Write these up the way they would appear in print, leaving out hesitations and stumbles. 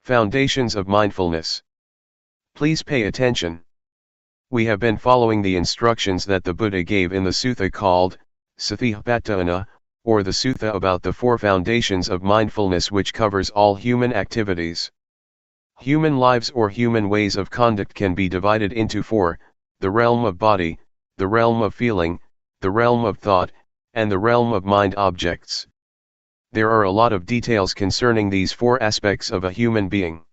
Foundations of Mindfulness. Please pay attention. We have been following the instructions that the Buddha gave in the sutta called Satipatthana, or the sutta about the four foundations of mindfulness, which covers all human activities. Human lives or human ways of conduct can be divided into four: the realm of body, the realm of feeling, the realm of thought, and the realm of mind objects. There are a lot of details concerning these four aspects of a human being.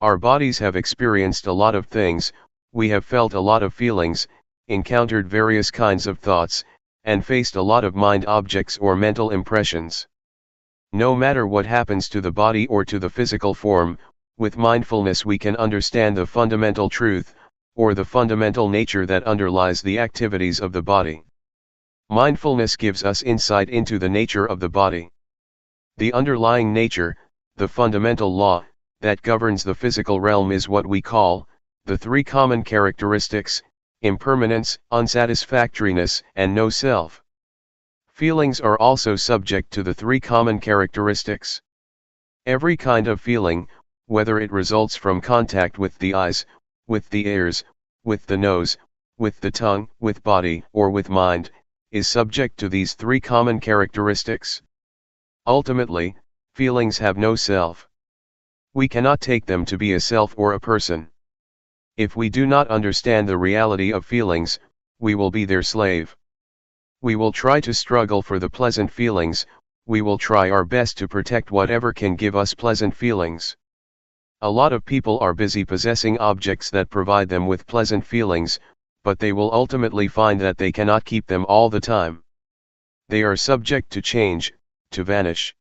Our bodies have experienced a lot of things, we have felt a lot of feelings, encountered various kinds of thoughts, and faced a lot of mind objects or mental impressions. No matter what happens to the body or to the physical form, with mindfulness we can understand the fundamental truth, or the fundamental nature that underlies the activities of the body. Mindfulness gives us insight into the nature of the body. The underlying nature, the fundamental law, that governs the physical realm is what we call the three common characteristics: impermanence, unsatisfactoriness, and no self. Feelings are also subject to the three common characteristics. Every kind of feeling, whether it results from contact with the eyes, with the ears, with the nose, with the tongue, with body, or with mind, is subject to these three common characteristics. Ultimately, feelings have no self. We cannot take them to be a self or a person. If we do not understand the reality of feelings, we will be their slave. We will try to struggle for the pleasant feelings, we will try our best to protect whatever can give us pleasant feelings. A lot of people are busy possessing objects that provide them with pleasant feelings, but they will ultimately find that they cannot keep them all the time. They are subject to change, to vanish.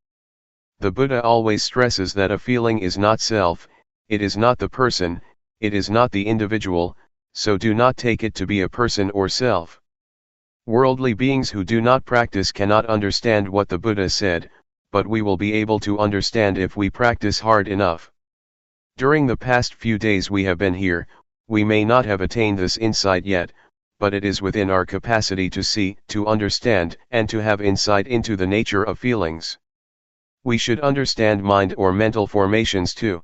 The Buddha always stresses that a feeling is not self, it is not the person, it is not the individual, so do not take it to be a person or self. Worldly beings who do not practice cannot understand what the Buddha said, but we will be able to understand if we practice hard enough. During the past few days we have been here, we may not have attained this insight yet, but it is within our capacity to see, to understand, and to have insight into the nature of feelings. We should understand mind or mental formations too.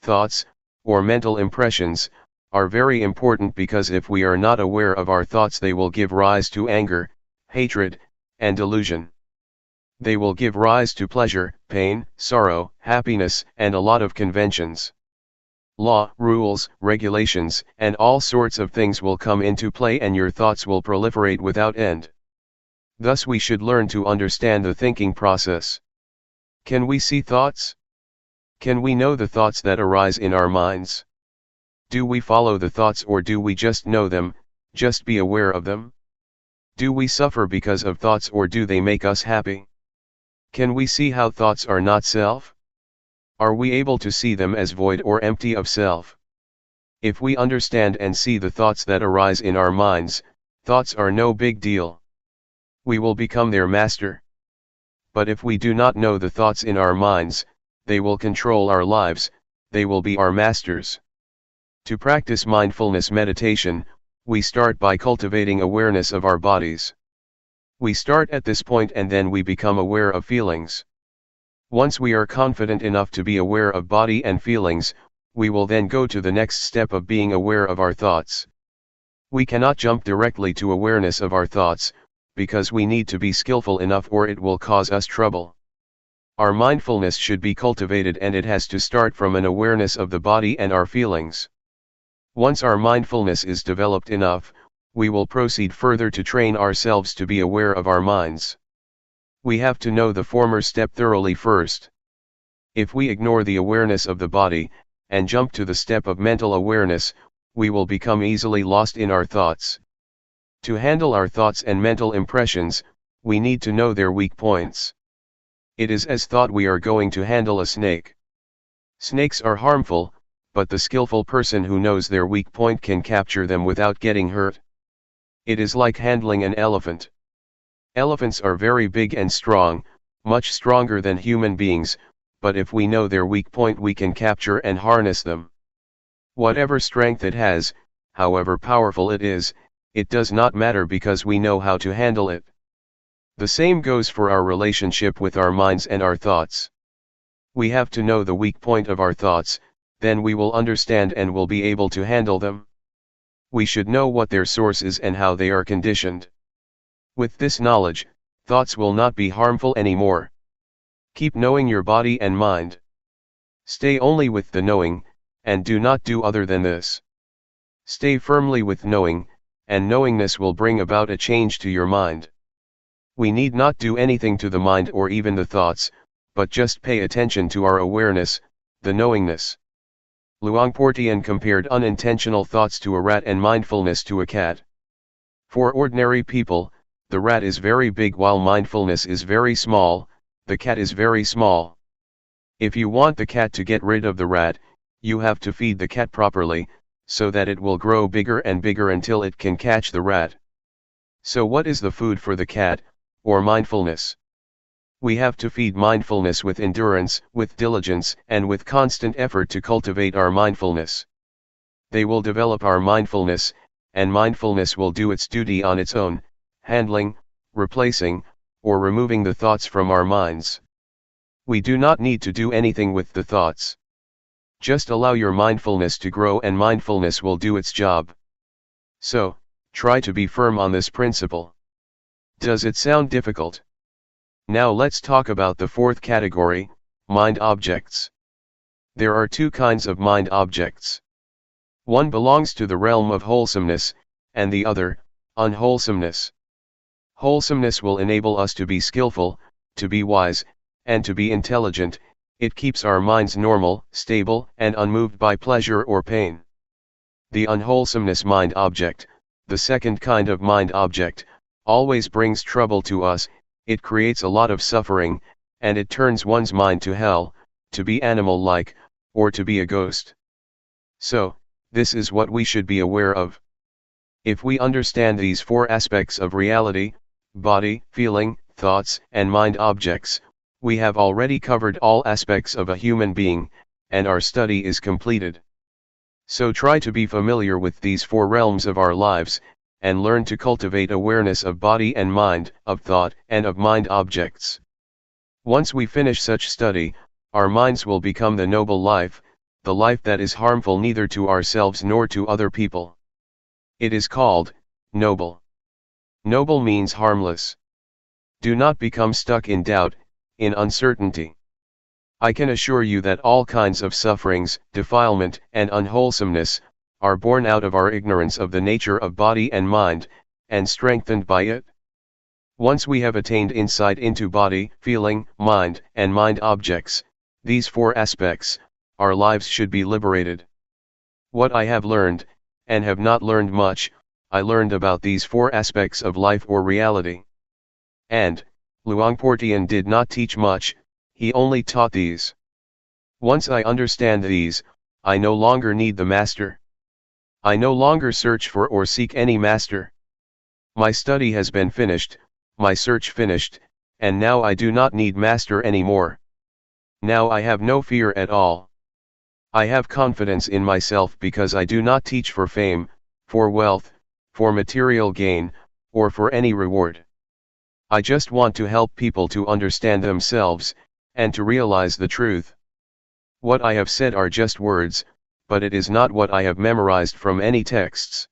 Thoughts, or mental impressions, are very important because if we are not aware of our thoughts they will give rise to anger, hatred, and delusion. They will give rise to pleasure, pain, sorrow, happiness, and a lot of conventions. Law, rules, regulations, and all sorts of things will come into play and your thoughts will proliferate without end. Thus we should learn to understand the thinking process. Can we see thoughts? Can we know the thoughts that arise in our minds? Do we follow the thoughts or do we just know them, just be aware of them? Do we suffer because of thoughts or do they make us happy? Can we see how thoughts are not self? Are we able to see them as void or empty of self? If we understand and see the thoughts that arise in our minds, thoughts are no big deal. We will become their master. But if we do not know the thoughts in our minds, they will control our lives, they will be our masters. To practice mindfulness meditation, we start by cultivating awareness of our bodies. We start at this point and then we become aware of feelings. Once we are confident enough to be aware of body and feelings, we will then go to the next step of being aware of our thoughts. We cannot jump directly to awareness of our thoughts, because we need to be skillful enough or it will cause us trouble. Our mindfulness should be cultivated and it has to start from an awareness of the body and our feelings. Once our mindfulness is developed enough, we will proceed further to train ourselves to be aware of our minds. We have to know the former step thoroughly first. If we ignore the awareness of the body, and jump to the step of mental awareness, we will become easily lost in our thoughts. To handle our thoughts and mental impressions, we need to know their weak points. It is as thought we are going to handle a snake. Snakes are harmful, but the skillful person who knows their weak point can capture them without getting hurt. It is like handling an elephant. Elephants are very big and strong, much stronger than human beings, but if we know their weak point we can capture and harness them. Whatever strength it has, however powerful it is, it does not matter because we know how to handle it. The same goes for our relationship with our minds and our thoughts. We have to know the weak point of our thoughts, then we will understand and will be able to handle them. We should know what their source is and how they are conditioned. With this knowledge, thoughts will not be harmful anymore. Keep knowing your body and mind. Stay only with the knowing, and do not do other than this. Stay firmly with knowing, and knowingness will bring about a change to your mind. We need not do anything to the mind or even the thoughts, but just pay attention to our awareness, the knowingness. Luangpor Teean compared unintentional thoughts to a rat and mindfulness to a cat. For ordinary people, the rat is very big while mindfulness is very small, the cat is very small. If you want the cat to get rid of the rat, you have to feed the cat properly, so that it will grow bigger and bigger until it can catch the rat. So what is the food for the cat, or mindfulness? We have to feed mindfulness with endurance, with diligence, and with constant effort to cultivate our mindfulness. They will develop our mindfulness, and mindfulness will do its duty on its own, handling, replacing, or removing the thoughts from our minds. We do not need to do anything with the thoughts. Just allow your mindfulness to grow and mindfulness will do its job. So, try to be firm on this principle. Does it sound difficult? Now let's talk about the fourth category, mind objects. There are two kinds of mind objects. One belongs to the realm of wholesomeness, and the other, unwholesomeness. Wholesomeness will enable us to be skillful, to be wise, and to be intelligent. It keeps our minds normal, stable, and unmoved by pleasure or pain. The unwholesomeness mind object, the second kind of mind object, always brings trouble to us. It creates a lot of suffering, and it turns one's mind to hell, to be animal-like, or to be a ghost. So, this is what we should be aware of. If we understand these four aspects of reality, body, feeling, thoughts, and mind objects, we have already covered all aspects of a human being, and our study is completed. So try to be familiar with these four realms of our lives, and learn to cultivate awareness of body and mind, of thought and of mind objects. Once we finish such study, our minds will become the noble life, the life that is harmful neither to ourselves nor to other people. It is called noble. Noble means harmless. Do not become stuck in doubt, in uncertainty. I can assure you that all kinds of sufferings, defilement, and unwholesomeness are born out of our ignorance of the nature of body and mind, and strengthened by it. Once we have attained insight into body, feeling, mind, and mind objects, these four aspects, our lives should be liberated. What I have learned, and have not learned much, I learned about these four aspects of life or reality. And, Luangpor Teean did not teach much, he only taught these. Once I understand these, I no longer need the master. I no longer search for or seek any master. My study has been finished, my search finished, and now I do not need master anymore. Now I have no fear at all. I have confidence in myself because I do not teach for fame, for wealth, for material gain, or for any reward. I just want to help people to understand themselves, and to realize the truth. What I have said are just words, but it is not what I have memorized from any texts.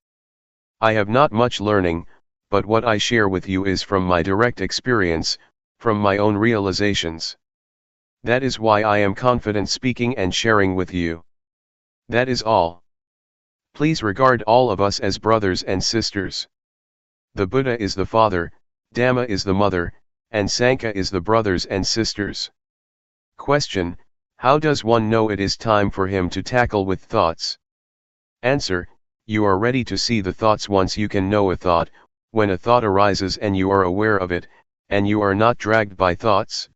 I have not much learning, but what I share with you is from my direct experience, from my own realizations. That is why I am confident speaking and sharing with you. That is all. Please regard all of us as brothers and sisters. The Buddha is the father, Dhamma is the mother, and Sangha is the brothers and sisters. Question: how does one know it is time for him to tackle with thoughts? Answer: you are ready to see the thoughts once you can know a thought, when a thought arises and you are aware of it, and you are not dragged by thoughts.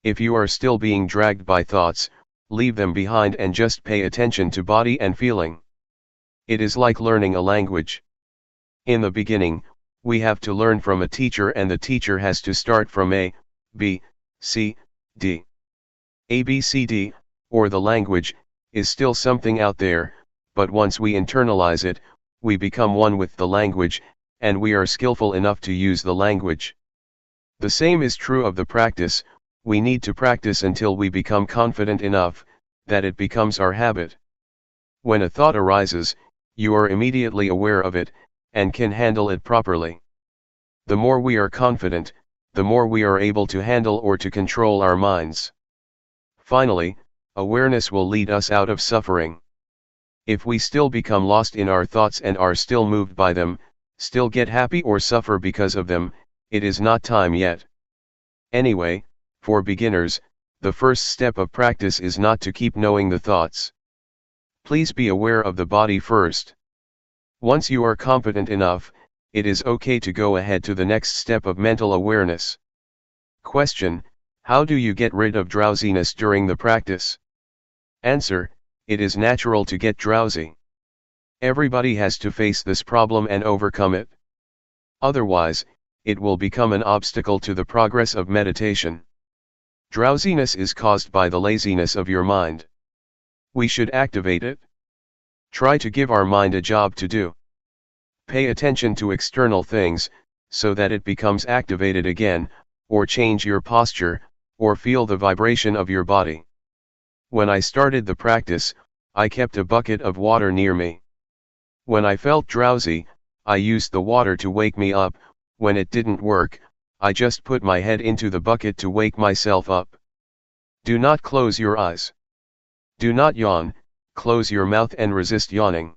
If you are still being dragged by thoughts, leave them behind and just pay attention to body and feeling. It is like learning a language. In the beginning, we have to learn from a teacher, and the teacher has to start from A, B, C, D. A, B, C, D, or the language, is still something out there, but once we internalize it, we become one with the language, and we are skillful enough to use the language. The same is true of the practice. We need to practice until we become confident enough that it becomes our habit. When a thought arises, you are immediately aware of it, and can handle it properly. The more we are confident, the more we are able to handle or to control our minds. Finally, awareness will lead us out of suffering. If we still become lost in our thoughts and are still moved by them, still get happy or suffer because of them, it is not time yet. Anyway, for beginners, the first step of practice is not to keep knowing the thoughts. Please be aware of the body first. Once you are competent enough, it is okay to go ahead to the next step of mental awareness. Question: how do you get rid of drowsiness during the practice? Answer: it is natural to get drowsy. Everybody has to face this problem and overcome it. Otherwise, it will become an obstacle to the progress of meditation. Drowsiness is caused by the laziness of your mind. We should activate it. Try to give our mind a job to do. Pay attention to external things, so that it becomes activated again, or change your posture, or feel the vibration of your body. When I started the practice, I kept a bucket of water near me. When I felt drowsy, I used the water to wake me up. When it didn't work, I just put my head into the bucket to wake myself up. Do not close your eyes. Do not yawn, close your mouth and resist yawning.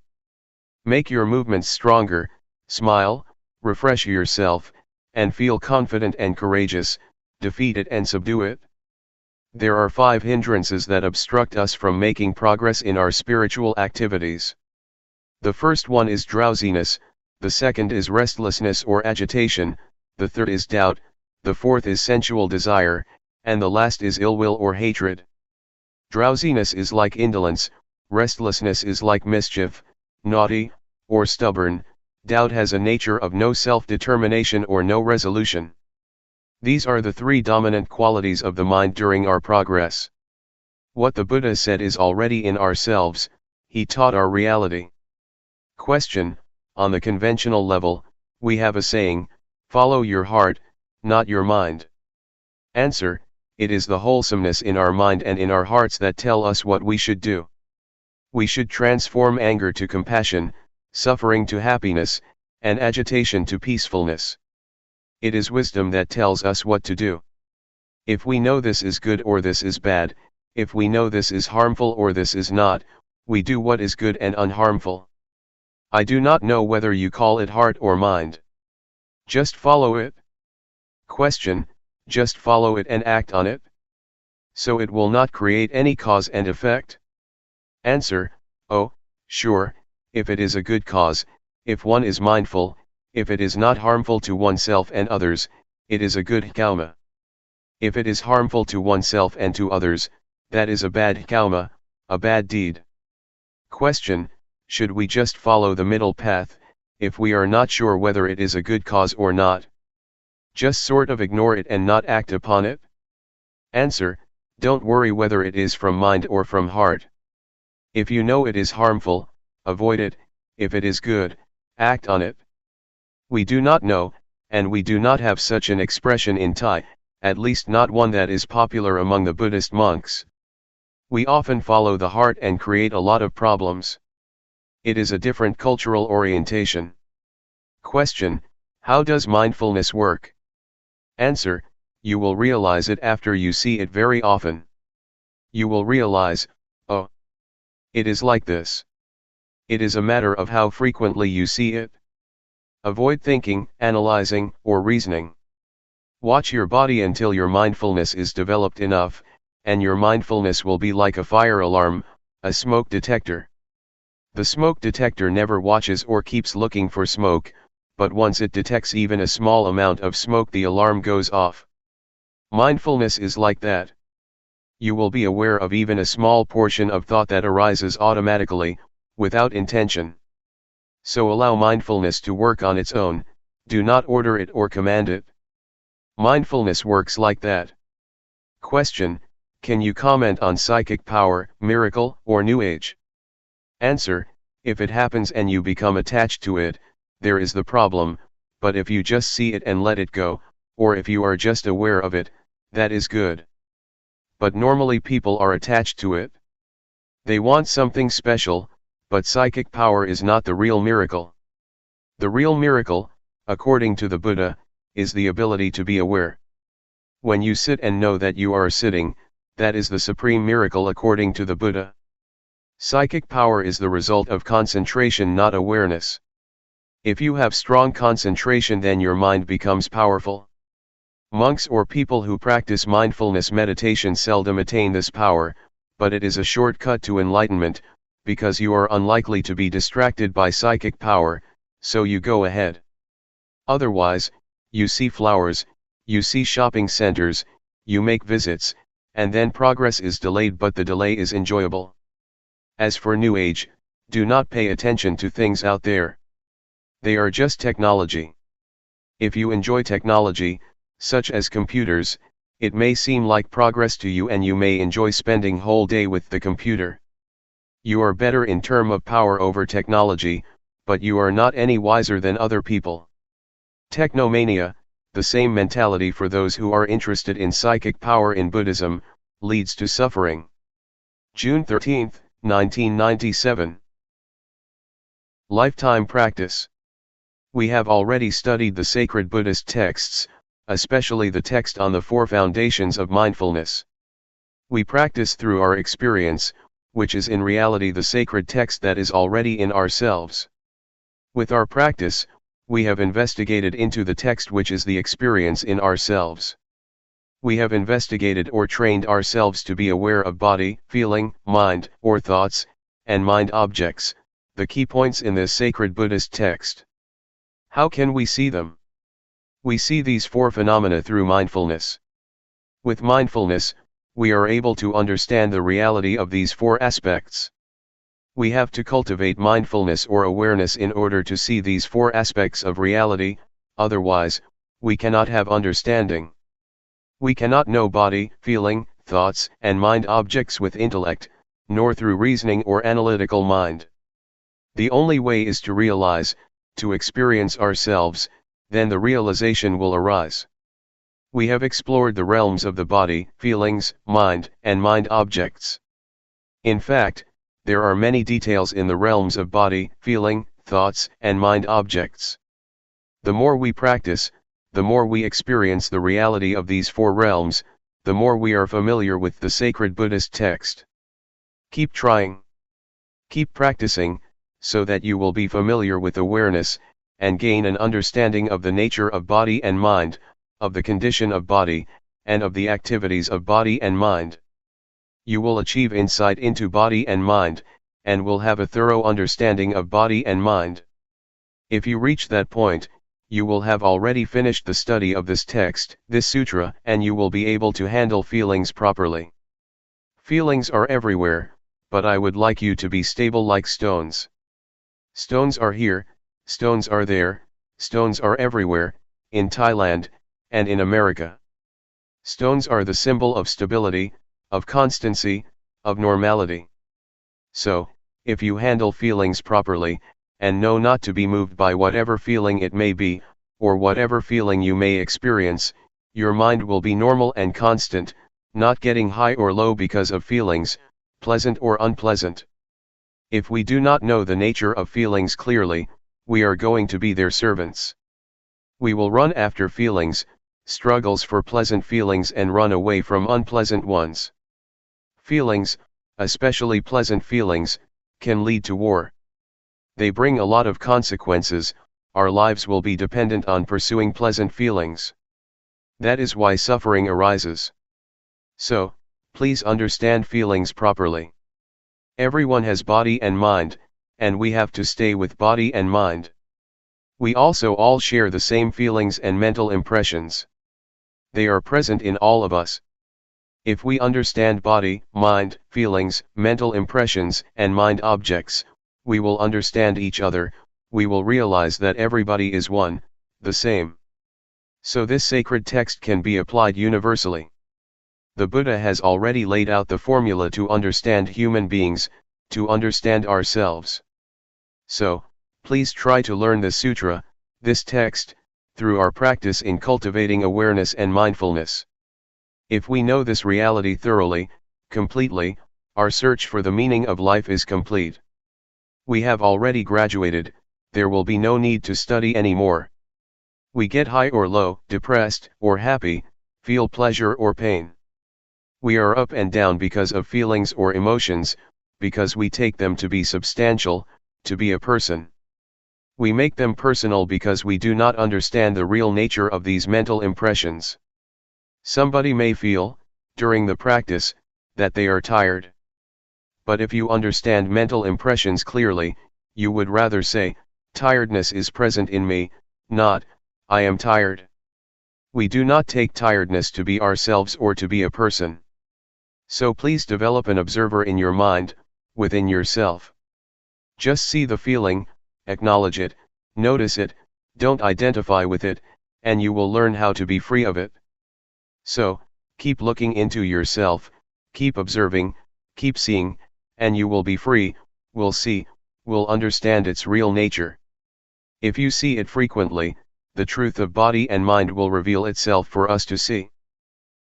Make your movements stronger, smile, refresh yourself, and feel confident and courageous. Defeat it and subdue it. There are 5 hindrances that obstruct us from making progress in our spiritual activities. The first one is drowsiness, the second is restlessness or agitation, the third is doubt, the fourth is sensual desire, and the last is ill will or hatred. Drowsiness is like indolence, restlessness is like mischief, naughty, or stubborn, doubt has a nature of no self-determination or no resolution. These are the 3 dominant qualities of the mind during our progress. What the Buddha said is already in ourselves. He taught our reality. Question: on the conventional level, we have a saying, follow your heart, not your mind. Answer: it is the wholesomeness in our mind and in our hearts that tell us what we should do. We should transform anger to compassion, suffering to happiness, and agitation to peacefulness. It is wisdom that tells us what to do. If we know this is good or this is bad, if we know this is harmful or this is not, we do what is good and unharmful. I do not know whether you call it heart or mind. Just follow it. Question: just follow it and act on it? So it will not create any cause and effect? Answer: oh, sure, if it is a good cause, if one is mindful, if it is not harmful to oneself and others, it is a good karma. If it is harmful to oneself and to others, that is a bad karma, a bad deed. Question: should we just follow the middle path, if we are not sure whether it is a good cause or not? Just sort of ignore it and not act upon it? Answer: don't worry whether it is from mind or from heart. If you know it is harmful, avoid it. If it is good, act on it. We do not know, and we do not have such an expression in Thai, at least not one that is popular among the Buddhist monks. We often follow the heart and create a lot of problems. It is a different cultural orientation. Question: how does mindfulness work? Answer: you will realize it after you see it very often. You will realize, oh, it is like this. It is a matter of how frequently you see it. Avoid thinking, analyzing, or reasoning. Watch your body until your mindfulness is developed enough, and your mindfulness will be like a fire alarm, a smoke detector. The smoke detector never watches or keeps looking for smoke, but once it detects even a small amount of smoke, the alarm goes off. Mindfulness is like that. you will be aware of even a small portion of thought that arises automatically, without intention. So allow mindfulness to work on its own, do not order it or command it. Mindfulness works like that. Question: can you comment on psychic power, miracle, or New Age? Answer: if it happens and you become attached to it, there is the problem, but if you just see it and let it go, or if you are just aware of it, that is good. But normally people are attached to it. They want something special, but psychic power is not the real miracle. The real miracle, according to the Buddha, is the ability to be aware. When you sit and know that you are sitting, that is the supreme miracle according to the Buddha. Psychic power is the result of concentration, not awareness. If you have strong concentration, then your mind becomes powerful. Monks or people who practice mindfulness meditation seldom attain this power, but it is a shortcut to enlightenment, because you are unlikely to be distracted by psychic power, so you go ahead. Otherwise, you see flowers, you see shopping centers, you make visits, and then progress is delayed, but the delay is enjoyable. As for New Age, do not pay attention to things out there. They are just technology. If you enjoy technology, such as computers, it may seem like progress to you and you may enjoy spending whole day with the computer. You are better in terms of power over technology, but you are not any wiser than other people. Technomania, the same mentality for those who are interested in psychic power in Buddhism, leads to suffering. June 13, 1997. Lifetime practice. We have already studied the sacred Buddhist texts, especially the text on the four foundations of mindfulness. We practice through our experience, which is in reality the sacred text that is already in ourselves. With our practice, we have investigated into the text which is the experience in ourselves. We have investigated or trained ourselves to be aware of body, feeling, mind, or thoughts, and mind objects, the key points in this sacred Buddhist text. How can we see them? We see these four phenomena through mindfulness. With mindfulness, we are able to understand the reality of these four aspects. We have to cultivate mindfulness or awareness in order to see these four aspects of reality, otherwise, we cannot have understanding. We cannot know body, feeling, thoughts, and mind objects with intellect, nor through reasoning or analytical mind. The only way is to realize, to experience ourselves, then the realization will arise. We have explored the realms of the body, feelings, mind, and mind objects. In fact, there are many details in the realms of body, feeling, thoughts, and mind objects. The more we practice, the more we experience the reality of these four realms, the more we are familiar with the sacred Buddhist text. Keep trying. Keep practicing, so that you will be familiar with awareness, and gain an understanding of the nature of body and mind, of the condition of body, and of the activities of body and mind. You will achieve insight into body and mind, and will have a thorough understanding of body and mind. If you reach that point, you will have already finished the study of this text, this sutra, and you will be able to handle feelings properly. Feelings are everywhere, but I would like you to be stable like stones. Stones are here, stones are there, stones are everywhere, in Thailand, and in America. Stones are the symbol of stability, of constancy, of normality. So, if you handle feelings properly, and know not to be moved by whatever feeling it may be, or whatever feeling you may experience, your mind will be normal and constant, not getting high or low because of feelings, pleasant or unpleasant. If we do not know the nature of feelings clearly, we are going to be their servants. We will run after feelings, struggles for pleasant feelings and run away from unpleasant ones. Feelings, especially pleasant feelings, can lead to war. They bring a lot of consequences. Our lives will be dependent on pursuing pleasant feelings. That is why suffering arises. So, please understand feelings properly. Everyone has body and mind, and we have to stay with body and mind. We also all share the same feelings and mental impressions. They are present in all of us. If we understand body, mind, feelings, mental impressions, and mind objects, we will understand each other, we will realize that everybody is one, the same. So this sacred text can be applied universally. The Buddha has already laid out the formula to understand human beings, to understand ourselves. So, please try to learn the sutra, this text, through our practice in cultivating awareness and mindfulness. If we know this reality thoroughly, completely, our search for the meaning of life is complete. We have already graduated, there will be no need to study anymore. We get high or low, depressed or happy, feel pleasure or pain. We are up and down because of feelings or emotions, because we take them to be substantial, to be a person. We make them personal because we do not understand the real nature of these mental impressions. Somebody may feel, during the practice, that they are tired. But if you understand mental impressions clearly, you would rather say, tiredness is present in me, not, I am tired. We do not take tiredness to be ourselves or to be a person. So please develop an observer in your mind, within yourself. Just see the feeling, acknowledge it, notice it, don't identify with it, and you will learn how to be free of it. So, keep looking into yourself, keep observing, keep seeing, and you will be free, will see, will understand its real nature. If you see it frequently, the truth of body and mind will reveal itself for us to see.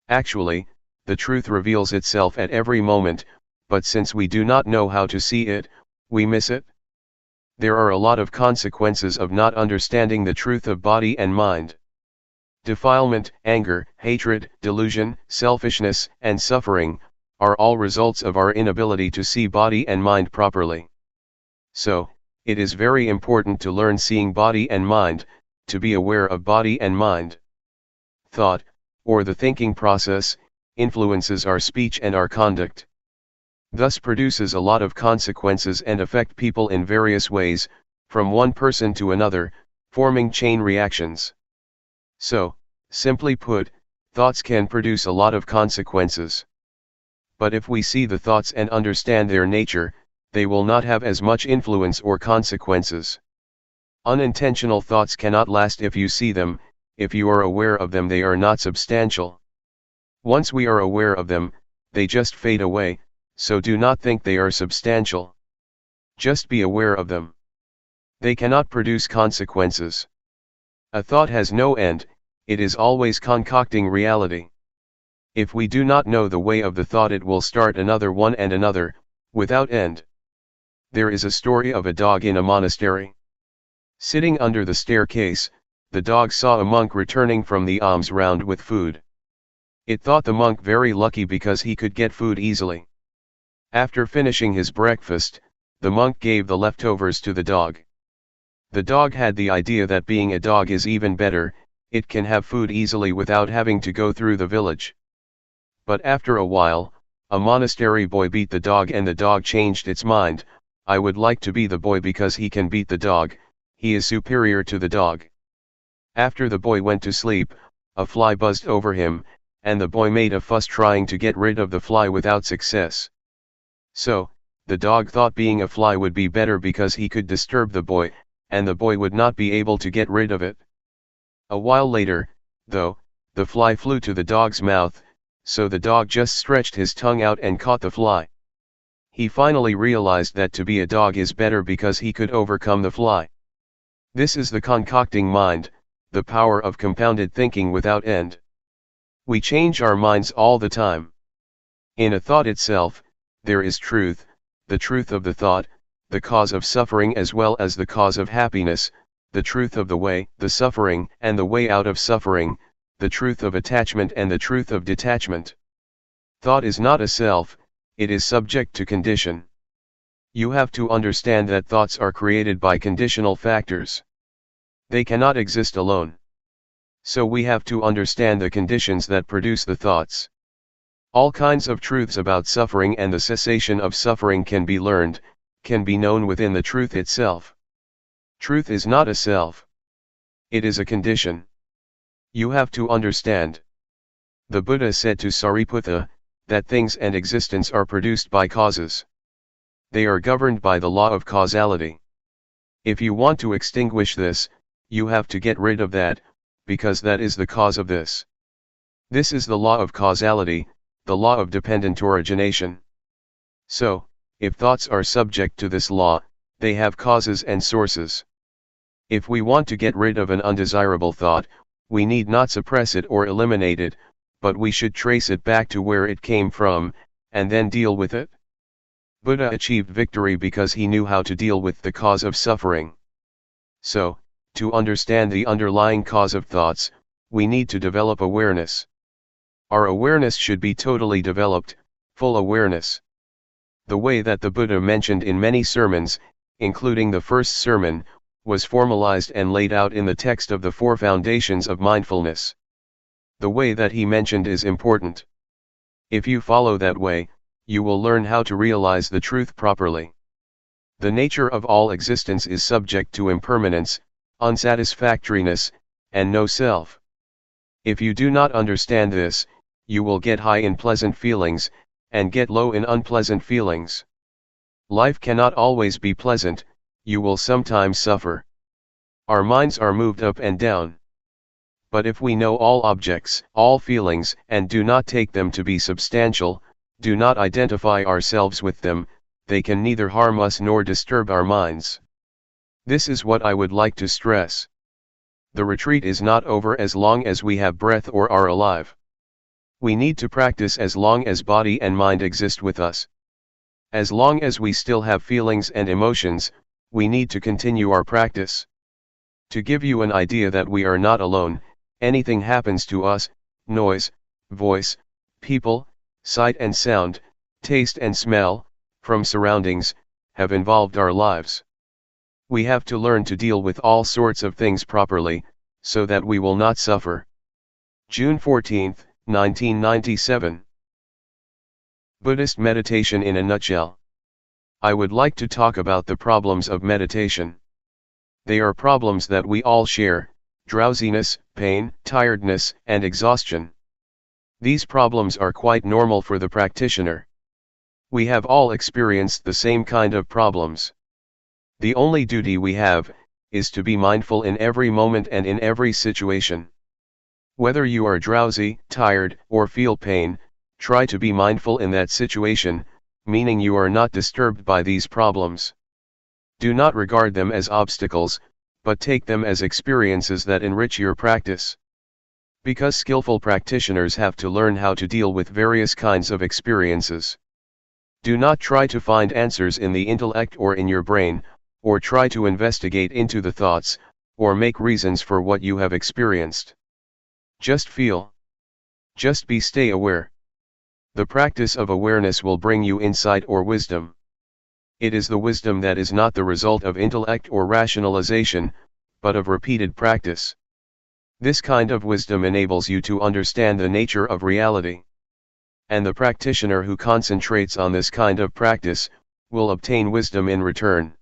Actually, the truth reveals itself at every moment, but since we do not know how to see it, we miss it. There are a lot of consequences of not understanding the truth of body and mind. Defilement, anger, hatred, delusion, selfishness, and suffering, are all results of our inability to see body and mind properly. So, it is very important to learn seeing body and mind, to be aware of body and mind. Thought, or the thinking process, influences our speech and our conduct. Thus produces a lot of consequences and affect people in various ways, from one person to another, forming chain reactions. So, simply put, thoughts can produce a lot of consequences. But if we see the thoughts and understand their nature, they will not have as much influence or consequences. Unintentional thoughts cannot last if you see them, if you are aware of them they are not substantial. Once we are aware of them, they just fade away, so do not think they are substantial. Just be aware of them. They cannot produce consequences. A thought has no end, it is always concocting reality. If we do not know the way of the thought it will start another one and another, without end. There is a story of a dog in a monastery. Sitting under the staircase, the dog saw a monk returning from the alms round with food. It thought the monk very lucky because he could get food easily. After finishing his breakfast, the monk gave the leftovers to the dog. The dog had the idea that being a dog is even better, it can have food easily without having to go through the village. But after a while, a monastery boy beat the dog and the dog changed its mind, I would like to be the boy because he can beat the dog, he is superior to the dog. After the boy went to sleep, a fly buzzed over him, and the boy made a fuss trying to get rid of the fly without success. So, the dog thought being a fly would be better because he could disturb the boy, and the boy would not be able to get rid of it. A while later, though, the fly flew to the dog's mouth, so the dog just stretched his tongue out and caught the fly. He finally realized that to be a dog is better because he could overcome the fly. This is the concocting mind, the power of compounded thinking without end. We change our minds all the time. In a thought itself, there is truth, the truth of the thought, the cause of suffering as well as the cause of happiness, the truth of the way, the suffering and the way out of suffering, the truth of attachment and the truth of detachment. Thought is not a self, it is subject to condition. You have to understand that thoughts are created by conditional factors. They cannot exist alone. So we have to understand the conditions that produce the thoughts. All kinds of truths about suffering and the cessation of suffering can be learned, can be known within the truth itself. Truth is not a self. It is a condition. You have to understand. The Buddha said to Sariputta, that things and existence are produced by causes. They are governed by the law of causality. If you want to extinguish this, you have to get rid of that, because that is the cause of this. This is the law of causality, the law of dependent origination. So, if thoughts are subject to this law, they have causes and sources. If we want to get rid of an undesirable thought, we need not suppress it or eliminate it, but we should trace it back to where it came from, and then deal with it. Buddha achieved victory because he knew how to deal with the cause of suffering. So, to understand the underlying cause of thoughts, we need to develop awareness. Our awareness should be totally developed, full awareness. The way that the Buddha mentioned in many sermons, including the first sermon, was formalized and laid out in the text of the Four Foundations of Mindfulness. The way that he mentioned is important. If you follow that way, you will learn how to realize the truth properly. The nature of all existence is subject to impermanence, unsatisfactoriness, and no self. If you do not understand this, you will get high in pleasant feelings, and get low in unpleasant feelings. Life cannot always be pleasant, you will sometimes suffer. Our minds are moved up and down. But if we know all objects, all feelings, and do not take them to be substantial, do not identify ourselves with them, they can neither harm us nor disturb our minds. This is what I would like to stress. The retreat is not over as long as we have breath or are alive. We need to practice as long as body and mind exist with us. As long as we still have feelings and emotions, we need to continue our practice. To give you an idea that we are not alone, anything happens to us, noise, voice, people, sight and sound, taste and smell, from surroundings, have involved our lives. We have to learn to deal with all sorts of things properly, so that we will not suffer. June 14, 1997. Buddhist meditation in a nutshell. I would like to talk about the problems of meditation. They are problems that we all share: drowsiness, pain, tiredness, and exhaustion. These problems are quite normal for the practitioner. We have all experienced the same kind of problems. The only duty we have is to be mindful in every moment and in every situation. Whether you are drowsy, tired, or feel pain, try to be mindful in that situation, meaning you are not disturbed by these problems. Do not regard them as obstacles, but take them as experiences that enrich your practice. Because skillful practitioners have to learn how to deal with various kinds of experiences. Do not try to find answers in the intellect or in your brain, or try to investigate into the thoughts, or make reasons for what you have experienced. Just feel. Just stay aware. The practice of awareness will bring you insight or wisdom. It is the wisdom that is not the result of intellect or rationalization, but of repeated practice. This kind of wisdom enables you to understand the nature of reality. And the practitioner who concentrates on this kind of practice, will obtain wisdom in return.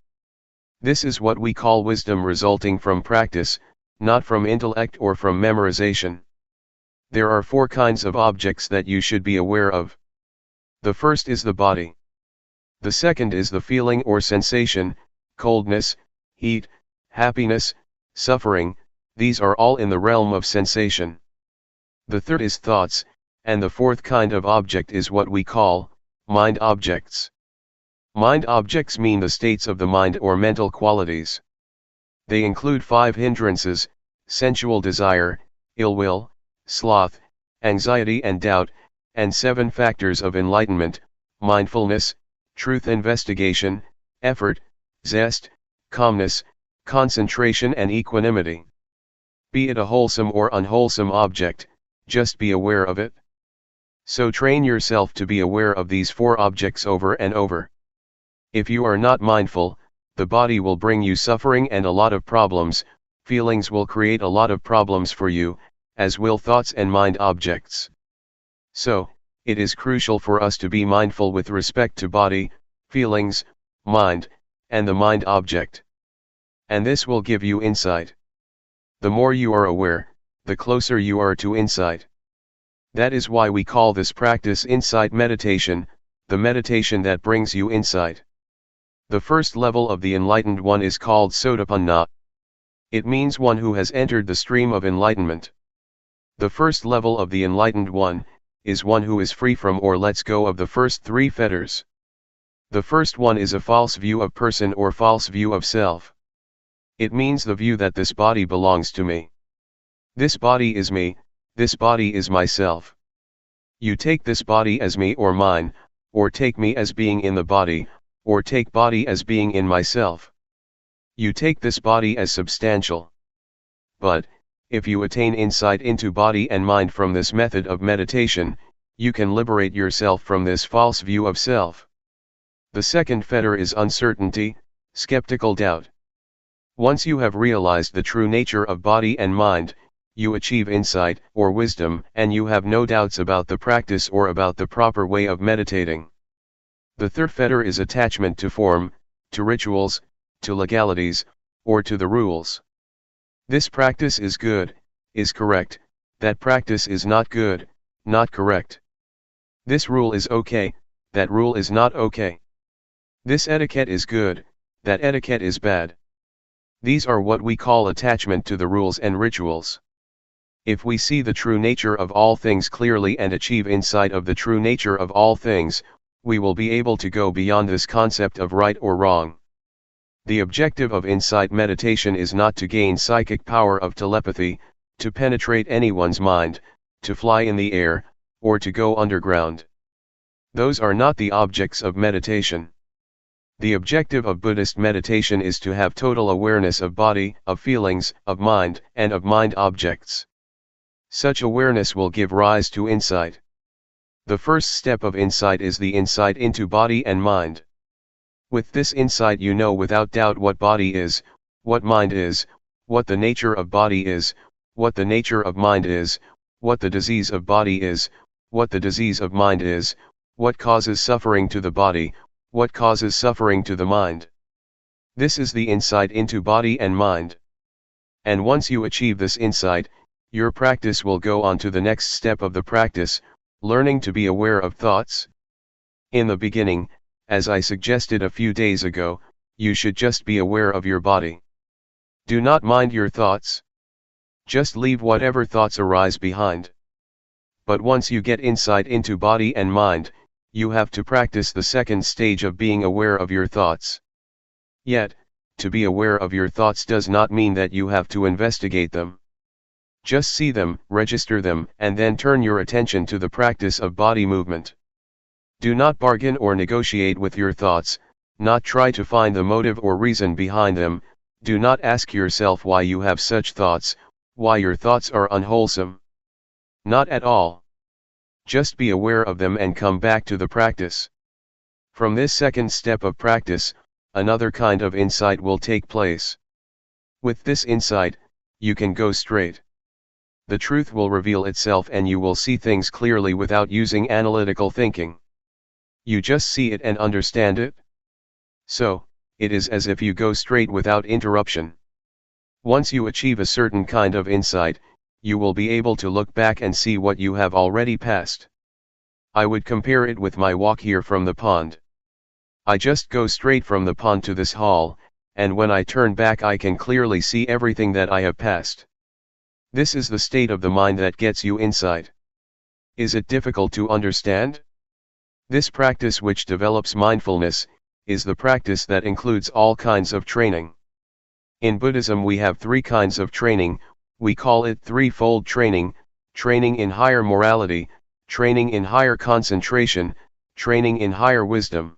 This is what we call wisdom resulting from practice, not from intellect or from memorization. There are 4 kinds of objects that you should be aware of. The first is the body. The second is the feeling or sensation: coldness, heat, happiness, suffering. These are all in the realm of sensation. The third is thoughts, and the fourth kind of object is what we call mind objects. Mind objects mean the states of the mind or mental qualities. They include 5 hindrances: sensual desire, ill will, sloth, anxiety and doubt, and 7 factors of enlightenment: mindfulness, truth investigation, effort, zest, calmness, concentration and equanimity. Be it a wholesome or unwholesome object, just be aware of it. So train yourself to be aware of these 4 objects over and over. If you are not mindful, the body will bring you suffering and a lot of problems, feelings will create a lot of problems for you, as will thoughts and mind objects. So, it is crucial for us to be mindful with respect to body, feelings, mind, and the mind object. And this will give you insight. The more you are aware, the closer you are to insight. That is why we call this practice insight meditation, the meditation that brings you insight. The first level of the enlightened one is called Sotapanna. It means one who has entered the stream of enlightenment. The first level of the enlightened one is one who is free from or lets go of the first three fetters. The first one is a false view of person or false view of self. It means the view that this body belongs to me. This body is me, this body is myself. You take this body as me or mine, or take me as being in the body, or take body as being in myself. You take this body as substantial. But, if you attain insight into body and mind from this method of meditation, you can liberate yourself from this false view of self. The second fetter is uncertainty, skeptical doubt. Once you have realized the true nature of body and mind, you achieve insight or wisdom, and you have no doubts about the practice or about the proper way of meditating. The third fetter is attachment to form, to rituals, to legalities, or to the rules. This practice is good, is correct, that practice is not good, not correct. This rule is okay, that rule is not okay. This etiquette is good, that etiquette is bad. These are what we call attachment to the rules and rituals. If we see the true nature of all things clearly and achieve insight of the true nature of all things, we will be able to go beyond this concept of right or wrong. The objective of insight meditation is not to gain psychic power of telepathy, to penetrate anyone's mind, to fly in the air, or to go underground. Those are not the objects of meditation. The objective of Buddhist meditation is to have total awareness of body, of feelings, of mind, and of mind objects. Such awareness will give rise to insight. The first step of insight is the insight into body and mind. With this insight you know without doubt what body is, what mind is, what the nature of body is, what the nature of mind is, what the disease of body is, what the disease of mind is, what causes suffering to the body, what causes suffering to the mind. This is the insight into body and mind. And once you achieve this insight, your practice will go on to the next step of the practice, learning to be aware of thoughts. In the beginning, as I suggested a few days ago, you should just be aware of your body. Do not mind your thoughts. Just leave whatever thoughts arise behind. But once you get insight into body and mind, you have to practice the second stage of being aware of your thoughts. Yet, to be aware of your thoughts does not mean that you have to investigate them. Just see them, register them, and then turn your attention to the practice of body movement. Do not bargain or negotiate with your thoughts, not try to find the motive or reason behind them, do not ask yourself why you have such thoughts, why your thoughts are unwholesome. Not at all. Just be aware of them and come back to the practice. From this second step of practice, another kind of insight will take place. With this insight, you can go straight. The truth will reveal itself and you will see things clearly without using analytical thinking. You just see it and understand it. So, it is as if you go straight without interruption. Once you achieve a certain kind of insight, you will be able to look back and see what you have already passed. I would compare it with my walk here from the pond. I just go straight from the pond to this hall, and when I turn back I can clearly see everything that I have passed. This is the state of the mind that gets you insight. Is it difficult to understand? This practice which develops mindfulness, is the practice that includes all kinds of training. In Buddhism we have three kinds of training, we call it threefold training, training in higher morality, training in higher concentration, training in higher wisdom.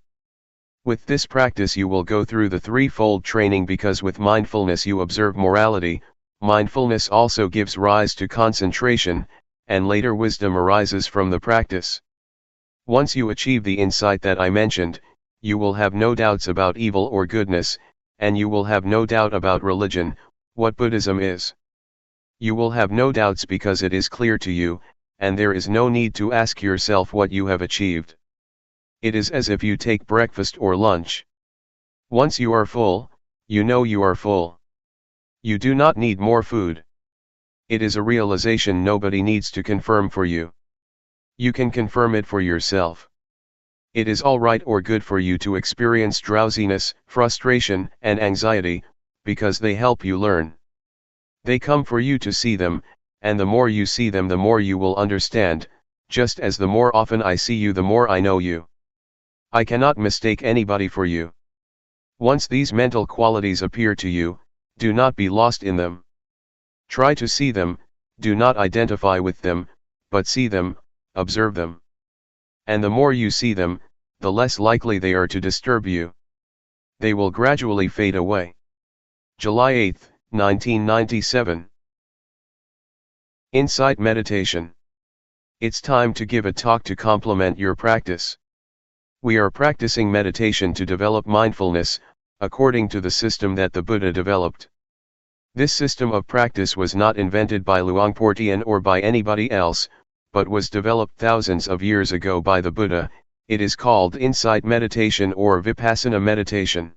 With this practice you will go through the threefold training because with mindfulness you observe morality, mindfulness also gives rise to concentration, and later wisdom arises from the practice. Once you achieve the insight that I mentioned, you will have no doubts about evil or goodness, and you will have no doubt about religion, what Buddhism is. You will have no doubts because it is clear to you, and there is no need to ask yourself what you have achieved. It is as if you take breakfast or lunch. Once you are full, you know you are full. You do not need more food. It is a realization nobody needs to confirm for you. You can confirm it for yourself. It is all right or good for you to experience drowsiness, frustration, and anxiety, because they help you learn. They come for you to see them, and the more you see them the more you will understand, just as the more often I see you the more I know you. I cannot mistake anybody for you. Once these mental qualities appear to you, do not be lost in them. Try to see them, do not identify with them, but see them, observe them. And the more you see them, the less likely they are to disturb you. They will gradually fade away. July 8, 1997. Insight Meditation. It's time to give a talk to complement your practice. We are practicing meditation to develop mindfulness, according to the system that the Buddha developed. This system of practice was not invented by Luangpor Teean or by anybody else, but was developed thousands of years ago by the Buddha. It is called insight meditation or Vipassana meditation.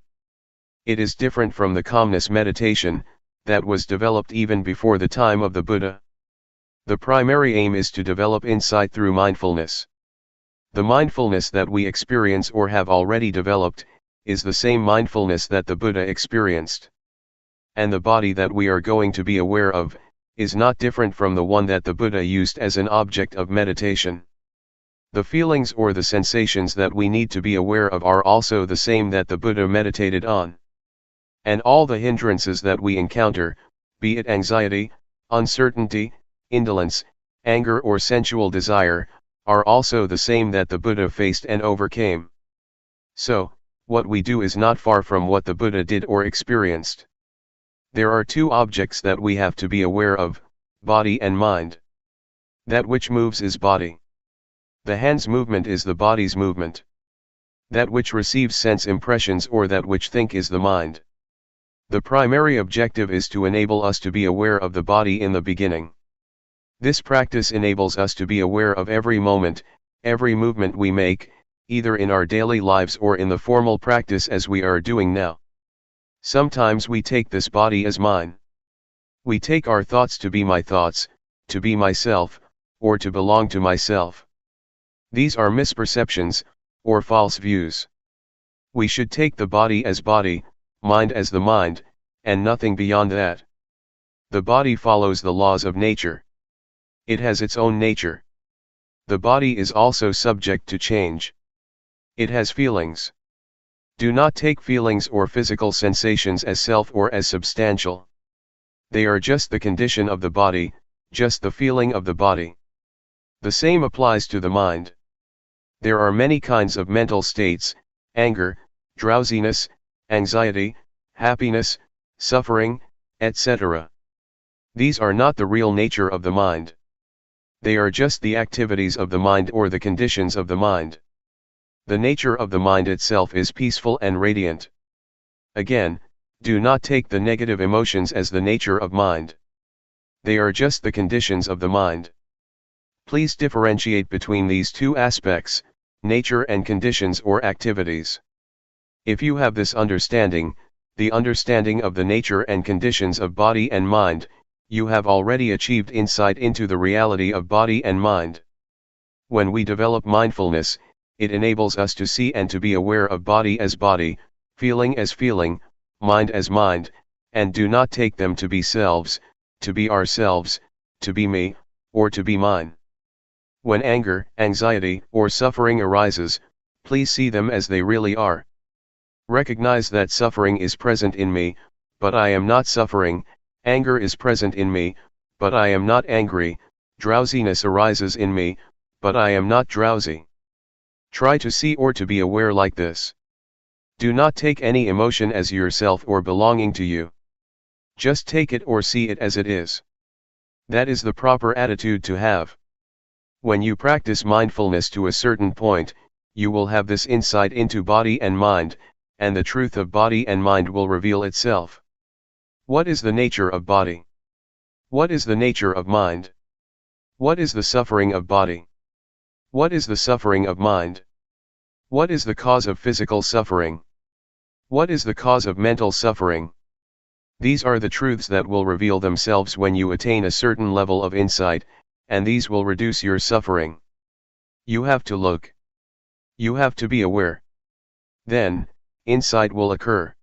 It is different from the calmness meditation, that was developed even before the time of the Buddha. The primary aim is to develop insight through mindfulness. The mindfulness that we experience or have already developed, is the same mindfulness that the Buddha experienced. And the body that we are going to be aware of, is not different from the one that the Buddha used as an object of meditation. The feelings or the sensations that we need to be aware of are also the same that the Buddha meditated on. And all the hindrances that we encounter, be it anxiety, uncertainty, indolence, anger or sensual desire, are also the same that the Buddha faced and overcame. So, what we do is not far from what the Buddha did or experienced. There are two objects that we have to be aware of, body and mind. That which moves is body. The hand's movement is the body's movement. That which receives sense impressions or that which think is the mind. The primary objective is to enable us to be aware of the body in the beginning. This practice enables us to be aware of every moment, every movement we make, either in our daily lives or in the formal practice as we are doing now. Sometimes we take this body as mine. We take our thoughts to be my thoughts, to be myself, or to belong to myself. These are misperceptions, or false views. We should take the body as body, mind as the mind, and nothing beyond that. The body follows the laws of nature. It has its own nature. The body is also subject to change. It has feelings. Do not take feelings or physical sensations as self or as substantial. They are just the condition of the body, just the feeling of the body. The same applies to the mind. There are many kinds of mental states: anger, drowsiness, anxiety, happiness, suffering, etc. These are not the real nature of the mind. They are just the activities of the mind or the conditions of the mind. The nature of the mind itself is peaceful and radiant. Again, do not take the negative emotions as the nature of mind. They are just the conditions of the mind. Please differentiate between these two aspects, nature and conditions or activities. If you have this understanding, the understanding of the nature and conditions of body and mind, you have already achieved insight into the reality of body and mind. When we develop mindfulness, it enables us to see and to be aware of body as body, feeling as feeling, mind as mind, and do not take them to be selves, to be ourselves, to be me, or to be mine. When anger, anxiety, or suffering arises, please see them as they really are. Recognize that suffering is present in me, but I am not suffering. Anger is present in me, but I am not angry. Drowsiness arises in me, but I am not drowsy. Try to see or to be aware like this. Do not take any emotion as yourself or belonging to you. Just take it or see it as it is. That is the proper attitude to have. When you practice mindfulness to a certain point, you will have this insight into body and mind, and the truth of body and mind will reveal itself. What is the nature of body? What is the nature of mind? What is the suffering of body? What is the suffering of mind? What is the cause of physical suffering? What is the cause of mental suffering? These are the truths that will reveal themselves when you attain a certain level of insight, and these will reduce your suffering. You have to look. You have to be aware. Then, insight will occur.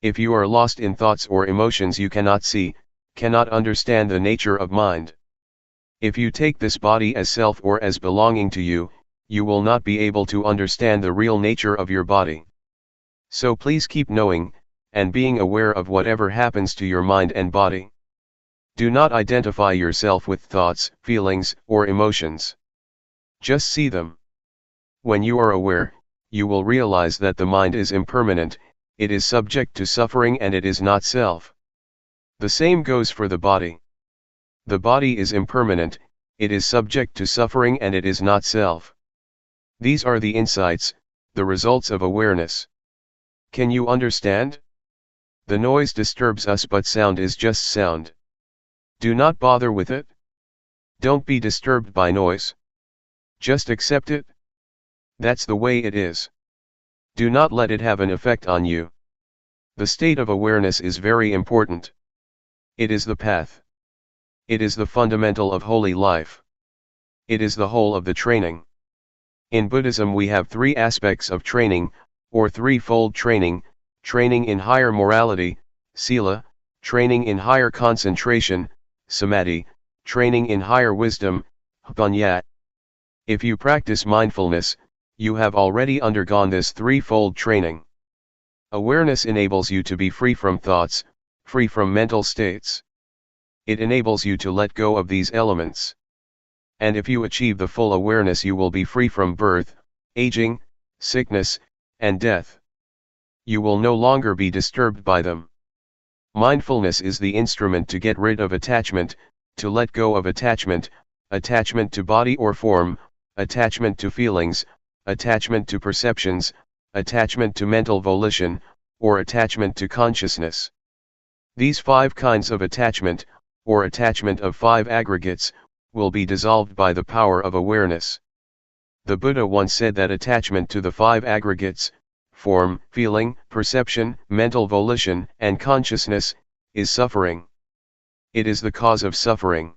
If you are lost in thoughts or emotions you cannot see, cannot understand the nature of mind. If you take this body as self or as belonging to you, you will not be able to understand the real nature of your body. So please keep knowing, and being aware of whatever happens to your mind and body. Do not identify yourself with thoughts, feelings, or emotions. Just see them. When you are aware, you will realize that the mind is impermanent, it is subject to suffering and it is not self. The same goes for the body. The body is impermanent, it is subject to suffering and it is not self. These are the insights, the results of awareness. Can you understand? The noise disturbs us but sound is just sound. Do not bother with it. Don't be disturbed by noise. Just accept it. That's the way it is. Do not let it have an effect on you. The state of awareness is very important. It is the path. It is the fundamental of holy life. It is the whole of the training. In Buddhism we have three aspects of training, or threefold training: training in higher morality, sila; training in higher concentration, samadhi; training in higher wisdom, panya. If you practice mindfulness, you have already undergone this threefold training. Awareness enables you to be free from thoughts, free from mental states. It enables you to let go of these elements. And if you achieve the full awareness you will be free from birth, aging, sickness, and death. You will no longer be disturbed by them. Mindfulness is the instrument to get rid of attachment, to let go of attachment, attachment to body or form, attachment to feelings, attachment to perceptions, attachment to mental volition, or attachment to consciousness. These 5 kinds of attachment, or attachment of 5 aggregates, will be dissolved by the power of awareness. The Buddha once said that attachment to the 5 aggregates, form, feeling, perception, mental volition, and consciousness, is suffering. It is the cause of suffering.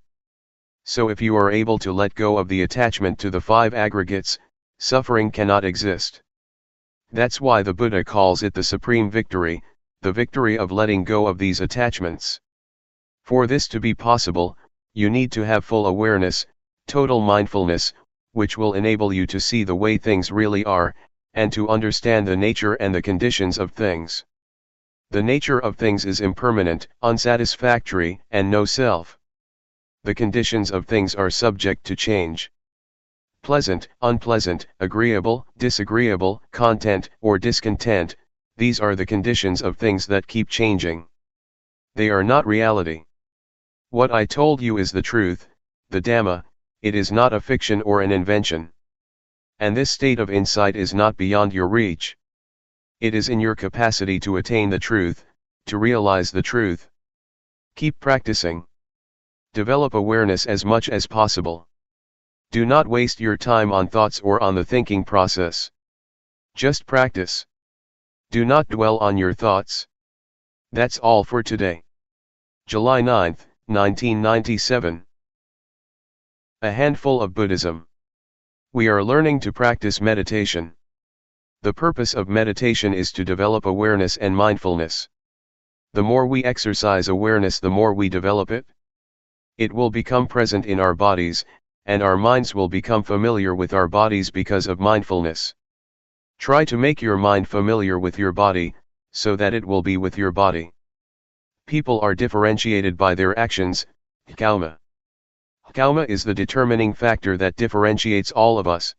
So if you are able to let go of the attachment to the 5 aggregates, suffering cannot exist. That's why the Buddha calls it the supreme victory, the victory of letting go of these attachments. For this to be possible, you need to have full awareness, total mindfulness, which will enable you to see the way things really are, and to understand the nature and the conditions of things. The nature of things is impermanent, unsatisfactory, and no self. The conditions of things are subject to change. Pleasant, unpleasant, agreeable, disagreeable, content or discontent, these are the conditions of things that keep changing. They are not reality. What I told you is the truth, the Dhamma, it is not a fiction or an invention. And this state of insight is not beyond your reach. It is in your capacity to attain the truth, to realize the truth. Keep practicing. Develop awareness as much as possible. Do not waste your time on thoughts or on the thinking process. Just practice. Do not dwell on your thoughts. That's all for today. July 9, 1997. A handful of Buddhism. We are learning to practice meditation. The purpose of meditation is to develop awareness and mindfulness. The more we exercise awareness, the more we develop it. It will become present in our bodies, and our minds will become familiar with our bodies because of mindfulness. Try to make your mind familiar with your body, so that it will be with your body. People are differentiated by their actions, karma. Karma is the determining factor that differentiates all of us.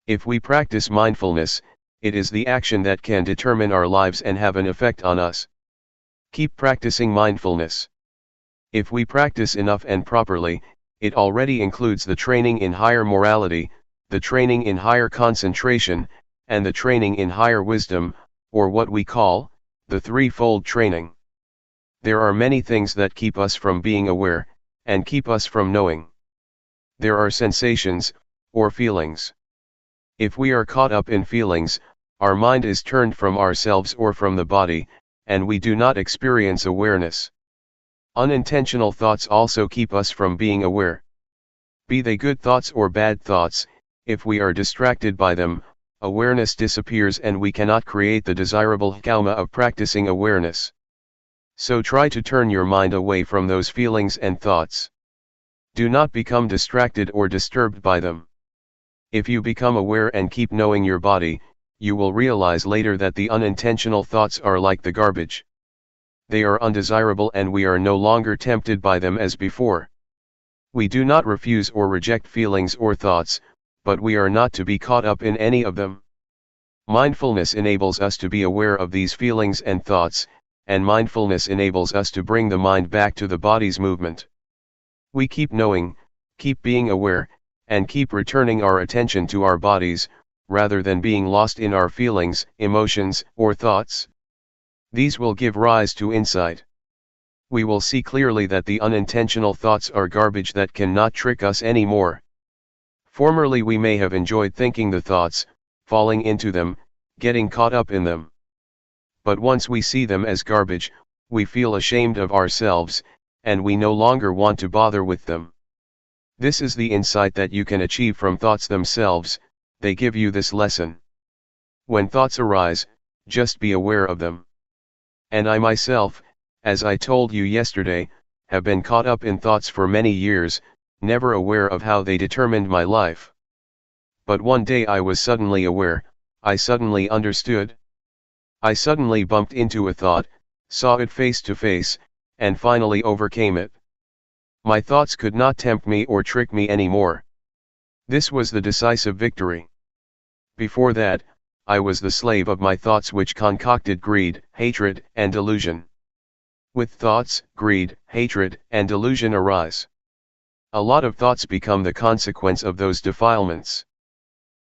If we practice mindfulness, it is the action that can determine our lives and have an effect on us. Keep practicing mindfulness. If we practice enough and properly, it already includes the training in higher morality, the training in higher concentration, and the training in higher wisdom, or what we call, the threefold training. There are many things that keep us from being aware, and keep us from knowing. There are sensations, or feelings. If we are caught up in feelings, our mind is turned from ourselves or from the body, and we do not experience awareness. Unintentional thoughts also keep us from being aware. Be they good thoughts or bad thoughts, If we are distracted by them, awareness disappears and we cannot create the desirable karma of practicing awareness. So try to turn your mind away from those feelings and thoughts. Do not become distracted or disturbed by them. If you become aware and keep knowing your body, you will realize later that the unintentional thoughts are like the garbage. They are undesirable and we are no longer tempted by them as before. We do not refuse or reject feelings or thoughts, but we are not to be caught up in any of them. Mindfulness enables us to be aware of these feelings and thoughts, and mindfulness enables us to bring the mind back to the body's movement. We keep knowing, keep being aware, and keep returning our attention to our bodies, rather than being lost in our feelings, emotions, or thoughts. These will give rise to insight. We will see clearly that the unintentional thoughts are garbage that cannot trick us anymore. Formerly we may have enjoyed thinking the thoughts, falling into them, getting caught up in them. But once we see them as garbage, we feel ashamed of ourselves, and we no longer want to bother with them. This is the insight that you can achieve from thoughts themselves. They give you this lesson. When thoughts arise, just be aware of them. And I myself, as I told you yesterday, have been caught up in thoughts for many years, never aware of how they determined my life. But one day I was suddenly aware, I suddenly understood. I suddenly bumped into a thought, saw it face to face, and finally overcame it. My thoughts could not tempt me or trick me anymore. This was the decisive victory. Before that, I was the slave of my thoughts which concocted greed, hatred, and delusion. With thoughts, greed, hatred, and delusion arise. A lot of thoughts become the consequence of those defilements.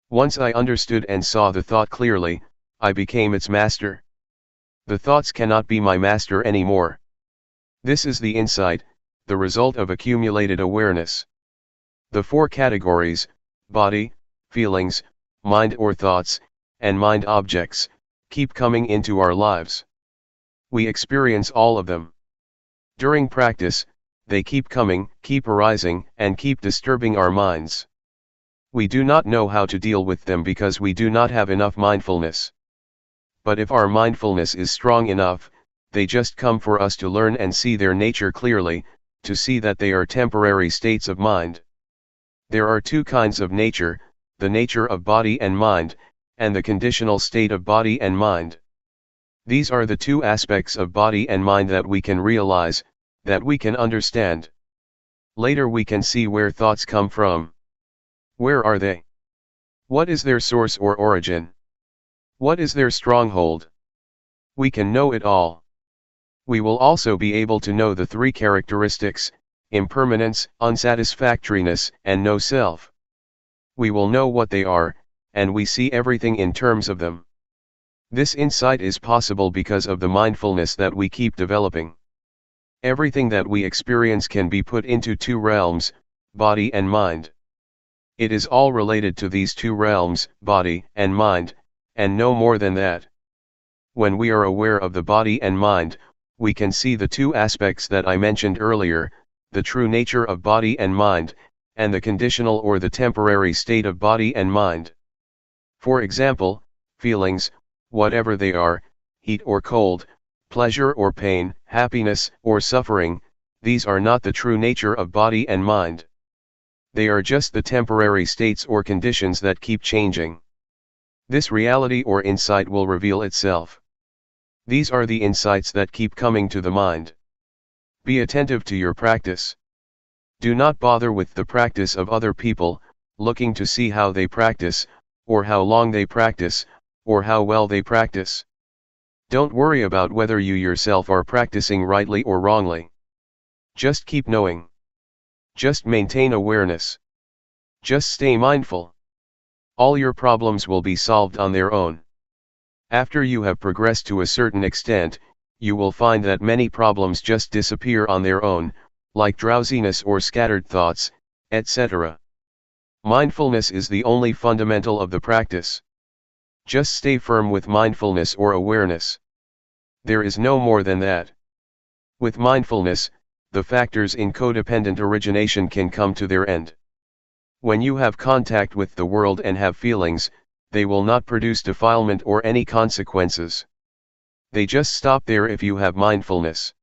Once I understood and saw the thought clearly, I became its master. The thoughts cannot be my master anymore. This is the insight, the result of accumulated awareness. The four categories, body, feelings, mind or thoughts, and mind objects, keep coming into our lives. We experience all of them. During practice, they keep coming, keep arising, and keep disturbing our minds. We do not know how to deal with them because we do not have enough mindfulness. But if our mindfulness is strong enough, they just come for us to learn and see their nature clearly, to see that they are temporary states of mind. There are two kinds of nature, the nature of body and mind, and the conditional state of body and mind. These are the two aspects of body and mind that we can realize, that we can understand. Later we can see where thoughts come from. Where are they? What is their source or origin? What is their stronghold? We can know it all. We will also be able to know the three characteristics, impermanence, unsatisfactoriness, and no self. We will know what they are, and we see everything in terms of them. This insight is possible because of the mindfulness that we keep developing. Everything that we experience can be put into two realms, body and mind. It is all related to these two realms, body and mind, and no more than that. When we are aware of the body and mind, we can see the two aspects that I mentioned earlier, the true nature of body and mind, and the conditional or the temporary state of body and mind. For example, feelings, whatever they are, heat or cold, pleasure or pain, happiness or suffering, these are not the true nature of body and mind. They are just the temporary states or conditions that keep changing. This reality or insight will reveal itself. These are the insights that keep coming to the mind. Be attentive to your practice. Do not bother with the practice of other people, looking to see how they practice, or how long they practice, or how well they practice. Don't worry about whether you yourself are practicing rightly or wrongly. Just keep knowing. Just maintain awareness. Just stay mindful. All your problems will be solved on their own. After you have progressed to a certain extent, you will find that many problems just disappear on their own, like drowsiness or scattered thoughts, etc. Mindfulness is the only fundamental of the practice. Just stay firm with mindfulness or awareness. There is no more than that. With mindfulness, the factors in codependent origination can come to their end. When you have contact with the world and have feelings, they will not produce defilement or any consequences. They just stop there if you have mindfulness.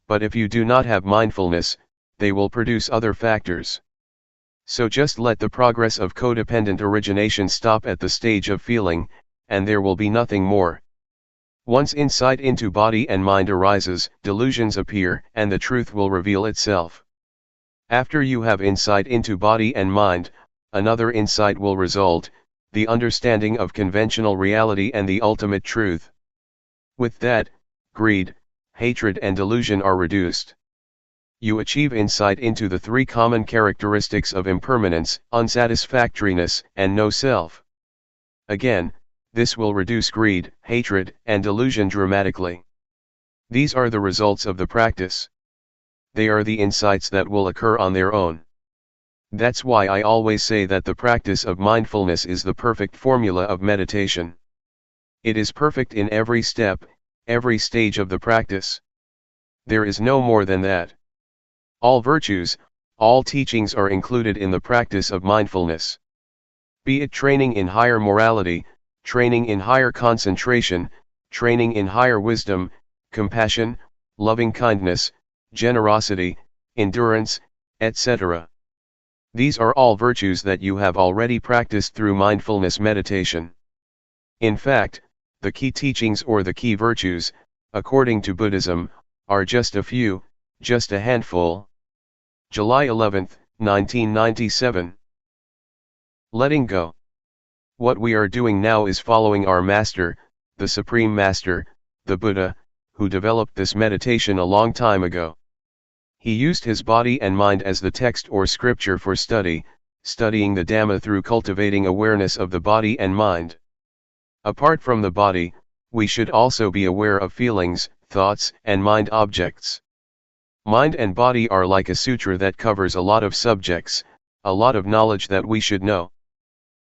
But if you do not have mindfulness, they will produce other factors. So just let the progress of codependent origination stop at the stage of feeling, and there will be nothing more. Once insight into body and mind arises, delusions appear, and the truth will reveal itself. After you have insight into body and mind, another insight will result, the understanding of conventional reality and the ultimate truth. With that, greed, hatred and delusion are reduced. You achieve insight into the three common characteristics of impermanence, unsatisfactoriness, and no self. Again, this will reduce greed, hatred, and delusion dramatically. These are the results of the practice. They are the insights that will occur on their own. That's why I always say that the practice of mindfulness is the perfect formula of meditation. It is perfect in every step, every stage of the practice. There is no more than that. All virtues, all teachings are included in the practice of mindfulness. Be it training in higher morality, training in higher concentration, training in higher wisdom, compassion, loving kindness, generosity, endurance, etc. These are all virtues that you have already practiced through mindfulness meditation. In fact, the key teachings or the key virtues, according to Buddhism, are just a few, just a handful. July 11, 1997. Letting go. What we are doing now is following our Master, the Supreme Master, the Buddha, who developed this meditation a long time ago. He used his body and mind as the text or scripture for studying the Dhamma through cultivating awareness of the body and mind. Apart from the body, we should also be aware of feelings, thoughts, and mind objects. Mind and body are like a sutra that covers a lot of subjects, a lot of knowledge that we should know.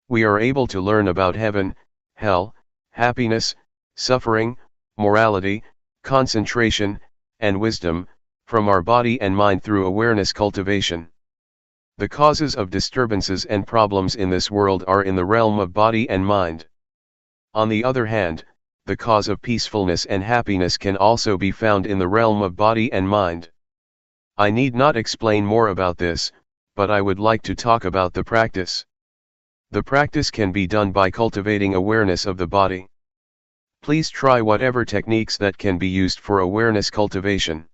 We are able to learn about heaven, hell, happiness, suffering, morality, concentration, and wisdom, from our body and mind through awareness cultivation. The causes of disturbances and problems in this world are in the realm of body and mind. On the other hand, the cause of peacefulness and happiness can also be found in the realm of body and mind. I need not explain more about this, but I would like to talk about the practice. The practice can be done by cultivating awareness of the body. Please try whatever techniques that can be used for awareness cultivation.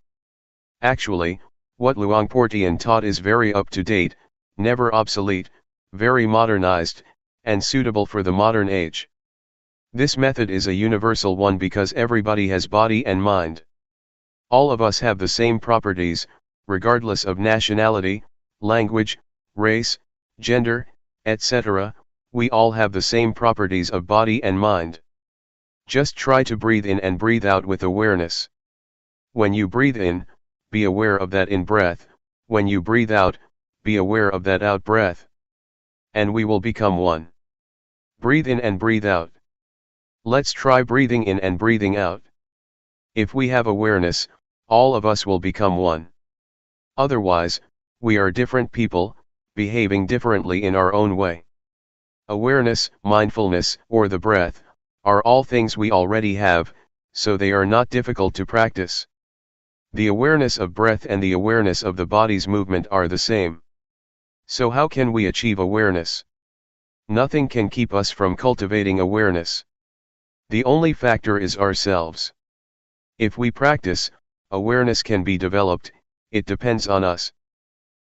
Actually, what Luangpor Teean taught is very up-to-date, never obsolete, very modernized, and suitable for the modern age. This method is a universal one because everybody has body and mind. All of us have the same properties, regardless of nationality, language, race, gender, etc. We all have the same properties of body and mind. Just try to breathe in and breathe out with awareness. When you breathe in, be aware of that in-breath, when you breathe out, be aware of that out-breath. And we will become one. Breathe in and breathe out. Let's try breathing in and breathing out. If we have awareness, all of us will become one. Otherwise, we are different people, behaving differently in our own way. Awareness, mindfulness, or the breath, are all things we already have, so they are not difficult to practice. The awareness of breath and the awareness of the body's movement are the same. So how can we achieve awareness? Nothing can keep us from cultivating awareness. The only factor is ourselves. If we practice, awareness can be developed, it depends on us.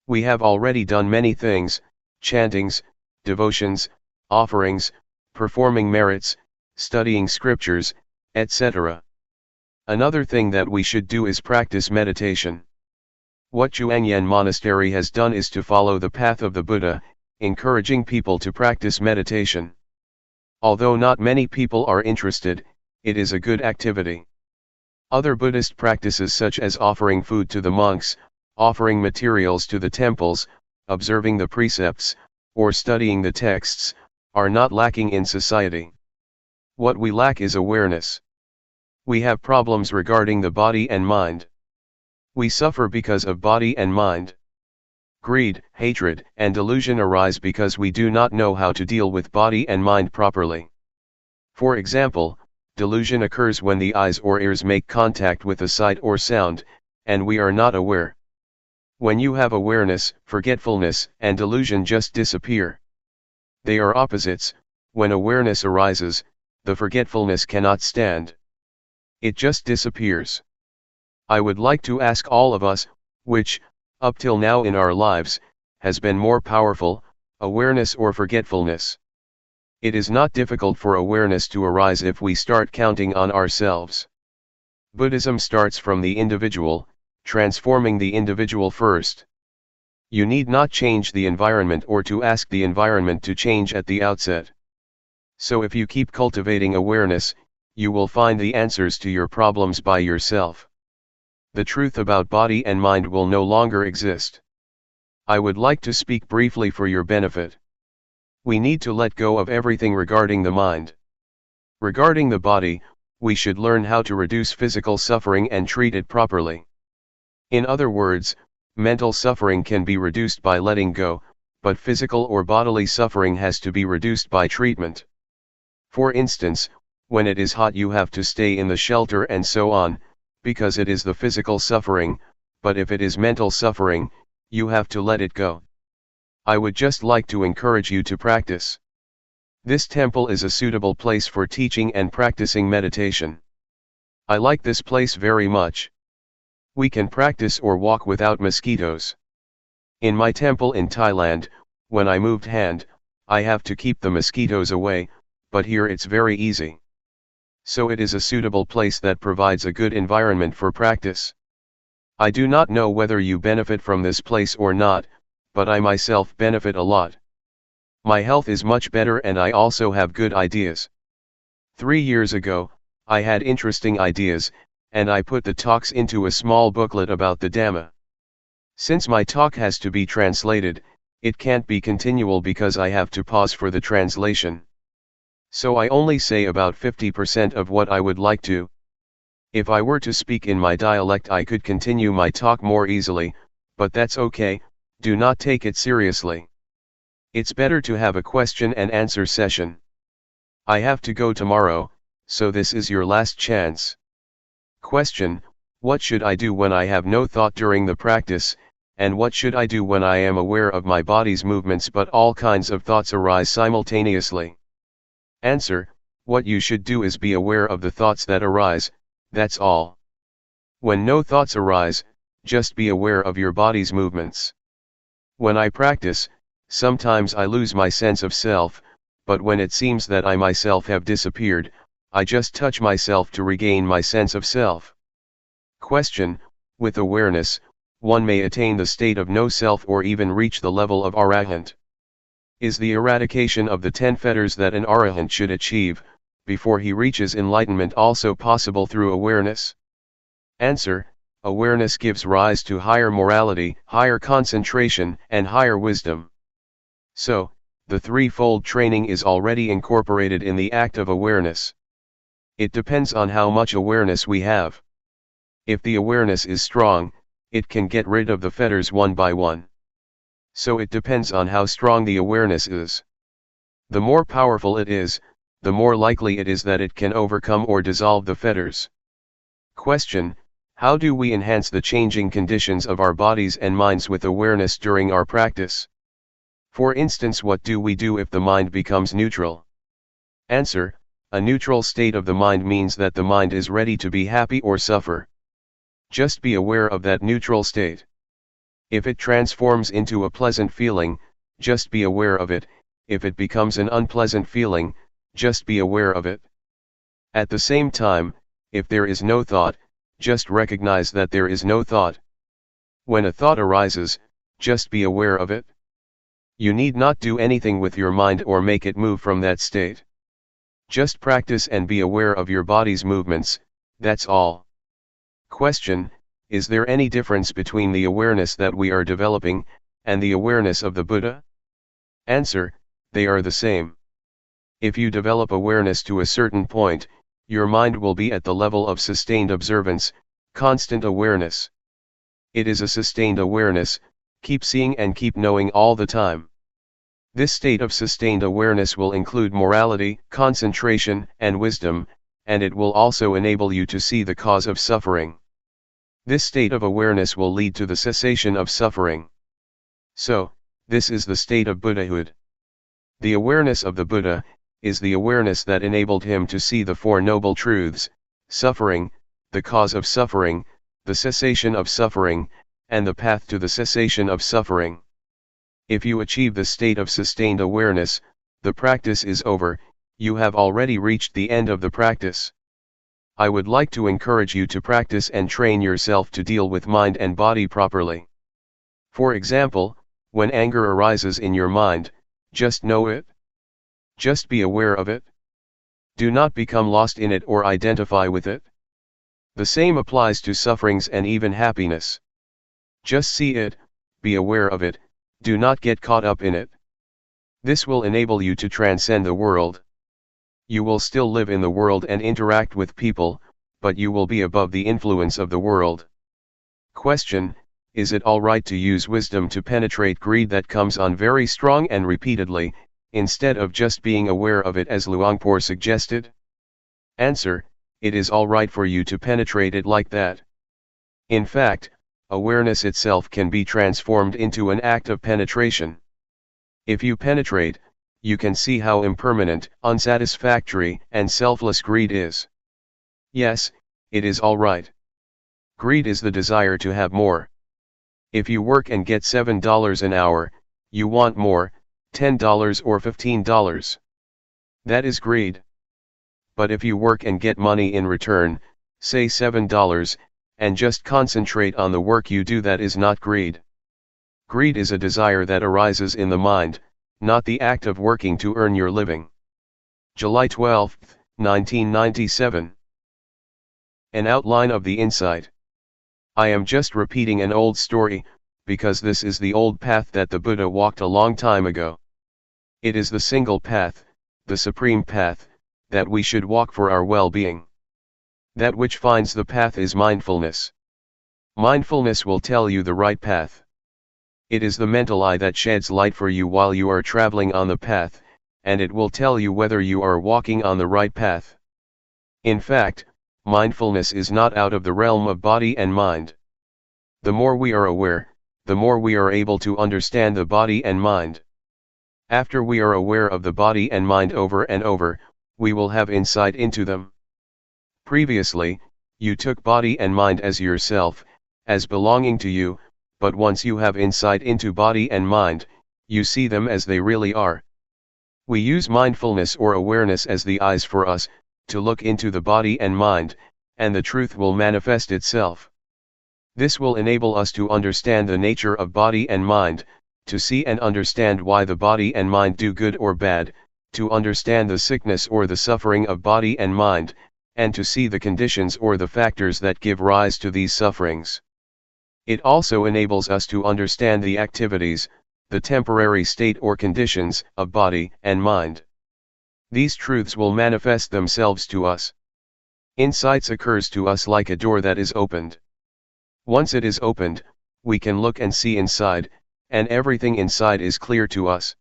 We have already done many things, chantings, devotions, offerings, performing merits, studying scriptures, etc. Another thing that we should do is practice meditation. What Zhuangyan Monastery has done is to follow the path of the Buddha, encouraging people to practice meditation. Although not many people are interested, it is a good activity. Other Buddhist practices such as offering food to the monks, offering materials to the temples, observing the precepts, or studying the texts, are not lacking in society. What we lack is awareness. We have problems regarding the body and mind. We suffer because of body and mind. greed, hatred, and delusion arise because we do not know how to deal with body and mind properly. For example, delusion occurs when the eyes or ears make contact with a sight or sound, and we are not aware. When you have awareness, forgetfulness and delusion just disappear. They are opposites. When awareness arises, the forgetfulness cannot stand. It just disappears. I would like to ask all of us, which, up till now in our lives, has been more powerful, awareness or forgetfulness? It is not difficult for awareness to arise if we start counting on ourselves. Buddhism starts from the individual, transforming the individual first. You need not change the environment or to ask the environment to change at the outset. So if you keep cultivating awareness, you will find the answers to your problems by yourself. The truth about body and mind will no longer exist. I would like to speak briefly for your benefit. We need to let go of everything regarding the mind. Regarding the body, we should learn how to reduce physical suffering and treat it properly. In other words, mental suffering can be reduced by letting go, but physical or bodily suffering has to be reduced by treatment. For instance, when it is hot you have to stay in the shelter and so on, because it is the physical suffering, but if it is mental suffering, you have to let it go. I would just like to encourage you to practice. This temple is a suitable place for teaching and practicing meditation. I like this place very much. We can practice or walk without mosquitoes. In my temple in Thailand, when I moved hand, I have to keep the mosquitoes away, but here it's very easy. So it is a suitable place that provides a good environment for practice. I do not know whether you benefit from this place or not, but I myself benefit a lot. My health is much better and I also have good ideas. 3 years ago, I had interesting ideas, and I put the talks into a small booklet about the Dhamma. Since my talk has to be translated, it can't be continual because I have to pause for the translation. So I only say about 50% of what I would like to. If I were to speak in my dialect I could continue my talk more easily, but that's okay, do not take it seriously. It's better to have a question and answer session. I have to go tomorrow, so this is your last chance. Question: what should I do when I have no thought during the practice, and what should I do when I am aware of my body's movements but all kinds of thoughts arise simultaneously? Answer: what you should do is be aware of the thoughts that arise, that's all. When no thoughts arise, just be aware of your body's movements. When I practice, sometimes I lose my sense of self, but when it seems that I myself have disappeared, I just touch myself to regain my sense of self. Question: with awareness, one may attain the state of no self or even reach the level of arahant. Is the eradication of the 10 fetters that an arahant should achieve, before he reaches enlightenment also possible through awareness? Answer: awareness gives rise to higher morality, higher concentration, and higher wisdom. So, the threefold training is already incorporated in the act of awareness. It depends on how much awareness we have. If the awareness is strong, it can get rid of the fetters one by one. So it depends on how strong the awareness is. The more powerful it is, the more likely it is that it can overcome or dissolve the fetters. Question: how do we enhance the changing conditions of our bodies and minds with awareness during our practice? For instance, what do we do if the mind becomes neutral? Answer: a neutral state of the mind means that the mind is ready to be happy or suffer. Just be aware of that neutral state. If it transforms into a pleasant feeling, just be aware of it. If it becomes an unpleasant feeling, just be aware of it. At the same time, if there is no thought, just recognize that there is no thought. When a thought arises, just be aware of it. You need not do anything with your mind or make it move from that state. Just practice and be aware of your body's movements, that's all. Question: is there any difference between the awareness that we are developing, and the awareness of the Buddha? Answer: they are the same. If you develop awareness to a certain point, your mind will be at the level of sustained observance, constant awareness. It is a sustained awareness, Keep seeing and keep knowing all the time. This state of sustained awareness will include morality, concentration, and wisdom, and it will also enable you to see the cause of suffering. This state of awareness will lead to the cessation of suffering. So, this is the state of Buddhahood. The awareness of the Buddha is the awareness that enabled him to see the Four Noble Truths: suffering, the cause of suffering, the cessation of suffering, and the path to the cessation of suffering. If you achieve the state of sustained awareness, the practice is over, you have already reached the end of the practice. I would like to encourage you to practice and train yourself to deal with mind and body properly. For example, when anger arises in your mind, just know it. Just be aware of it. Do not become lost in it or identify with it. The same applies to sufferings and even happiness. Just see it, be aware of it, do not get caught up in it. This will enable you to transcend the world. You will still live in the world and interact with people, but you will be above the influence of the world. Question: is it alright to use wisdom to penetrate greed that comes on very strong and repeatedly, instead of just being aware of it as Luangpor suggested? Answer: it is alright for you to penetrate it like that. In fact, awareness itself can be transformed into an act of penetration. If you penetrate, you can see how impermanent, unsatisfactory, and selfless greed is. Yes, it is alright. Greed is the desire to have more. If you work and get $7 an hour, you want more, $10 or $15. That is greed. But if you work and get money in return, say $7, and just concentrate on the work you do, that is not greed. Greed is a desire that arises in the mind, not the act of working to earn your living. July 12, 1997. An outline of the insight. I am just repeating an old story, because this is the old path that the Buddha walked a long time ago. It is the single path, the supreme path, that we should walk for our well-being. That which finds the path is mindfulness. Mindfulness will tell you the right path. It is the mental eye that sheds light for you while you are traveling on the path, and it will tell you whether you are walking on the right path. In fact, mindfulness is not out of the realm of body and mind. The more we are aware, the more we are able to understand the body and mind. After we are aware of the body and mind over and over, we will have insight into them. Previously, you took body and mind as yourself, as belonging to you, but once you have insight into body and mind, you see them as they really are. We use mindfulness or awareness as the eyes for us, to look into the body and mind, and the truth will manifest itself. This will enable us to understand the nature of body and mind, to see and understand why the body and mind do good or bad, to understand the sickness or the suffering of body and mind, and to see the conditions or the factors that give rise to these sufferings. It also enables us to understand the activities, the temporary state or conditions, of body and mind. These truths will manifest themselves to us. Insights occurs to us like a door that is opened. Once it is opened, we can look and see inside, and everything inside is clear to us.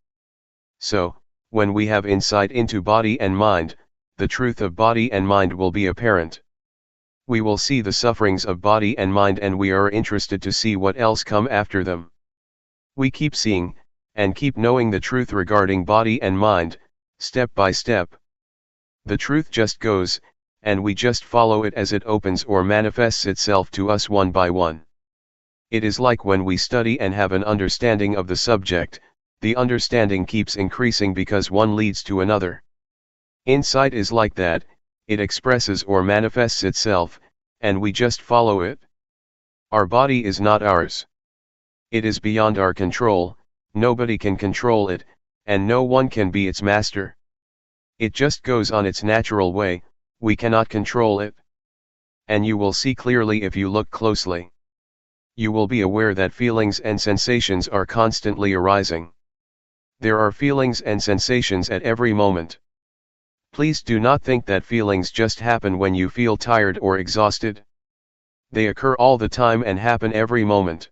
So, when we have insight into body and mind, the truth of body and mind will be apparent. We will see the sufferings of body and mind, and we are interested to see what else come after them. We keep seeing, and keep knowing the truth regarding body and mind, step by step. The truth just goes, and we just follow it as it opens or manifests itself to us one by one. It is like when we study and have an understanding of the subject, the understanding keeps increasing because one leads to another. Insight is like that, it expresses or manifests itself, and we just follow it. Our body is not ours. It is beyond our control, nobody can control it, and no one can be its master. It just goes on its natural way, we cannot control it. And you will see clearly if you look closely. You will be aware that feelings and sensations are constantly arising. There are feelings and sensations at every moment. Please do not think that feelings just happen when you feel tired or exhausted. They occur all the time and happen every moment.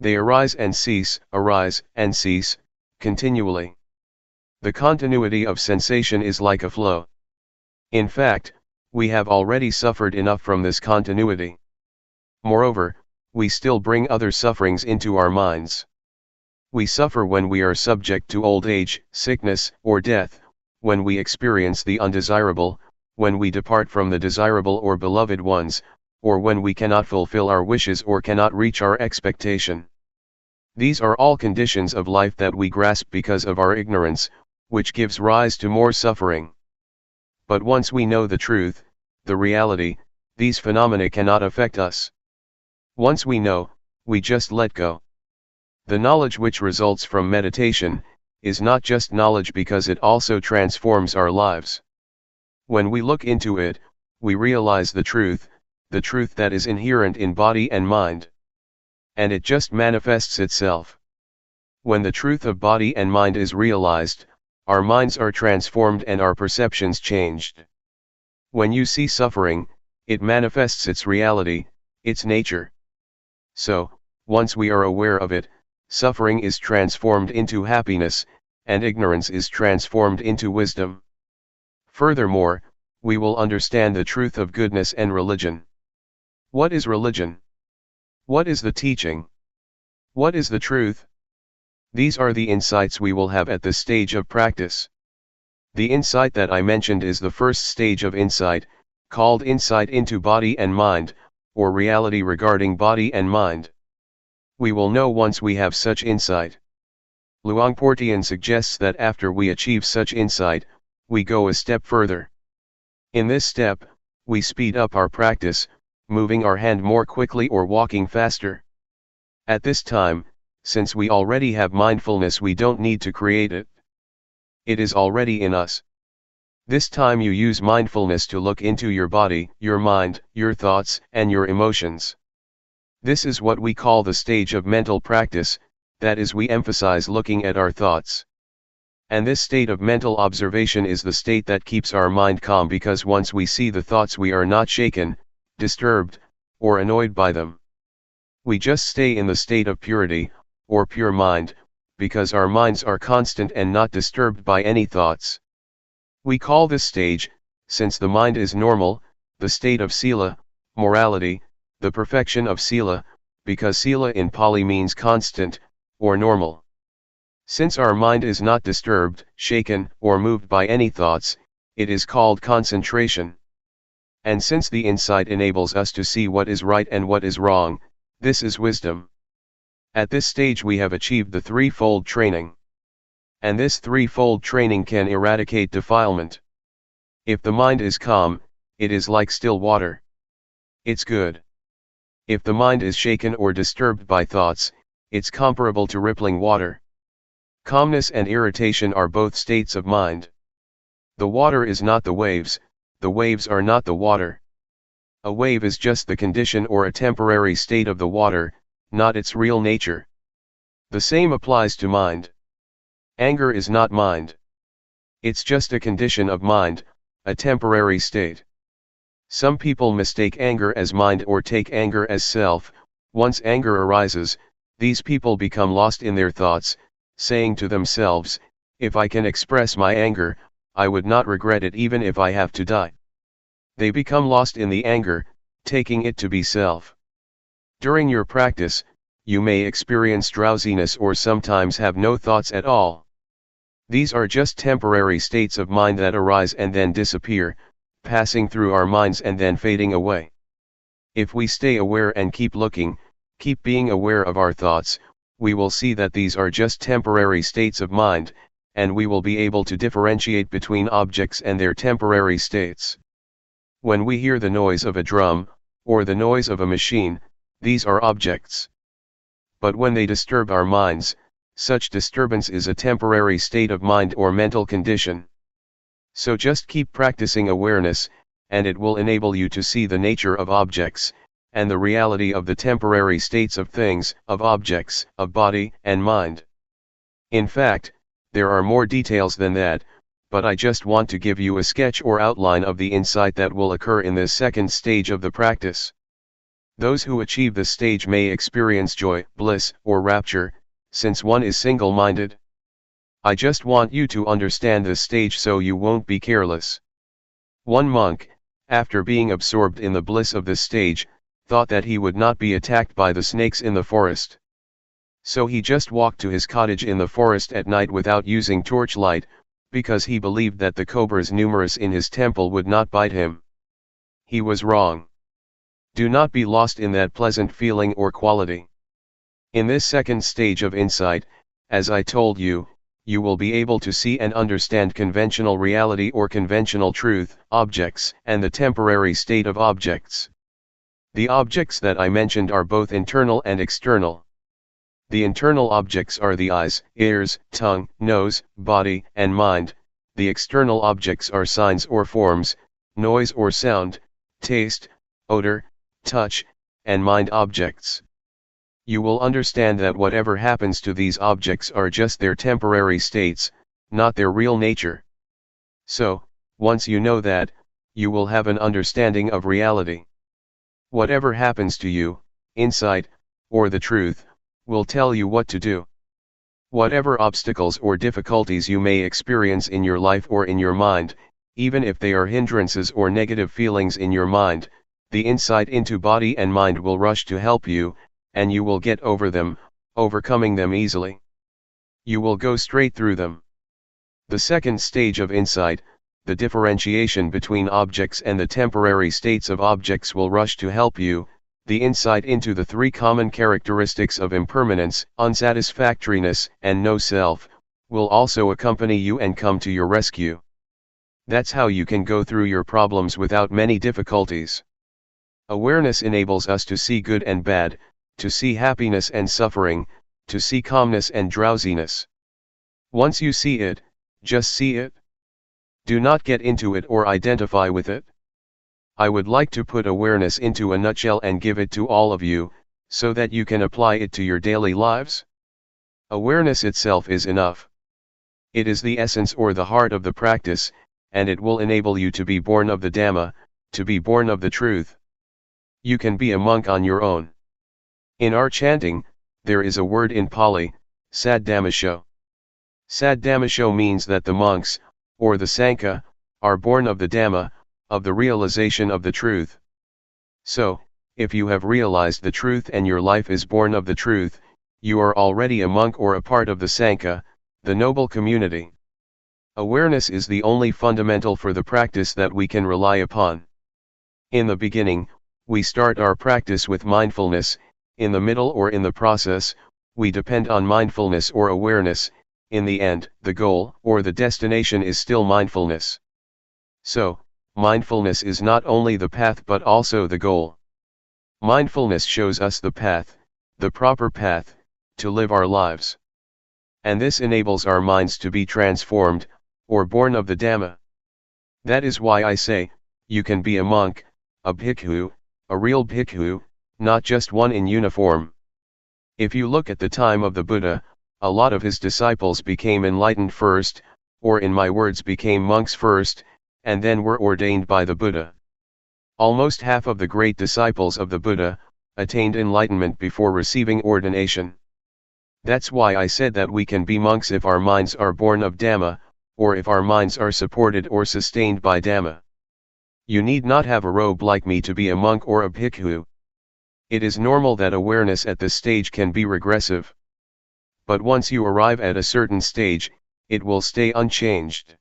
They arise and cease, continually. The continuity of sensation is like a flow. In fact, we have already suffered enough from this continuity. Moreover, we still bring other sufferings into our minds. We suffer when we are subject to old age, sickness, or death, when we experience the undesirable, when we depart from the desirable or beloved ones, or when we cannot fulfill our wishes or cannot reach our expectation. These are all conditions of life that we grasp because of our ignorance, which gives rise to more suffering. But once we know the truth, the reality, these phenomena cannot affect us. Once we know, we just let go. The knowledge which results from meditation is not just knowledge because it also transforms our lives. When we look into it, we realize the truth that is inherent in body and mind. And it just manifests itself. When the truth of body and mind is realized, our minds are transformed and our perceptions changed. When you see suffering, it manifests its reality, its nature. So, once we are aware of it, suffering is transformed into happiness, and ignorance is transformed into wisdom. Furthermore, we will understand the truth of goodness and religion. What is religion? What is the teaching? What is the truth? These are the insights we will have at this stage of practice. The insight that I mentioned is the first stage of insight, called insight into body and mind, or reality regarding body and mind. We will know once we have such insight. Luangpor Teean suggests that after we achieve such insight, we go a step further. In this step, we speed up our practice, moving our hand more quickly or walking faster. At this time, since we already have mindfulness, we don't need to create it. It is already in us. This time you use mindfulness to look into your body, your mind, your thoughts, and your emotions. This is what we call the stage of mental practice, that is, we emphasize looking at our thoughts. And this state of mental observation is the state that keeps our mind calm, because once we see the thoughts we are not shaken, disturbed, or annoyed by them. We just stay in the state of purity, or pure mind, because our minds are constant and not disturbed by any thoughts. We call this stage, since the mind is normal, the state of sila, morality, the perfection of sila, because sila in Pali means constant, or normal. Since our mind is not disturbed, shaken, or moved by any thoughts, it is called concentration. And since the insight enables us to see what is right and what is wrong, this is wisdom. At this stage we have achieved the threefold training. And this threefold training can eradicate defilement. If the mind is calm, it is like still water. It's good. If the mind is shaken or disturbed by thoughts, it's comparable to rippling water. Calmness and irritation are both states of mind. The water is not the waves are not the water. A wave is just the condition or a temporary state of the water, not its real nature. The same applies to mind. Anger is not mind. It's just a condition of mind, a temporary state. Some people mistake anger as mind or take anger as self. Once anger arises, these people become lost in their thoughts, saying to themselves, "If I can express my anger, I would not regret it even if I have to die." They become lost in the anger, taking it to be self. During your practice, you may experience drowsiness or sometimes have no thoughts at all. These are just temporary states of mind that arise and then disappear, passing through our minds and then fading away. If we stay aware and keep looking, keep being aware of our thoughts, we will see that these are just temporary states of mind, and we will be able to differentiate between objects and their temporary states. When we hear the noise of a drum, or the noise of a machine, these are objects. But when they disturb our minds, such disturbance is a temporary state of mind or mental condition. So just keep practicing awareness, and it will enable you to see the nature of objects, and the reality of the temporary states of things, of objects, of body and mind. In fact, there are more details than that, but I just want to give you a sketch or outline of the insight that will occur in this second stage of the practice. Those who achieve this stage may experience joy, bliss, or rapture, since one is single-minded. I just want you to understand this stage so you won't be careless. One monk, after being absorbed in the bliss of this stage, thought that he would not be attacked by the snakes in the forest. So he just walked to his cottage in the forest at night without using torchlight, because he believed that the cobras numerous in his temple would not bite him. He was wrong. Do not be lost in that pleasant feeling or quality. In this second stage of insight, as I told you, you will be able to see and understand conventional reality or conventional truth, objects, and the temporary state of objects. The objects that I mentioned are both internal and external. The internal objects are the eyes, ears, tongue, nose, body, and mind. The external objects are signs or forms, noise or sound, taste, odor, touch, and mind objects. You will understand that whatever happens to these objects are just their temporary states, not their real nature. So, once you know that, you will have an understanding of reality. Whatever happens to you, insight, or the truth, will tell you what to do. Whatever obstacles or difficulties you may experience in your life or in your mind, even if they are hindrances or negative feelings in your mind, the insight into body and mind will rush to help you, and you will get over them, overcoming them easily. You will go straight through them. The second stage of insight, the differentiation between objects and the temporary states of objects, will rush to help you. The insight into the three common characteristics of impermanence, unsatisfactoriness, and no self, will also accompany you and come to your rescue. That's how you can go through your problems without many difficulties. Awareness enables us to see good and bad, to see happiness and suffering, to see calmness and drowsiness. Once you see it, just see it. Do not get into it or identify with it. I would like to put awareness into a nutshell and give it to all of you, so that you can apply it to your daily lives. Awareness itself is enough. It is the essence or the heart of the practice, and it will enable you to be born of the Dhamma, to be born of the truth. You can be a monk on your own. In our chanting, there is a word in Pali, Saddhammasho. Saddhammasho means that the monks, or the Sangha, are born of the Dhamma, of the realization of the truth. So, if you have realized the truth and your life is born of the truth, you are already a monk or a part of the Sangha, the noble community. Awareness is the only fundamental for the practice that we can rely upon. In the beginning, we start our practice with mindfulness. In the middle or in the process, we depend on mindfulness or awareness. In the end, the goal or the destination is still mindfulness. So, mindfulness is not only the path but also the goal. Mindfulness shows us the path, the proper path, to live our lives. And this enables our minds to be transformed, or born of the Dhamma. That is why I say, you can be a monk, a bhikkhu, a real bhikkhu, not just one in uniform. If you look at the time of the Buddha, a lot of his disciples became enlightened first, or in my words became monks first, and then were ordained by the Buddha. Almost half of the great disciples of the Buddha attained enlightenment before receiving ordination. That's why I said that we can be monks if our minds are born of Dhamma, or if our minds are supported or sustained by Dhamma. You need not have a robe like me to be a monk or a bhikkhu. It is normal that awareness at this stage can be regressive. But once you arrive at a certain stage, it will stay unchanged.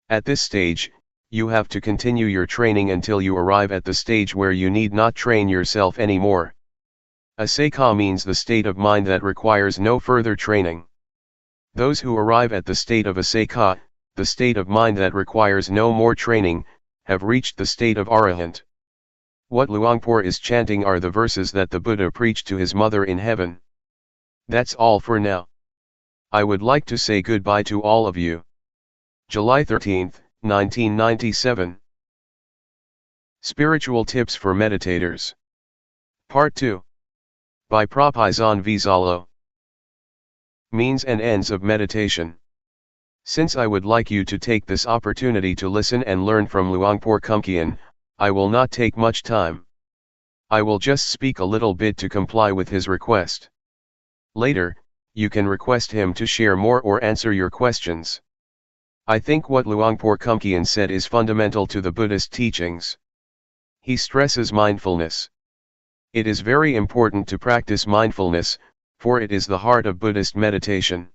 At this stage, you have to continue your training until you arrive at the stage where you need not train yourself anymore. Asakha means the state of mind that requires no further training. Those who arrive at the state of asakha, the state of mind that requires no more training, have reached the state of arahant. What Luangpor is chanting are the verses that the Buddha preached to his mother in heaven. That's all for now. I would like to say goodbye to all of you. July 13, 1997. Spiritual Tips for Meditators. Part 2. By Propizan Vizalo. Means and Ends of Meditation. Since I would like you to take this opportunity to listen and learn from Luangpor Teean, I will not take much time. I will just speak a little bit to comply with his request. Later, you can request him to share more or answer your questions. I think what Luangpor Teean said is fundamental to the Buddhist teachings. He stresses mindfulness. It is very important to practice mindfulness, for it is the heart of Buddhist meditation.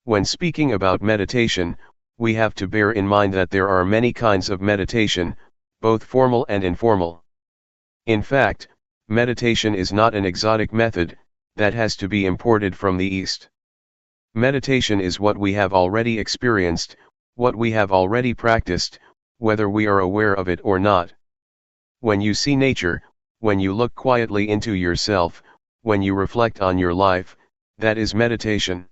When speaking about meditation, we have to bear in mind that there are many kinds of meditation, both formal and informal. In fact, meditation is not an exotic method that has to be imported from the East. Meditation is what we have already experienced, what we have already practiced, whether we are aware of it or not. When you see nature, when you look quietly into yourself, when you reflect on your life, that is meditation.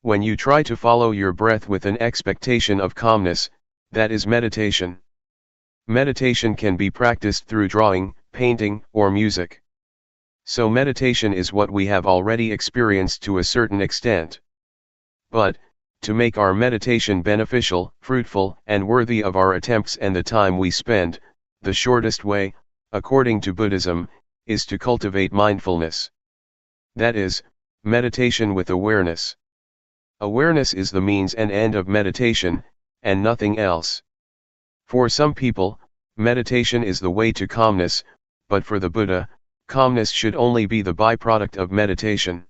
When you try to follow your breath with an expectation of calmness, that is meditation. Meditation can be practiced through drawing, painting, or music. So meditation is what we have already experienced to a certain extent. But, to make our meditation beneficial, fruitful, and worthy of our attempts and the time we spend, the shortest way, according to Buddhism, is to cultivate mindfulness. That is, meditation with awareness. Awareness is the means and end of meditation, and nothing else. For some people, meditation is the way to calmness, but for the Buddha, calmness should only be the byproduct of meditation.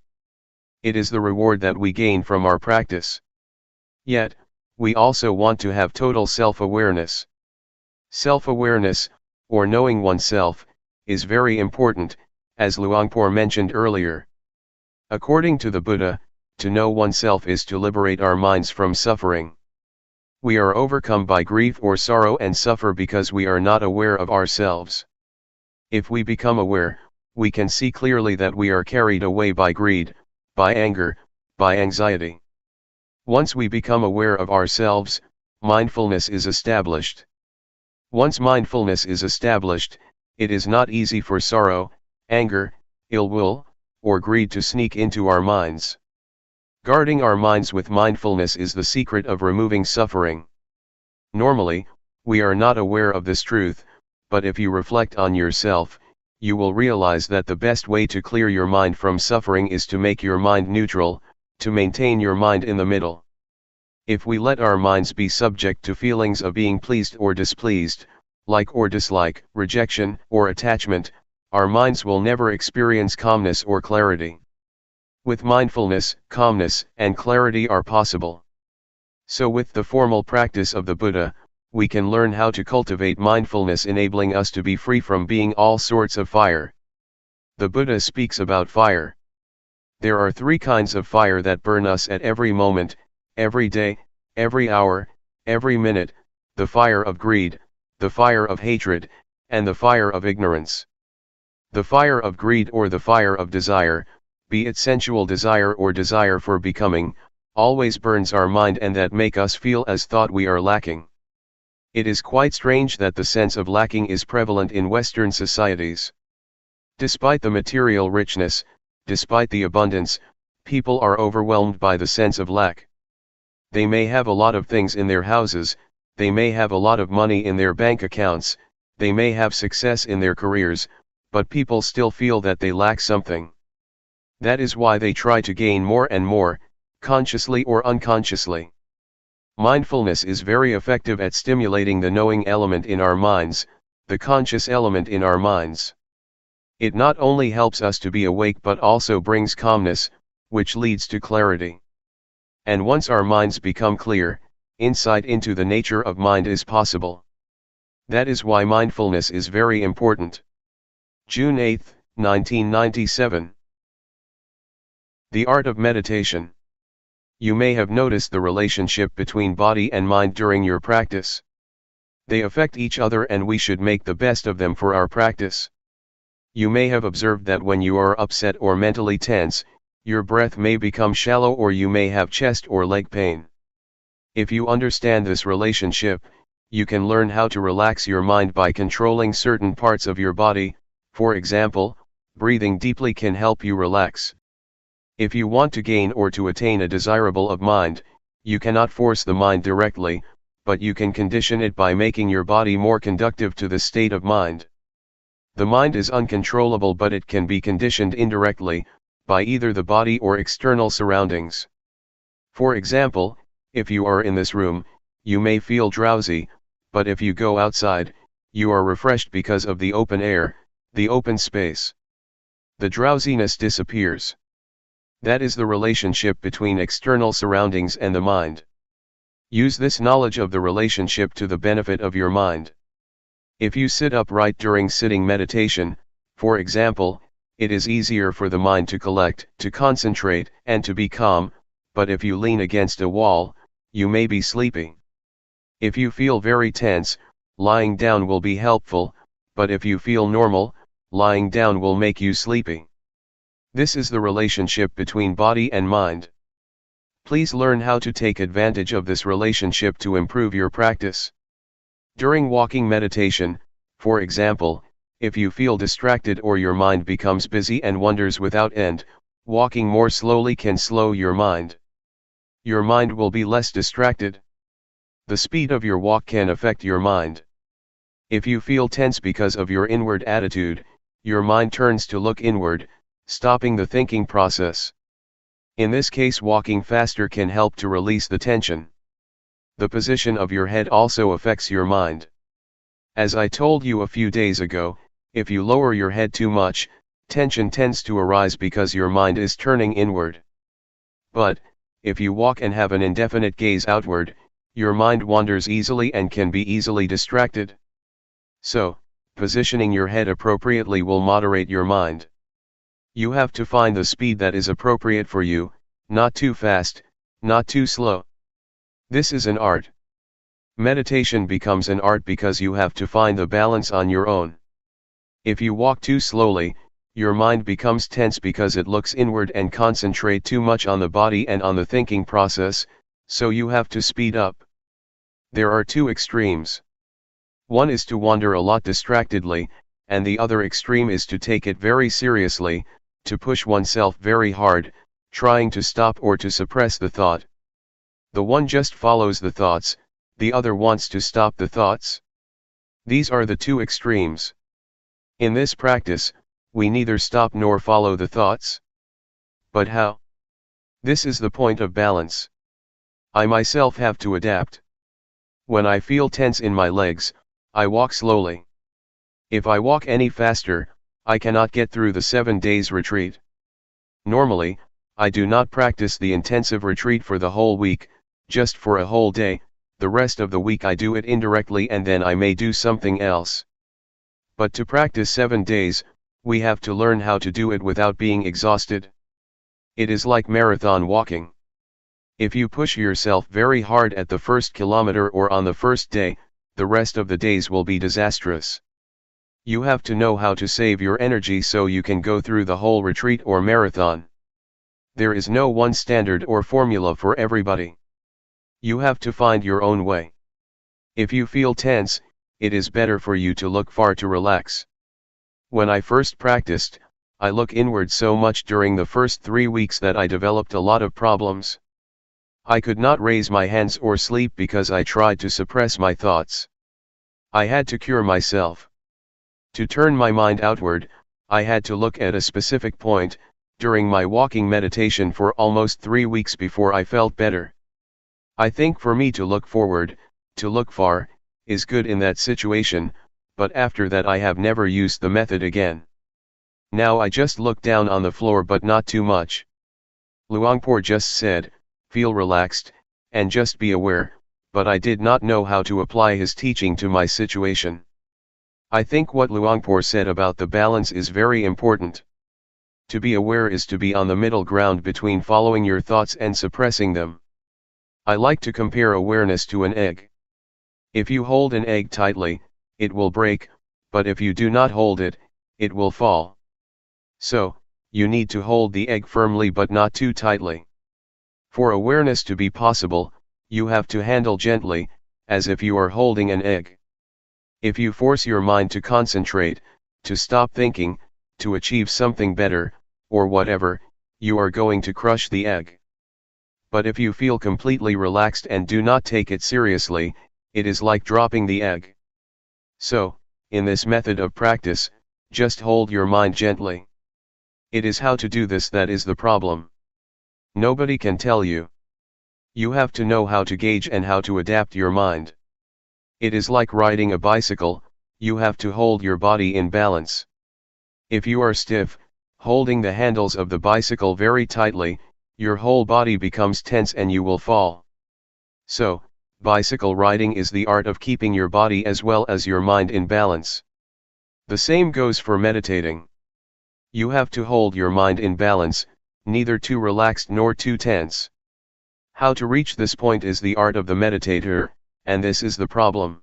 It is the reward that we gain from our practice. Yet, we also want to have total self-awareness. Self-awareness, or knowing oneself, is very important, as Luangpor mentioned earlier. According to the Buddha, to know oneself is to liberate our minds from suffering. We are overcome by grief or sorrow and suffer because we are not aware of ourselves. If we become aware, we can see clearly that we are carried away by greed, by anger, by anxiety. Once we become aware of ourselves, mindfulness is established. Once mindfulness is established, it is not easy for sorrow, anger, ill will, or greed to sneak into our minds. Guarding our minds with mindfulness is the secret of removing suffering. Normally, we are not aware of this truth, but if you reflect on yourself, you will realize that the best way to clear your mind from suffering is to make your mind neutral, to maintain your mind in the middle. If we let our minds be subject to feelings of being pleased or displeased, like or dislike, rejection or attachment, our minds will never experience calmness or clarity. With mindfulness, calmness and clarity are possible. So with the formal practice of the Buddha, we can learn how to cultivate mindfulness, enabling us to be free from being all sorts of fire. The Buddha speaks about fire. There are three kinds of fire that burn us at every moment, every day, every hour, every minute: the fire of greed, the fire of hatred, and the fire of ignorance. The fire of greed or the fire of desire, be it sensual desire or desire for becoming, always burns our mind, and that make us feel as thought we are lacking. It is quite strange that the sense of lacking is prevalent in Western societies. Despite the material richness, despite the abundance, people are overwhelmed by the sense of lack. They may have a lot of things in their houses, they may have a lot of money in their bank accounts, they may have success in their careers, but people still feel that they lack something. That is why they try to gain more and more, consciously or unconsciously. Mindfulness is very effective at stimulating the knowing element in our minds, the conscious element in our minds. It not only helps us to be awake but also brings calmness, which leads to clarity. And once our minds become clear, insight into the nature of mind is possible. That is why mindfulness is very important. June 8, 1997. The art of meditation. You may have noticed the relationship between body and mind during your practice. They affect each other and we should make the best of them for our practice. You may have observed that when you are upset or mentally tense, your breath may become shallow or you may have chest or leg pain. If you understand this relationship, you can learn how to relax your mind by controlling certain parts of your body. For example, breathing deeply can help you relax. If you want to gain or to attain a desirable of mind, you cannot force the mind directly, but you can condition it by making your body more conducive to the state of mind. The mind is uncontrollable, but it can be conditioned indirectly, by either the body or external surroundings. For example, if you are in this room, you may feel drowsy, but if you go outside, you are refreshed because of the open air, the open space. The drowsiness disappears. That is the relationship between external surroundings and the mind. Use this knowledge of the relationship to the benefit of your mind. If you sit upright during sitting meditation, for example, it is easier for the mind to collect, to concentrate, and to be calm, but if you lean against a wall, you may be sleeping. If you feel very tense, lying down will be helpful, but if you feel normal, lying down will make you sleepy. This is the relationship between body and mind. Please learn how to take advantage of this relationship to improve your practice. During walking meditation, for example, if you feel distracted or your mind becomes busy and wanders without end, walking more slowly can slow your mind. Your mind will be less distracted. The speed of your walk can affect your mind. If you feel tense because of your inward attitude, your mind turns to look inward, stopping the thinking process. In this case, walking faster can help to release the tension. The position of your head also affects your mind. As I told you a few days ago, if you lower your head too much, tension tends to arise because your mind is turning inward. But, if you walk and have an indefinite gaze outward, your mind wanders easily and can be easily distracted. So, positioning your head appropriately will moderate your mind. You have to find the speed that is appropriate for you, not too fast, not too slow. This is an art. Meditation becomes an art because you have to find the balance on your own. If you walk too slowly, your mind becomes tense because it looks inward and concentrate too much on the body and on the thinking process, so you have to speed up. There are two extremes. One is to wander a lot distractedly, and the other extreme is to take it very seriously, to push oneself very hard, trying to stop or to suppress the thought. The one just follows the thoughts, the other wants to stop the thoughts. These are the two extremes. In this practice, we neither stop nor follow the thoughts. But how? This is the point of balance. I myself have to adapt. When I feel tense in my legs, I walk slowly. If I walk any faster, I cannot get through the 7 days retreat. Normally, I do not practice the intensive retreat for the whole week, just for a whole day. The rest of the week I do it indirectly and then I may do something else. But to practice 7 days, we have to learn how to do it without being exhausted. It is like marathon walking. If you push yourself very hard at the first kilometer or on the first day, the rest of the days will be disastrous. You have to know how to save your energy so you can go through the whole retreat or marathon. There is no one standard or formula for everybody. You have to find your own way. If you feel tense, it is better for you to look far to relax. When I first practiced, I look inward so much during the first 3 weeks that I developed a lot of problems. I could not raise my hands or sleep because I tried to suppress my thoughts. I had to cure myself. To turn my mind outward, I had to look at a specific point, during my walking meditation for almost 3 weeks before I felt better. I think for me to look forward, to look far, is good in that situation, but after that I have never used the method again. Now I just look down on the floor but not too much. Luangpor just said, feel relaxed, and just be aware, but I did not know how to apply his teaching to my situation. I think what Luangpor said about the balance is very important. To be aware is to be on the middle ground between following your thoughts and suppressing them. I like to compare awareness to an egg. If you hold an egg tightly, it will break, but if you do not hold it, it will fall. So, you need to hold the egg firmly but not too tightly. For awareness to be possible, you have to handle gently, as if you are holding an egg. If you force your mind to concentrate, to stop thinking, to achieve something better, or whatever, you are going to crush the egg. But if you feel completely relaxed and do not take it seriously, it is like dropping the egg. So, in this method of practice, just hold your mind gently. It is how to do this that is the problem. Nobody can tell you. You have to know how to gauge and how to adapt your mind. It is like riding a bicycle, you have to hold your body in balance. If you are stiff, holding the handles of the bicycle very tightly, your whole body becomes tense and you will fall. So, bicycle riding is the art of keeping your body as well as your mind in balance. The same goes for meditating. You have to hold your mind in balance, neither too relaxed nor too tense. How to reach this point is the art of the meditator, and this is the problem.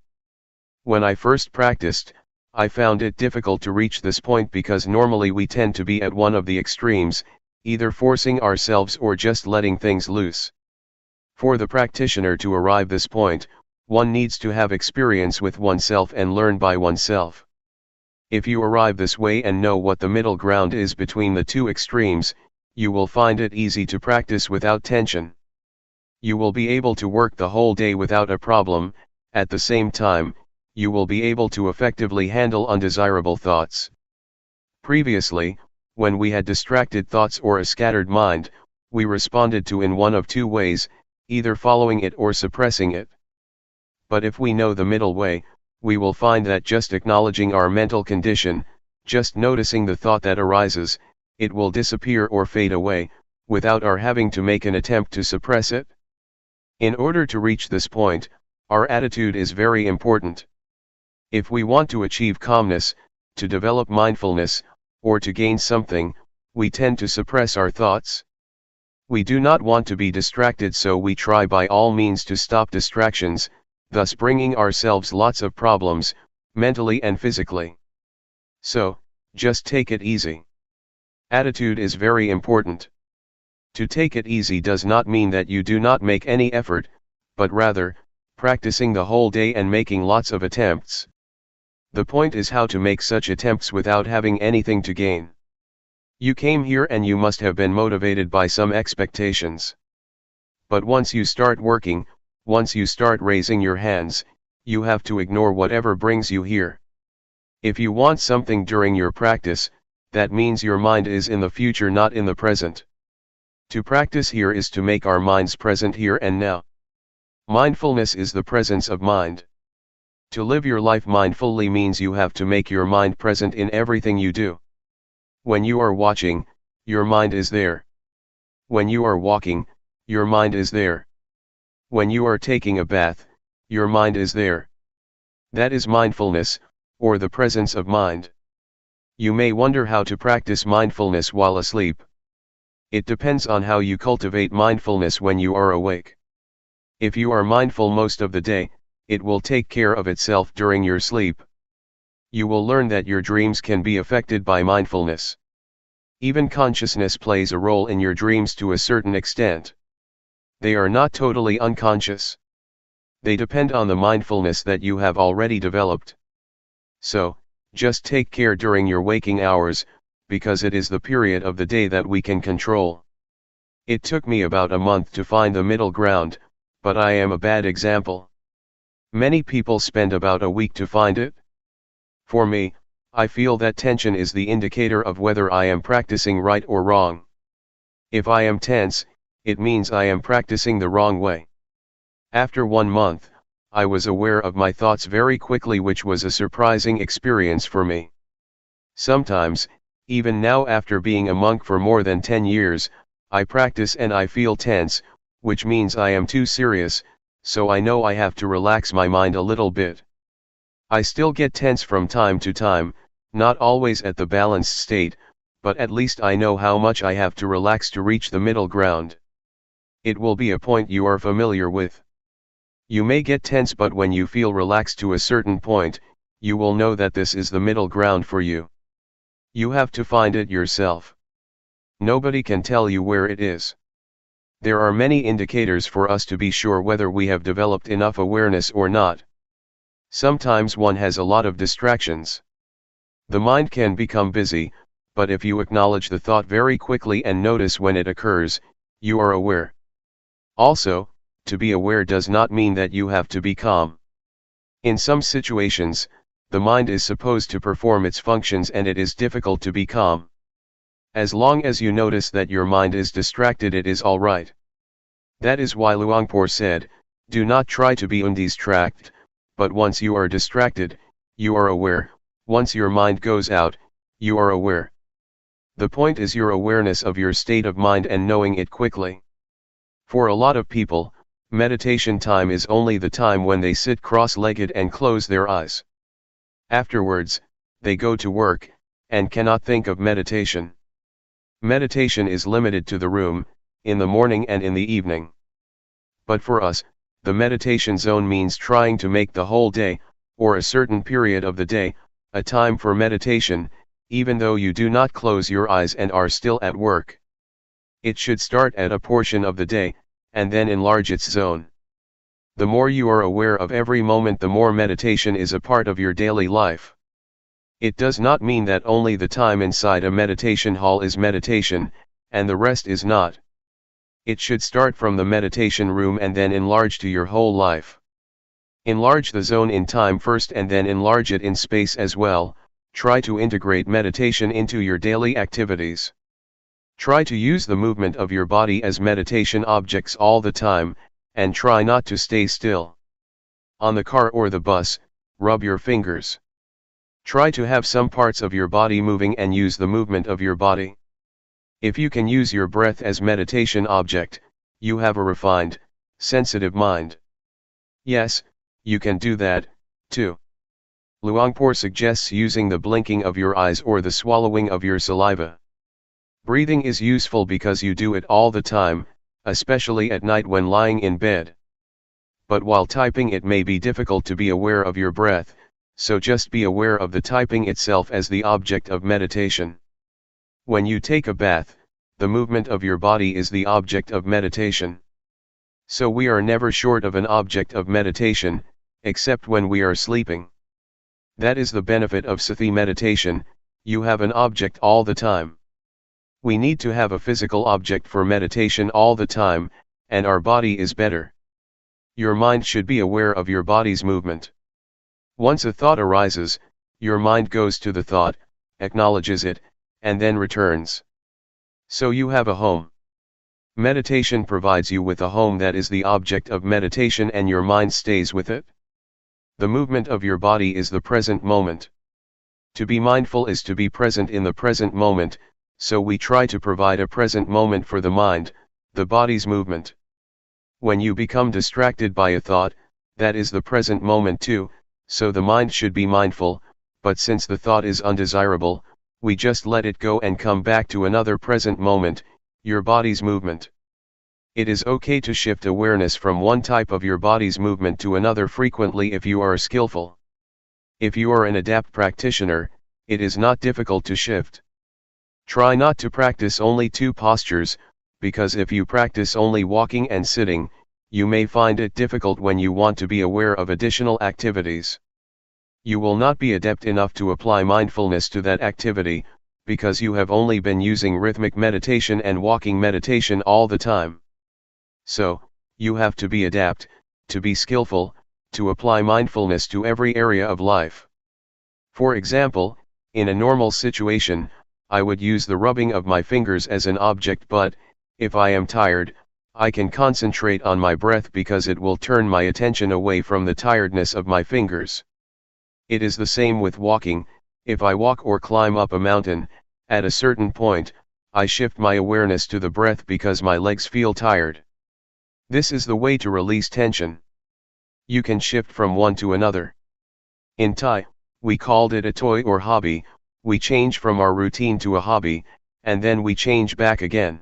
When I first practiced, I found it difficult to reach this point because normally we tend to be at one of the extremes, either forcing ourselves or just letting things loose. For the practitioner to arrive this point, one needs to have experience with oneself and learn by oneself. If you arrive this way and know what the middle ground is between the two extremes, you will find it easy to practice without tension. You will be able to work the whole day without a problem. At the same time, you will be able to effectively handle undesirable thoughts. Previously, when we had distracted thoughts or a scattered mind, we responded to in one of two ways, either following it or suppressing it. But if we know the middle way, we will find that just acknowledging our mental condition, just noticing the thought that arises, it will disappear or fade away, without our having to make an attempt to suppress it. In order to reach this point, our attitude is very important. If we want to achieve calmness, to develop mindfulness, or to gain something, we tend to suppress our thoughts. We do not want to be distracted, so we try by all means to stop distractions, thus bringing ourselves lots of problems, mentally and physically. So, just take it easy. Attitude is very important. To take it easy does not mean that you do not make any effort, but rather, practicing the whole day and making lots of attempts. The point is how to make such attempts without having anything to gain. You came here and you must have been motivated by some expectations. But once you start working, once you start raising your hands, you have to ignore whatever brings you here. If you want something during your practice, that means your mind is in the future, not in the present. To practice here is to make our minds present here and now. Mindfulness is the presence of mind. To live your life mindfully means you have to make your mind present in everything you do. When you are watching, your mind is there. When you are walking, your mind is there. When you are taking a bath, your mind is there. That is mindfulness, or the presence of mind. You may wonder how to practice mindfulness while asleep. It depends on how you cultivate mindfulness when you are awake. If you are mindful most of the day, it will take care of itself during your sleep. You will learn that your dreams can be affected by mindfulness. Even consciousness plays a role in your dreams to a certain extent. They are not totally unconscious. They depend on the mindfulness that you have already developed. So, just take care during your waking hours, because it is the period of the day that we can control. It took me about a month to find the middle ground, but I am a bad example. Many people spend about a week to find it. For me, I feel that tension is the indicator of whether I am practicing right or wrong. If I am tense, it means I am practicing the wrong way. After 1 month, I was aware of my thoughts very quickly, which was a surprising experience for me. Sometimes, even now after being a monk for more than 10 years, I practice and I feel tense, which means I am too serious, so I know I have to relax my mind a little bit. I still get tense from time to time, not always at the balanced state, but at least I know how much I have to relax to reach the middle ground. It will be a point you are familiar with. You may get tense, but when you feel relaxed to a certain point, you will know that this is the middle ground for you. You have to find it yourself. Nobody can tell you where it is. There are many indicators for us to be sure whether we have developed enough awareness or not. Sometimes one has a lot of distractions. The mind can become busy, but if you acknowledge the thought very quickly and notice when it occurs, you are aware. Also, to be aware does not mean that you have to be calm. In some situations, the mind is supposed to perform its functions and it is difficult to be calm. As long as you notice that your mind is distracted, it is all right. That is why Luangpor said, do not try to be undistracted, but once you are distracted, you are aware, once your mind goes out, you are aware. The point is your awareness of your state of mind and knowing it quickly. For a lot of people, meditation time is only the time when they sit cross-legged and close their eyes. Afterwards, they go to work, and cannot think of meditation. Meditation is limited to the room, in the morning and in the evening. But for us, the meditation zone means trying to make the whole day, or a certain period of the day, a time for meditation, even though you do not close your eyes and are still at work. It should start at a portion of the day, and then enlarge its zone. The more you are aware of every moment, the more meditation is a part of your daily life. It does not mean that only the time inside a meditation hall is meditation, and the rest is not. It should start from the meditation room and then enlarge to your whole life. Enlarge the zone in time first and then enlarge it in space as well. Try to integrate meditation into your daily activities. Try to use the movement of your body as meditation objects all the time, and try not to stay still. On the car or the bus, rub your fingers. Try to have some parts of your body moving and use the movement of your body. If you can use your breath as meditation object, you have a refined, sensitive mind. Yes, you can do that, too. Luangpor suggests using the blinking of your eyes or the swallowing of your saliva. Breathing is useful because you do it all the time, especially at night when lying in bed. But while typing, it may be difficult to be aware of your breath, so just be aware of the typing itself as the object of meditation. When you take a bath, the movement of your body is the object of meditation. So we are never short of an object of meditation, except when we are sleeping. That is the benefit of Sati meditation, you have an object all the time. We need to have a physical object for meditation all the time, and our body is better. Your mind should be aware of your body's movement. Once a thought arises, your mind goes to the thought, acknowledges it, and then returns. So you have a home. Meditation provides you with a home that is the object of meditation and your mind stays with it. The movement of your body is the present moment. To be mindful is to be present in the present moment, so we try to provide a present moment for the mind, the body's movement. When you become distracted by a thought, that is the present moment too, so the mind should be mindful, but since the thought is undesirable, we just let it go and come back to another present moment, your body's movement. It is okay to shift awareness from one type of your body's movement to another frequently if you are skillful. If you are an adept practitioner, it is not difficult to shift. Try not to practice only two postures, because if you practice only walking and sitting, you may find it difficult when you want to be aware of additional activities. You will not be adept enough to apply mindfulness to that activity, because you have only been using rhythmic meditation and walking meditation all the time. So, you have to be adept, to be skillful, to apply mindfulness to every area of life. For example, in a normal situation, I would use the rubbing of my fingers as an object, but, if I am tired, I can concentrate on my breath because it will turn my attention away from the tiredness of my fingers. It is the same with walking. If I walk or climb up a mountain, at a certain point, I shift my awareness to the breath because my legs feel tired. This is the way to release tension. You can shift from one to another. In Thai, we called it a toy or hobby. We change from our routine to a hobby, and then we change back again.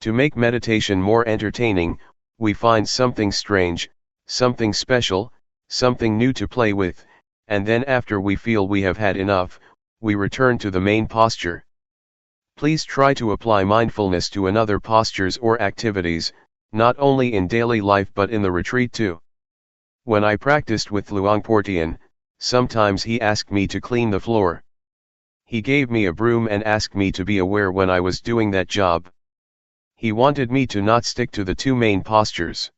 To make meditation more entertaining, we find something strange, something special, something new to play with, and then after we feel we have had enough, we return to the main posture. Please try to apply mindfulness to another postures or activities, not only in daily life but in the retreat too. When I practiced with Luangpor Teean, sometimes he asked me to clean the floor. He gave me a broom and asked me to be aware when I was doing that job. He wanted me to not stick to the two main postures.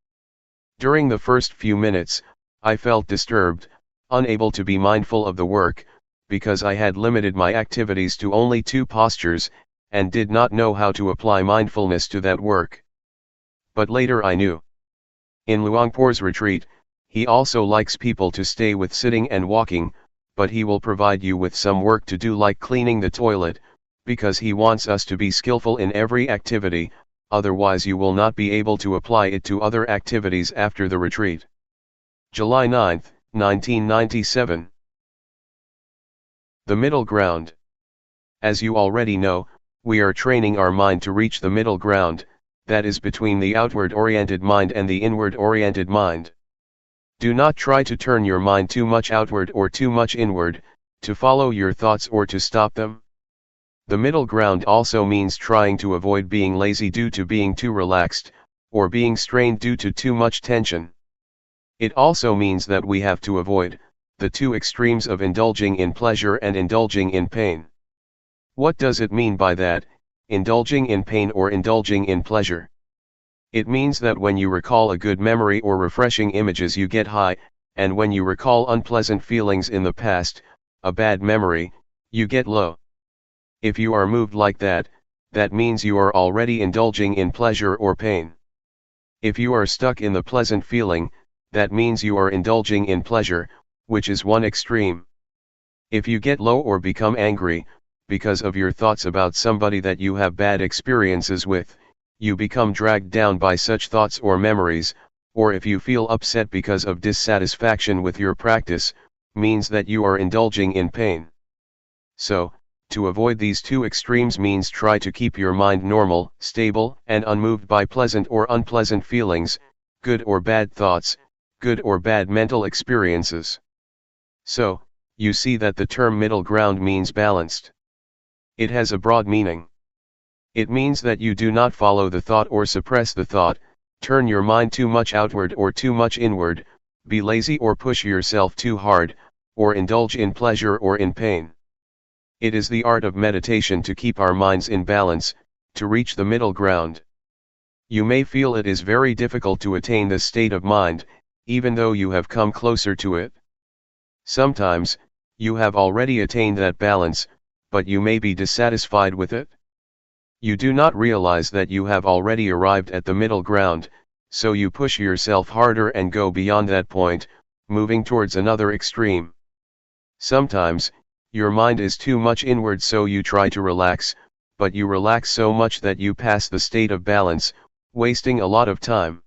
During the first few minutes, I felt disturbed, unable to be mindful of the work, because I had limited my activities to only 2 postures, and did not know how to apply mindfulness to that work. But later I knew. In Luangpor's retreat, he also likes people to stay with sitting and walking, but he will provide you with some work to do like cleaning the toilet, because he wants us to be skillful in every activity, otherwise you will not be able to apply it to other activities after the retreat. July 9, 1997. The middle ground. As you already know, we are training our mind to reach the middle ground, that is between the outward-oriented mind and the inward-oriented mind. Do not try to turn your mind too much outward or too much inward, to follow your thoughts or to stop them. The middle ground also means trying to avoid being lazy due to being too relaxed, or being strained due to too much tension. It also means that we have to avoid the 2 extremes of indulging in pleasure and indulging in pain. What does it mean by that, indulging in pain or indulging in pleasure? It means that when you recall a good memory or refreshing images you get high, and when you recall unpleasant feelings in the past, a bad memory, you get low. If you are moved like that, that means you are already indulging in pleasure or pain. If you are stuck in the pleasant feeling, that means you are indulging in pleasure, which is one extreme. If you get low or become angry, because of your thoughts about somebody that you have bad experiences with, you become dragged down by such thoughts or memories, or if you feel upset because of dissatisfaction with your practice, means that you are indulging in pain. So, to avoid these 2 extremes means try to keep your mind normal, stable, and unmoved by pleasant or unpleasant feelings, good or bad thoughts, good or bad mental experiences. So, you see that the term middle ground means balanced. It has a broad meaning. It means that you do not follow the thought or suppress the thought, turn your mind too much outward or too much inward, be lazy or push yourself too hard, or indulge in pleasure or in pain. It is the art of meditation to keep our minds in balance, to reach the middle ground. You may feel it is very difficult to attain this state of mind, even though you have come closer to it. Sometimes, you have already attained that balance, but you may be dissatisfied with it. You do not realize that you have already arrived at the middle ground, so you push yourself harder and go beyond that point, moving towards another extreme. Sometimes, your mind is too much inward so you try to relax, but you relax so much that you pass the state of balance, wasting a lot of time.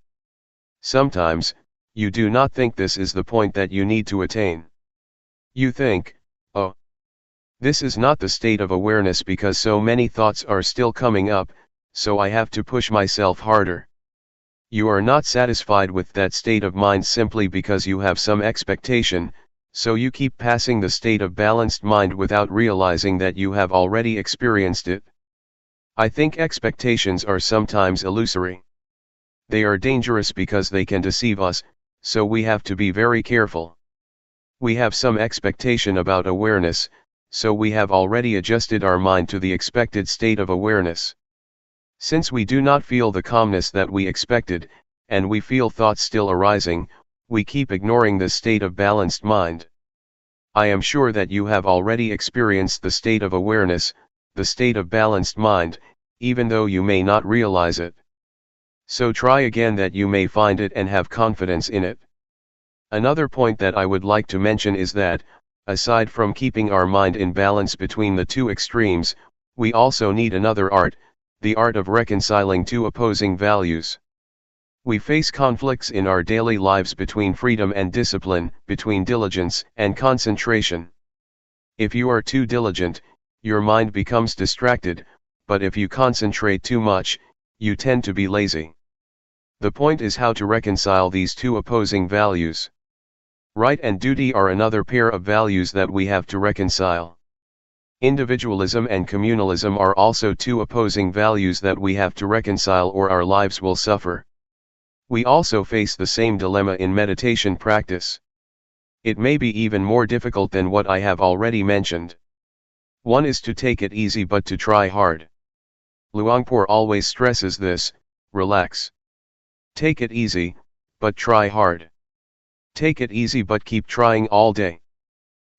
Sometimes, you do not think this is the point that you need to attain. You think, oh, this is not the state of awareness because so many thoughts are still coming up, so I have to push myself harder. You are not satisfied with that state of mind simply because you have some expectation, so you keep passing the state of balanced mind without realizing that you have already experienced it. I think expectations are sometimes illusory. They are dangerous because they can deceive us, so we have to be very careful. We have some expectation about awareness, so we have already adjusted our mind to the expected state of awareness. Since we do not feel the calmness that we expected, and we feel thoughts still arising, we keep ignoring this state of balanced mind. I am sure that you have already experienced the state of awareness, the state of balanced mind, even though you may not realize it. So try again that you may find it and have confidence in it. Another point that I would like to mention is that, aside from keeping our mind in balance between the 2 extremes, we also need another art, the art of reconciling 2 opposing values. We face conflicts in our daily lives between freedom and discipline, between diligence and concentration. If you are too diligent, your mind becomes distracted, but if you concentrate too much, you tend to be lazy. The point is how to reconcile these 2 opposing values. Right and duty are another pair of values that we have to reconcile. Individualism and communalism are also 2 opposing values that we have to reconcile or our lives will suffer. We also face the same dilemma in meditation practice. It may be even more difficult than what I have already mentioned. One is to take it easy but to try hard. Luangpor always stresses this, relax. Take it easy, but try hard. Take it easy but keep trying all day.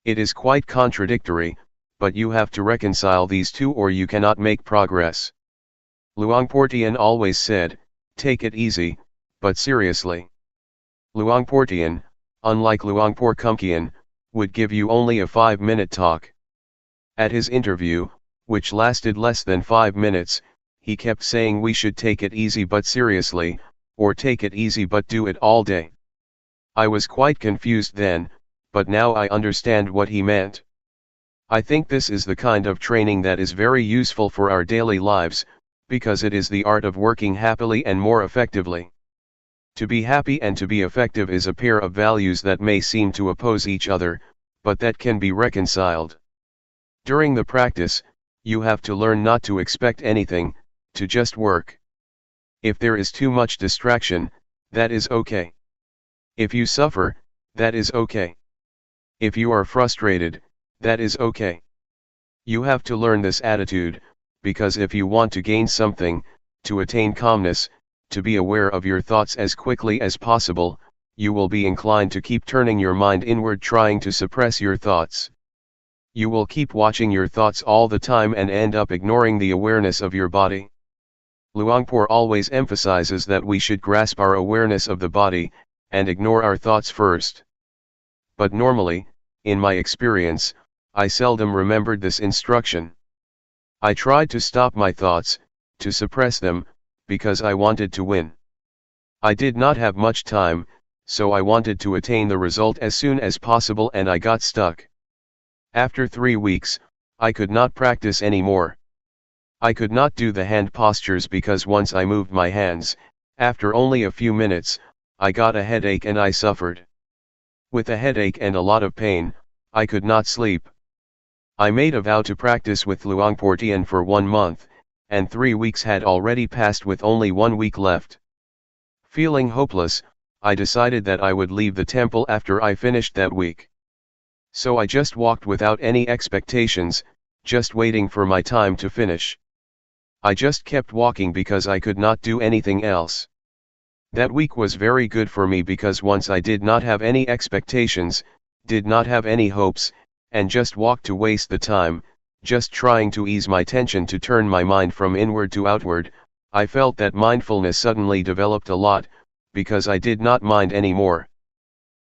It is quite contradictory, but you have to reconcile these two or you cannot make progress. Luangpor Teean always said, take it easy, but seriously. Luangpor Teean, unlike Luangpor Teean, would give you only a 5-minute talk. At his interview, which lasted less than 5 minutes, he kept saying we should take it easy but seriously, or take it easy but do it all day. I was quite confused then, but now I understand what he meant. I think this is the kind of training that is very useful for our daily lives, because it is the art of working happily and more effectively. To be happy and to be effective is a pair of values that may seem to oppose each other, but that can be reconciled. During the practice, you have to learn not to expect anything, to just work. If there is too much distraction, that is okay. If you suffer, that is okay. If you are frustrated, that is okay. You have to learn this attitude, because if you want to gain something, to attain calmness, to be aware of your thoughts as quickly as possible, you will be inclined to keep turning your mind inward trying to suppress your thoughts. You will keep watching your thoughts all the time and end up ignoring the awareness of your body. Luangpor always emphasizes that we should grasp our awareness of the body, and ignore our thoughts first. But normally, in my experience, I seldom remembered this instruction. I tried to stop my thoughts, to suppress them, because I wanted to win. I did not have much time, so I wanted to attain the result as soon as possible and I got stuck. After 3 weeks, I could not practice anymore. I could not do the hand postures because once I moved my hands, after only a few minutes, I got a headache and I suffered. With a headache and a lot of pain, I could not sleep. I made a vow to practice with Luangpor Teean for 1 month, and 3 weeks had already passed with only 1 week left. Feeling hopeless, I decided that I would leave the temple after I finished that week. So I just walked without any expectations, just waiting for my time to finish. I just kept walking because I could not do anything else. That week was very good for me because once I did not have any expectations, did not have any hopes, and just walked to waste the time, just trying to ease my tension to turn my mind from inward to outward, I felt that mindfulness suddenly developed a lot, because I did not mind anymore.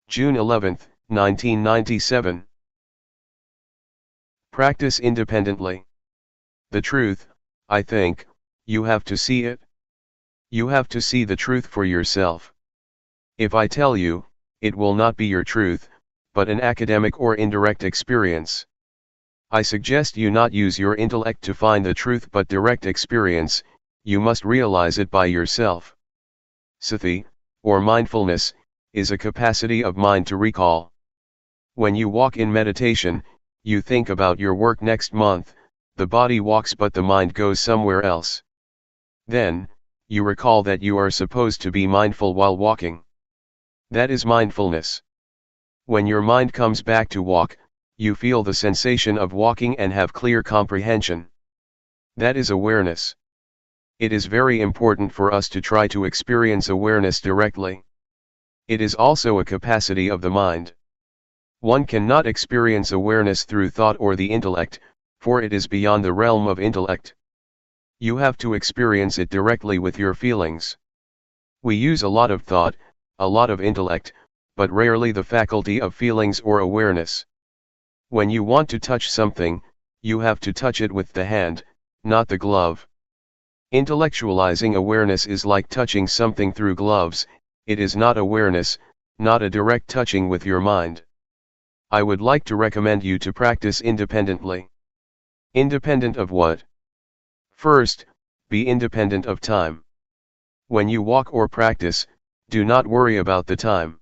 June 11, 1997. Practice independently. The truth, I think, you have to see it. You have to see the truth for yourself. If I tell you, it will not be your truth, but an academic or indirect experience. I suggest you not use your intellect to find the truth but direct experience, you must realize it by yourself. Sati, or mindfulness, is a capacity of mind to recall. When you walk in meditation, you think about your work next month, the body walks but the mind goes somewhere else. Then, you recall that you are supposed to be mindful while walking. That is mindfulness. When your mind comes back to walk, you feel the sensation of walking and have clear comprehension. That is awareness. It is very important for us to try to experience awareness directly. It is also a capacity of the mind. One cannot experience awareness through thought or the intellect, for it is beyond the realm of intellect. You have to experience it directly with your feelings. We use a lot of thought, a lot of intellect, but rarely the faculty of feelings or awareness. When you want to touch something, you have to touch it with the hand, not the glove. Intellectualizing awareness is like touching something through gloves, it is not awareness, not a direct touching with your mind. I would like to recommend you to practice independently. Independent of what? First, be independent of time. When you walk or practice, do not worry about the time.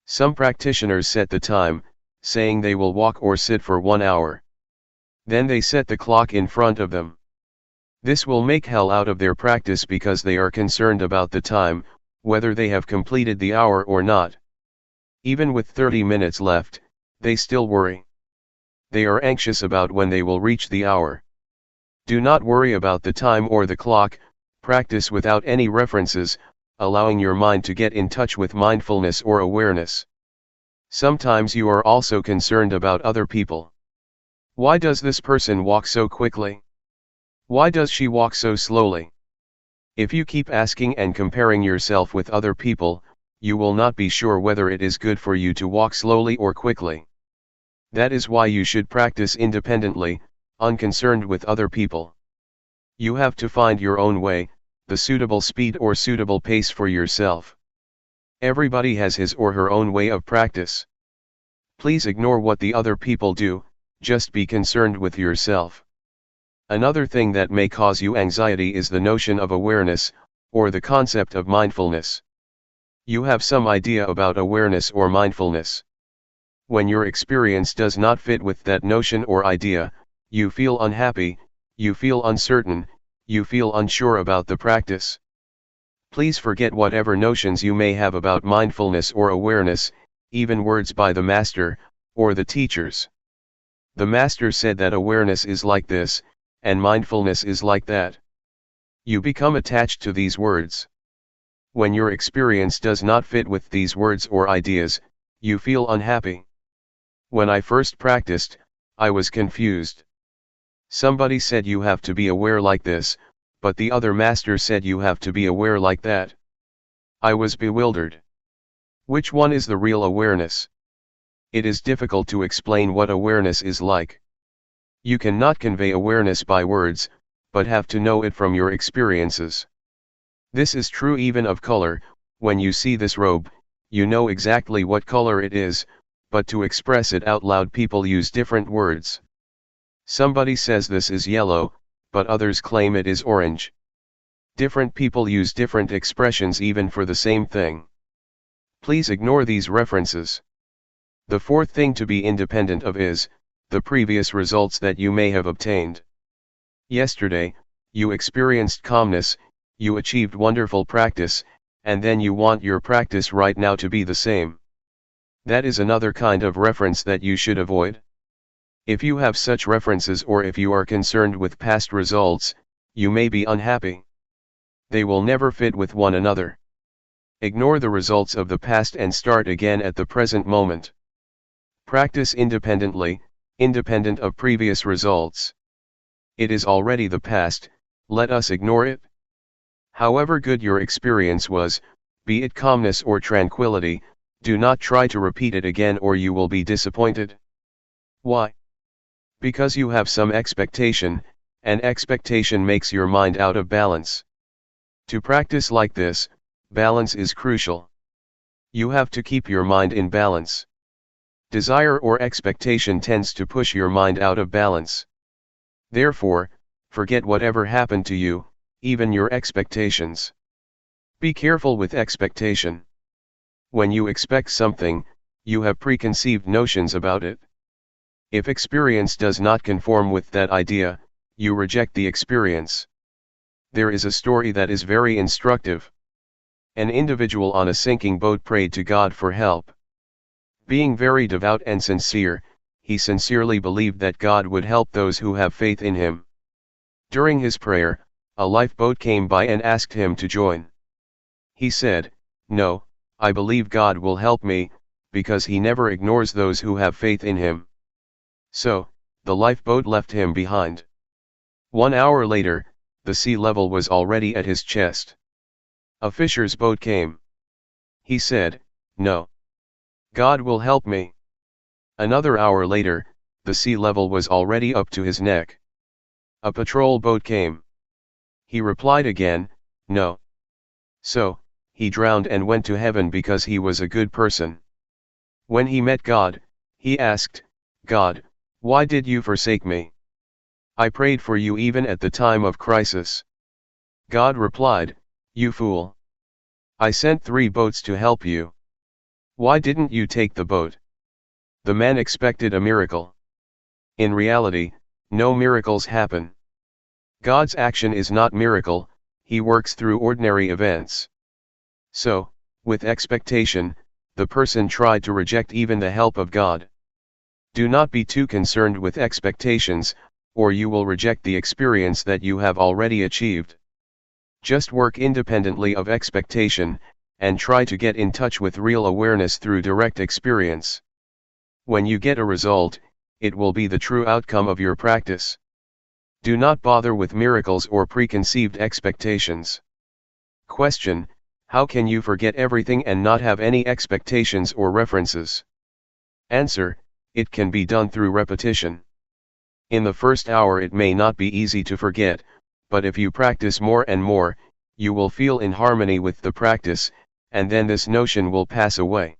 Some practitioners set the time, saying they will walk or sit for 1 hour. Then they set the clock in front of them. This will make hell out of their practice because they are concerned about the time, whether they have completed the hour or not. Even with 30 minutes left, they still worry. They are anxious about when they will reach the hour. Do not worry about the time or the clock, practice without any references, allowing your mind to get in touch with mindfulness or awareness. Sometimes you are also concerned about other people. Why does this person walk so quickly? Why does she walk so slowly? If you keep asking and comparing yourself with other people, you will not be sure whether it is good for you to walk slowly or quickly. That is why you should practice independently, unconcerned with other people. You have to find your own way, the suitable speed or suitable pace for yourself. Everybody has his or her own way of practice. Please ignore what the other people do, just be concerned with yourself. Another thing that may cause you anxiety is the notion of awareness, or the concept of mindfulness. You have some idea about awareness or mindfulness. When your experience does not fit with that notion or idea, you feel unhappy, you feel uncertain, you feel unsure about the practice. Please forget whatever notions you may have about mindfulness or awareness, even words by the master, or the teachers. The master said that awareness is like this, and mindfulness is like that. You become attached to these words. When your experience does not fit with these words or ideas, you feel unhappy. When I first practiced, I was confused. Somebody said you have to be aware like this, but the other master said you have to be aware like that. I was bewildered. Which one is the real awareness? It is difficult to explain what awareness is like. You cannot convey awareness by words, but have to know it from your experiences. This is true even of color. When you see this robe, you know exactly what color it is, but to express it out loud people use different words. Somebody says this is yellow, but others claim it is orange. Different people use different expressions even for the same thing. Please ignore these references. The fourth thing to be independent of is the previous results that you may have obtained. Yesterday, you experienced calmness, you achieved wonderful practice, and then you want your practice right now to be the same. That is another kind of reference that you should avoid. If you have such references or if you are concerned with past results, you may be unhappy. They will never fit with one another. Ignore the results of the past and start again at the present moment. Practice independently, independent of previous results. It is already the past, let us ignore it. However good your experience was, be it calmness or tranquility, do not try to repeat it again or you will be disappointed. Why? Because you have some expectation, and expectation makes your mind out of balance. To practice like this, balance is crucial. You have to keep your mind in balance. Desire or expectation tends to push your mind out of balance. Therefore, forget whatever happened to you, even your expectations. Be careful with expectation. When you expect something, you have preconceived notions about it. If experience does not conform with that idea, you reject the experience. There is a story that is very instructive. An individual on a sinking boat prayed to God for help. Being very devout and sincere, he sincerely believed that God would help those who have faith in him. During his prayer, a lifeboat came by and asked him to join. He said, "No, I believe God will help me, because he never ignores those who have faith in him." So, the lifeboat left him behind. 1 hour later, the sea level was already at his chest. A fisher's boat came. He said, "No. God will help me." Another hour later, the sea level was already up to his neck. A patrol boat came. He replied again, "No." So, he drowned and went to heaven because he was a good person. When he met God, he asked, "God, why did you forsake me? I prayed for you even at the time of crisis." God replied, "You fool. I sent 3 boats to help you. Why didn't you take the boat?" The man expected a miracle. In reality, no miracles happen. God's action is not miracle, he works through ordinary events. So, with expectation, the person tried to reject even the help of God. Do not be too concerned with expectations, or you will reject the experience that you have already achieved. Just work independently of expectation, and try to get in touch with real awareness through direct experience. When you get a result, it will be the true outcome of your practice. Do not bother with miracles or preconceived expectations. Question: how can you forget everything and not have any expectations or references? Answer: it can be done through repetition. In the first hour it may not be easy to forget, but if you practice more and more, you will feel in harmony with the practice, and then this notion will pass away.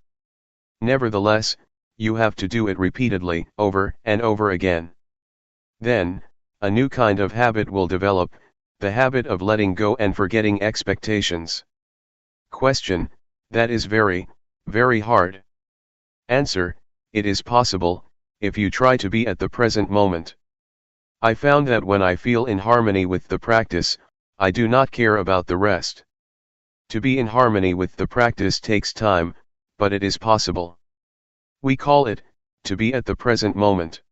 Nevertheless, you have to do it repeatedly, over and over again. Then, a new kind of habit will develop, the habit of letting go and forgetting expectations. Question: that is very, very hard. Answer: it is possible, if you try to be at the present moment. I found that when I feel in harmony with the practice, I do not care about the rest. To be in harmony with the practice takes time, but it is possible. We call it, to be at the present moment.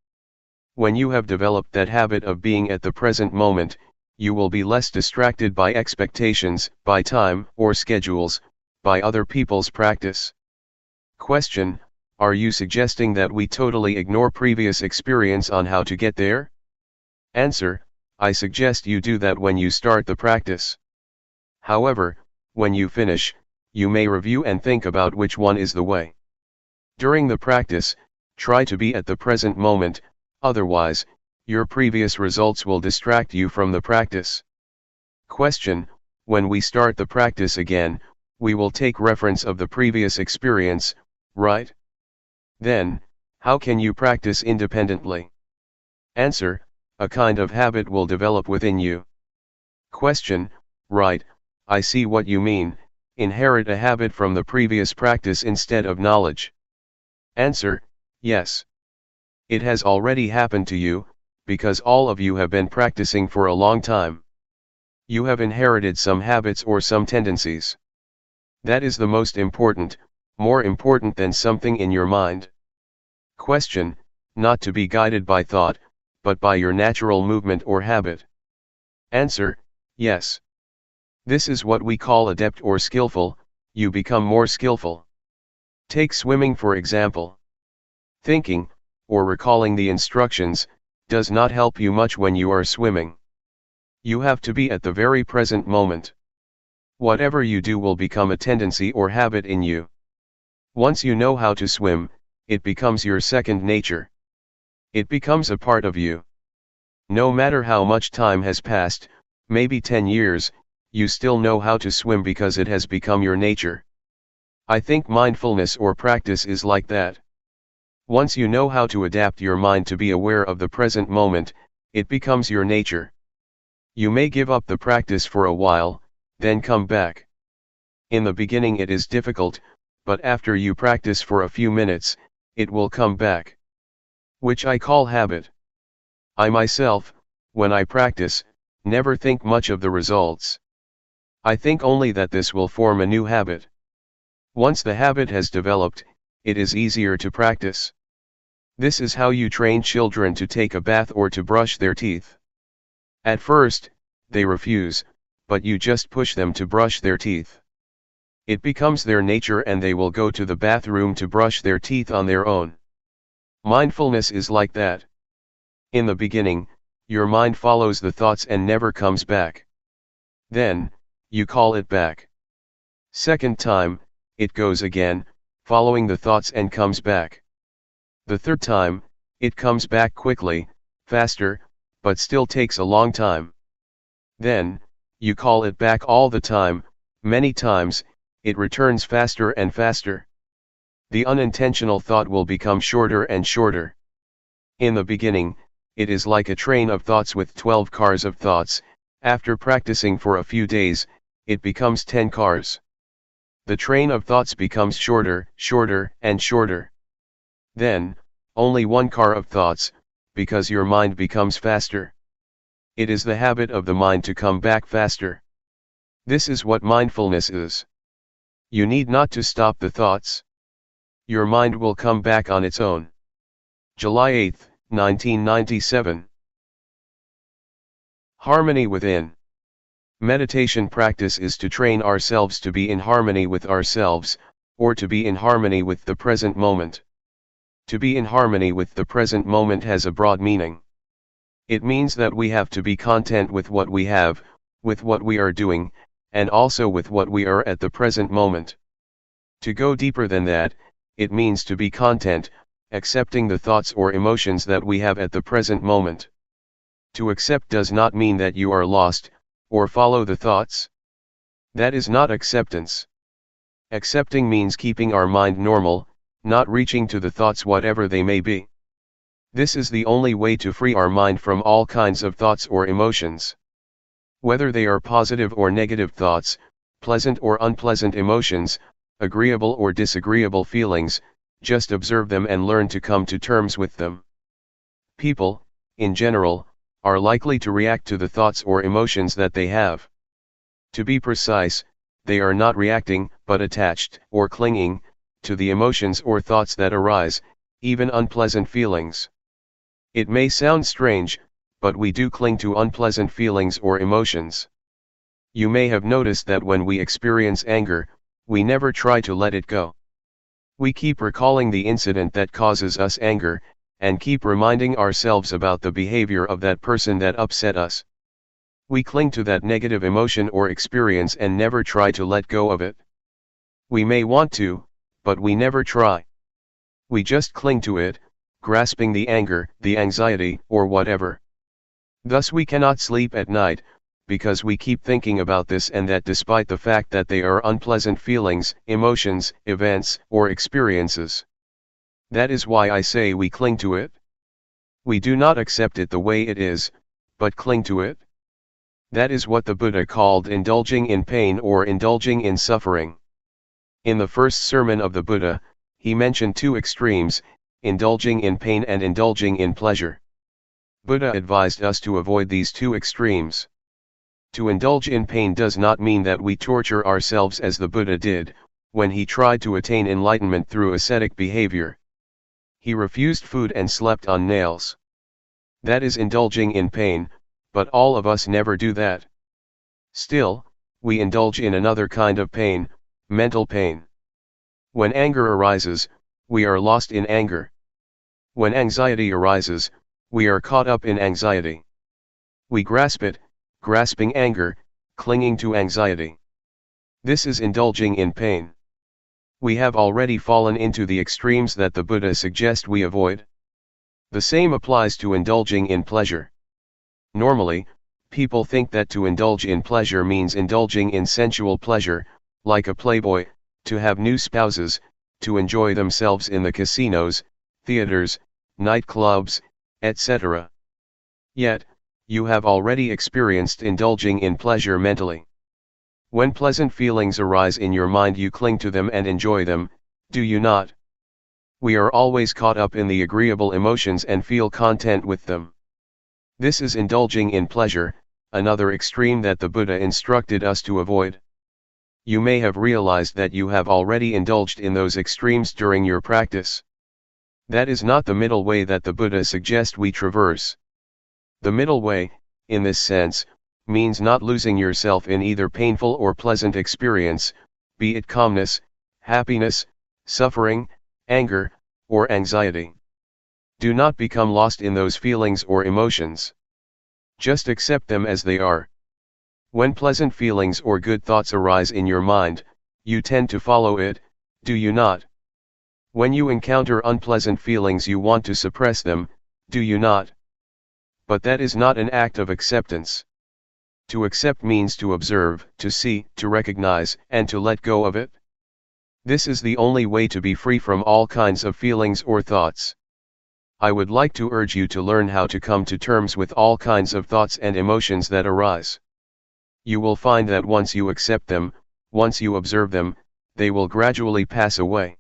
When you have developed that habit of being at the present moment, you will be less distracted by expectations, by time or schedules, by other people's practice. Question: are you suggesting that we totally ignore previous experience on how to get there? Answer: I suggest you do that when you start the practice. However, when you finish, you may review and think about which one is the way. During the practice, try to be at the present moment, otherwise, your previous results will distract you from the practice. Question: when we start the practice again, we will take reference of the previous experience, right? Then, how can you practice independently? Answer: a kind of habit will develop within you. Question: right, I see what you mean, inherit a habit from the previous practice instead of knowledge. Answer: yes. It has already happened to you, because all of you have been practicing for a long time. You have inherited some habits or some tendencies. That is the most important, more important than something in your mind. Question: not to be guided by thought, but by your natural movement or habit. Answer: yes. This is what we call adept or skillful. You become more skillful. Take swimming for example. Thinking, or recalling the instructions, does not help you much when you are swimming. You have to be at the very present moment. Whatever you do will become a tendency or habit in you. Once you know how to swim, it becomes your second nature. It becomes a part of you. No matter how much time has passed, maybe 10 years, you still know how to swim because it has become your nature. I think mindfulness or practice is like that. Once you know how to adapt your mind to be aware of the present moment, it becomes your nature. You may give up the practice for a while, then come back. In the beginning it is difficult, but after you practice for a few minutes, it will come back. Which I call habit. I myself, when I practice, never think much of the results. I think only that this will form a new habit. Once the habit has developed, it is easier to practice. This is how you train children to take a bath or to brush their teeth. At first, they refuse, but you just push them to brush their teeth. It becomes their nature and they will go to the bathroom to brush their teeth on their own. Mindfulness is like that. In the beginning, your mind follows the thoughts and never comes back. Then, you call it back. Second time, it goes again, following the thoughts and comes back. The third time, it comes back quickly, faster, but still takes a long time. Then, you call it back all the time, many times, it returns faster and faster. The unintentional thought will become shorter and shorter. In the beginning, it is like a train of thoughts with 12 cars of thoughts. After practicing for a few days, it becomes 10 cars. The train of thoughts becomes shorter, shorter, and shorter. Then, only 1 car of thoughts, because your mind becomes faster. It is the habit of the mind to come back faster. This is what mindfulness is. You need not to stop the thoughts. Your mind will come back on its own. July 8, 1997. Harmony within. Meditation practice is to train ourselves to be in harmony with ourselves, or to be in harmony with the present moment. To be in harmony with the present moment has a broad meaning. It means that we have to be content with what we have, with what we are doing, and also with what we are at the present moment. To go deeper than that, it means to be content, accepting the thoughts or emotions that we have at the present moment. To accept does not mean that you are lost, or follow the thoughts. That is not acceptance. Accepting means keeping our mind normal, not reaching to the thoughts whatever they may be. This is the only way to free our mind from all kinds of thoughts or emotions. Whether they are positive or negative thoughts, pleasant or unpleasant emotions, agreeable or disagreeable feelings, just observe them and learn to come to terms with them. People, in general, are likely to react to the thoughts or emotions that they have. To be precise, they are not reacting, but attached, or clinging, to the emotions or thoughts that arise, even unpleasant feelings. It may sound strange, but we do cling to unpleasant feelings or emotions. You may have noticed that when we experience anger, we never try to let it go. We keep recalling the incident that causes us anger, and keep reminding ourselves about the behavior of that person that upset us. We cling to that negative emotion or experience and never try to let go of it. We may want to, but we never try. We just cling to it, grasping the anger, the anxiety, or whatever. Thus we cannot sleep at night, because we keep thinking about this and that despite the fact that they are unpleasant feelings, emotions, events, or experiences. That is why I say we cling to it. We do not accept it the way it is, but cling to it. That is what the Buddha called indulging in pain or indulging in suffering. In the first sermon of the Buddha, he mentioned two extremes, indulging in pain and indulging in pleasure. Buddha advised us to avoid these two extremes. To indulge in pain does not mean that we torture ourselves as the Buddha did, when he tried to attain enlightenment through ascetic behavior. He refused food and slept on nails. That is indulging in pain, but all of us never do that. Still, we indulge in another kind of pain, mental pain. When anger arises, we are lost in anger. When anxiety arises, we are caught up in anxiety. We grasp it, grasping anger, clinging to anxiety. This is indulging in pain. We have already fallen into the extremes that the Buddha suggests we avoid. The same applies to indulging in pleasure. Normally, people think that to indulge in pleasure means indulging in sensual pleasure, like a playboy, to have new spouses, to enjoy themselves in the casinos, theaters, nightclubs, etc. Yet, you have already experienced indulging in pleasure mentally. When pleasant feelings arise in your mind, you cling to them and enjoy them, do you not? We are always caught up in the agreeable emotions and feel content with them. This is indulging in pleasure, another extreme that the Buddha instructed us to avoid. You may have realized that you have already indulged in those extremes during your practice. That is not the middle way that the Buddha suggests we traverse. The middle way, in this sense, means not losing yourself in either painful or pleasant experience, be it calmness, happiness, suffering, anger, or anxiety. Do not become lost in those feelings or emotions. Just accept them as they are. When pleasant feelings or good thoughts arise in your mind, you tend to follow it, do you not? When you encounter unpleasant feelings, you want to suppress them, do you not? But that is not an act of acceptance. To accept means to observe, to see, to recognize, and to let go of it. This is the only way to be free from all kinds of feelings or thoughts. I would like to urge you to learn how to come to terms with all kinds of thoughts and emotions that arise. You will find that once you accept them, once you observe them, they will gradually pass away.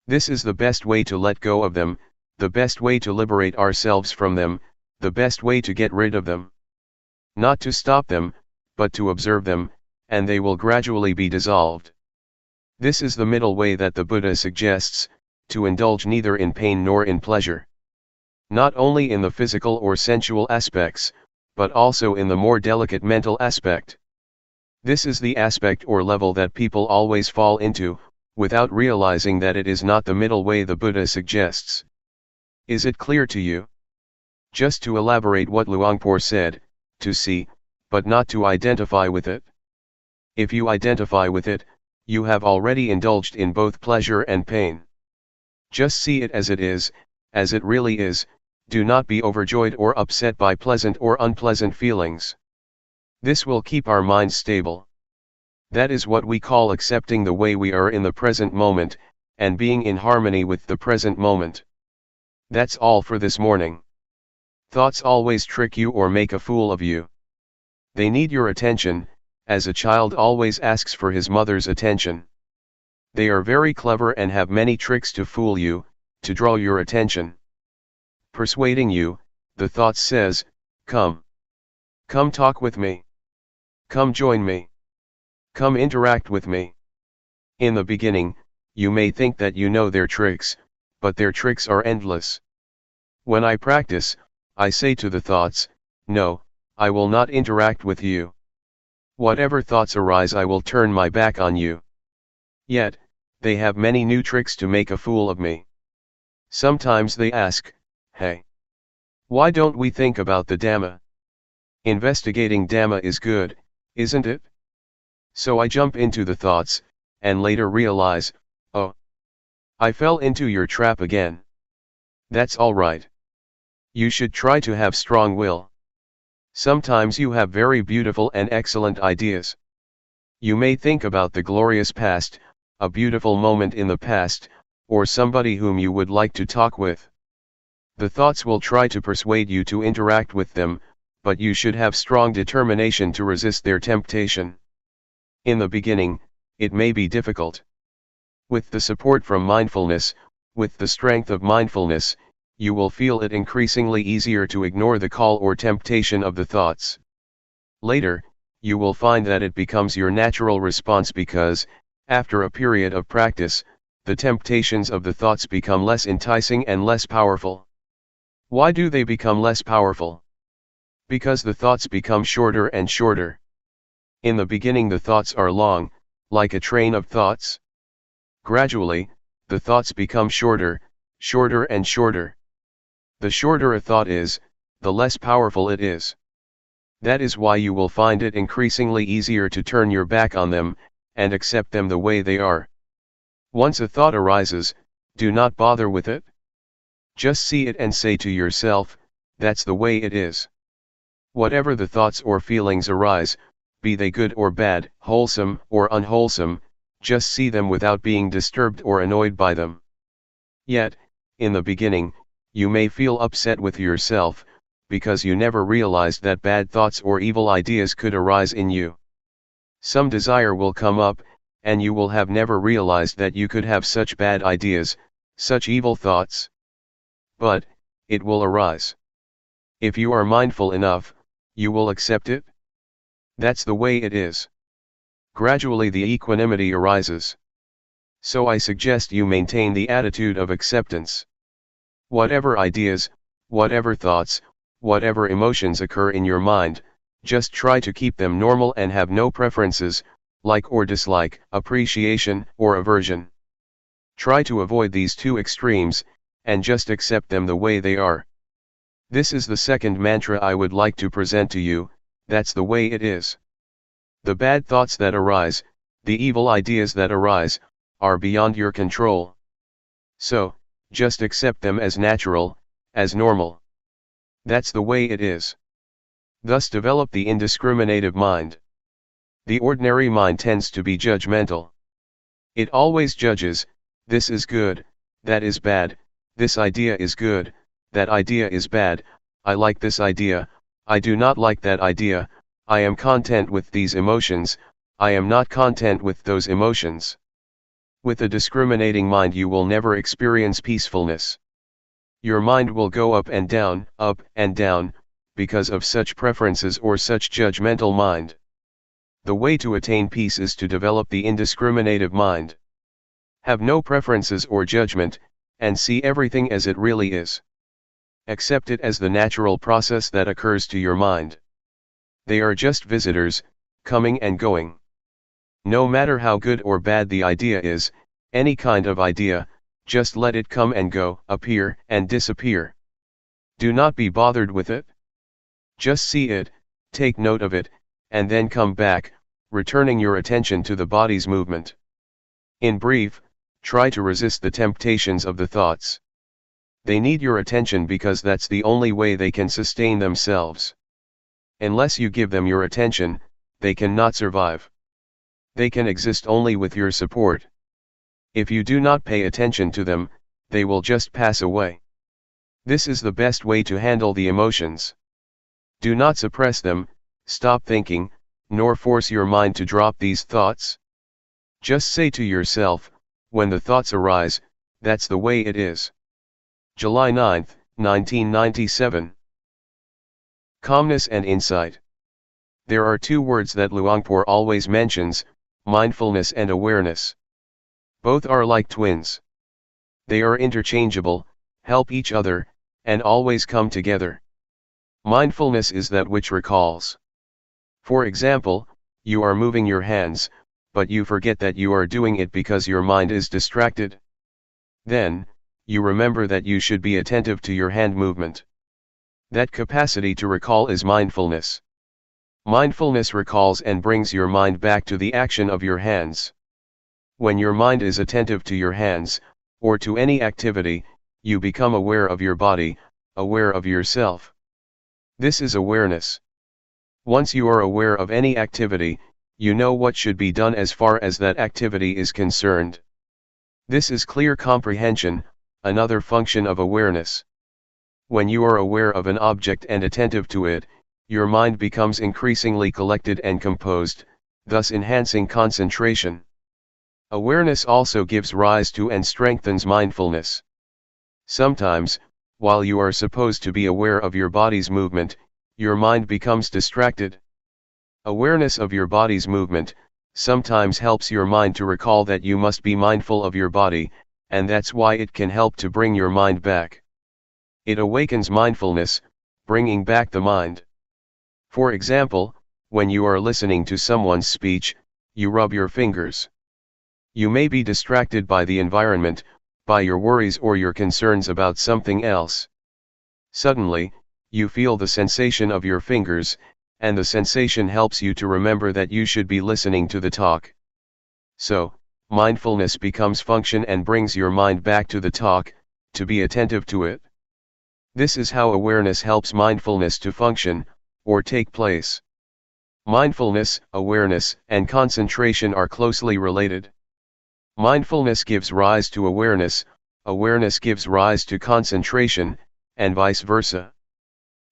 This is the best way to let go of them, the best way to liberate ourselves from them, the best way to get rid of them. Not to stop them, but to observe them, and they will gradually be dissolved. This is the middle way that the Buddha suggests, to indulge neither in pain nor in pleasure. Not only in the physical or sensual aspects, but also in the more delicate mental aspect. This is the aspect or level that people always fall into, without realizing that it is not the middle way the Buddha suggests. Is it clear to you? Just to elaborate what Luangpor said, to see, but not to identify with it. If you identify with it, you have already indulged in both pleasure and pain. Just see it as it really is, do not be overjoyed or upset by pleasant or unpleasant feelings. This will keep our minds stable. That is what we call accepting the way we are in the present moment, and being in harmony with the present moment. That's all for this morning. Thoughts always trick you or make a fool of you. They need your attention, as a child always asks for his mother's attention. They are very clever and have many tricks to fool you, to draw your attention. Persuading you, the thought says, come. Come talk with me. Come join me. Come interact with me. In the beginning, you may think that you know their tricks, but their tricks are endless. When I practice, I say to the thoughts, no, I will not interact with you. Whatever thoughts arise, I will turn my back on you. Yet, they have many new tricks to make a fool of me. Sometimes they ask, hey, why don't we think about the Dhamma? Investigating Dhamma is good, isn't it? So I jump into the thoughts, and later realize, oh, I fell into your trap again. That's all right. You should try to have strong will. Sometimes you have very beautiful and excellent ideas. You may think about the glorious past, a beautiful moment in the past, or somebody whom you would like to talk with. The thoughts will try to persuade you to interact with them, but you should have strong determination to resist their temptation. In the beginning, it may be difficult. With the support from mindfulness, with the strength of mindfulness, you will feel it increasingly easier to ignore the call or temptation of the thoughts. Later, you will find that it becomes your natural response because, after a period of practice, the temptations of the thoughts become less enticing and less powerful. Why do they become less powerful? Because the thoughts become shorter and shorter. In the beginning the thoughts are long, like a train of thoughts. Gradually, the thoughts become shorter, shorter and shorter. The shorter a thought is, the less powerful it is. That is why you will find it increasingly easier to turn your back on them, and accept them the way they are. Once a thought arises, do not bother with it. Just see it and say to yourself, that's the way it is. Whatever the thoughts or feelings arise, be they good or bad, wholesome or unwholesome, just see them without being disturbed or annoyed by them. Yet, in the beginning, you may feel upset with yourself, because you never realized that bad thoughts or evil ideas could arise in you. Some desire will come up, and you will have never realized that you could have such bad ideas, such evil thoughts. But, it will arise. If you are mindful enough, you will accept it. That's the way it is. Gradually the equanimity arises. So I suggest you maintain the attitude of acceptance. Whatever ideas, whatever thoughts, whatever emotions occur in your mind, just try to keep them normal and have no preferences, like or dislike, appreciation or aversion. Try to avoid these two extremes, and just accept them the way they are. This is the second mantra I would like to present to you, that's the way it is. The bad thoughts that arise, the evil ideas that arise, are beyond your control. So, just accept them as natural, as normal. That's the way it is. Thus develop the indiscriminative mind. The ordinary mind tends to be judgmental. It always judges, this is good, that is bad, this idea is good, that idea is bad, I like this idea, I do not like that idea, I am content with these emotions, I am not content with those emotions. With a discriminating mind you will never experience peacefulness. Your mind will go up and down, because of such preferences or such judgmental mind. The way to attain peace is to develop the indiscriminative mind. Have no preferences or judgment, and see everything as it really is. Accept it as the natural process that occurs to your mind. They are just visitors, coming and going. No matter how good or bad the idea is, any kind of idea, just let it come and go, appear and disappear. Do not be bothered with it. Just see it, take note of it, and then come back, returning your attention to the body's movement. In brief, try to resist the temptations of the thoughts. They need your attention because that's the only way they can sustain themselves. Unless you give them your attention, they cannot survive. They can exist only with your support. If you do not pay attention to them, they will just pass away. This is the best way to handle the emotions. Do not suppress them, stop thinking, nor force your mind to drop these thoughts. Just say to yourself, when the thoughts arise, that's the way it is. July 9, 1997. Calmness and insight. There are two words that Luangpor always mentions, mindfulness and awareness. Both are like twins. They are interchangeable, help each other, and always come together. Mindfulness is that which recalls. For example, you are moving your hands, but you forget that you are doing it because your mind is distracted. Then, you remember that you should be attentive to your hand movement. That capacity to recall is mindfulness. Mindfulness recalls and brings your mind back to the action of your hands. When your mind is attentive to your hands, or to any activity, you become aware of your body, aware of yourself. This is awareness. Once you are aware of any activity, you know what should be done as far as that activity is concerned. This is clear comprehension, another function of awareness. When you are aware of an object and attentive to it, your mind becomes increasingly collected and composed, thus enhancing concentration. Awareness also gives rise to and strengthens mindfulness. Sometimes, while you are supposed to be aware of your body's movement, your mind becomes distracted. Awareness of your body's movement sometimes helps your mind to recall that you must be mindful of your body, and that's why it can help to bring your mind back. It awakens mindfulness, bringing back the mind. For example, when you are listening to someone's speech, you rub your fingers. You may be distracted by the environment, by your worries or your concerns about something else. Suddenly, you feel the sensation of your fingers, and the sensation helps you to remember that you should be listening to the talk. So, mindfulness becomes function and brings your mind back to the talk, to be attentive to it. This is how awareness helps mindfulness to function, or take place. Mindfulness, awareness, and concentration are closely related. Mindfulness gives rise to awareness, awareness gives rise to concentration, and vice versa.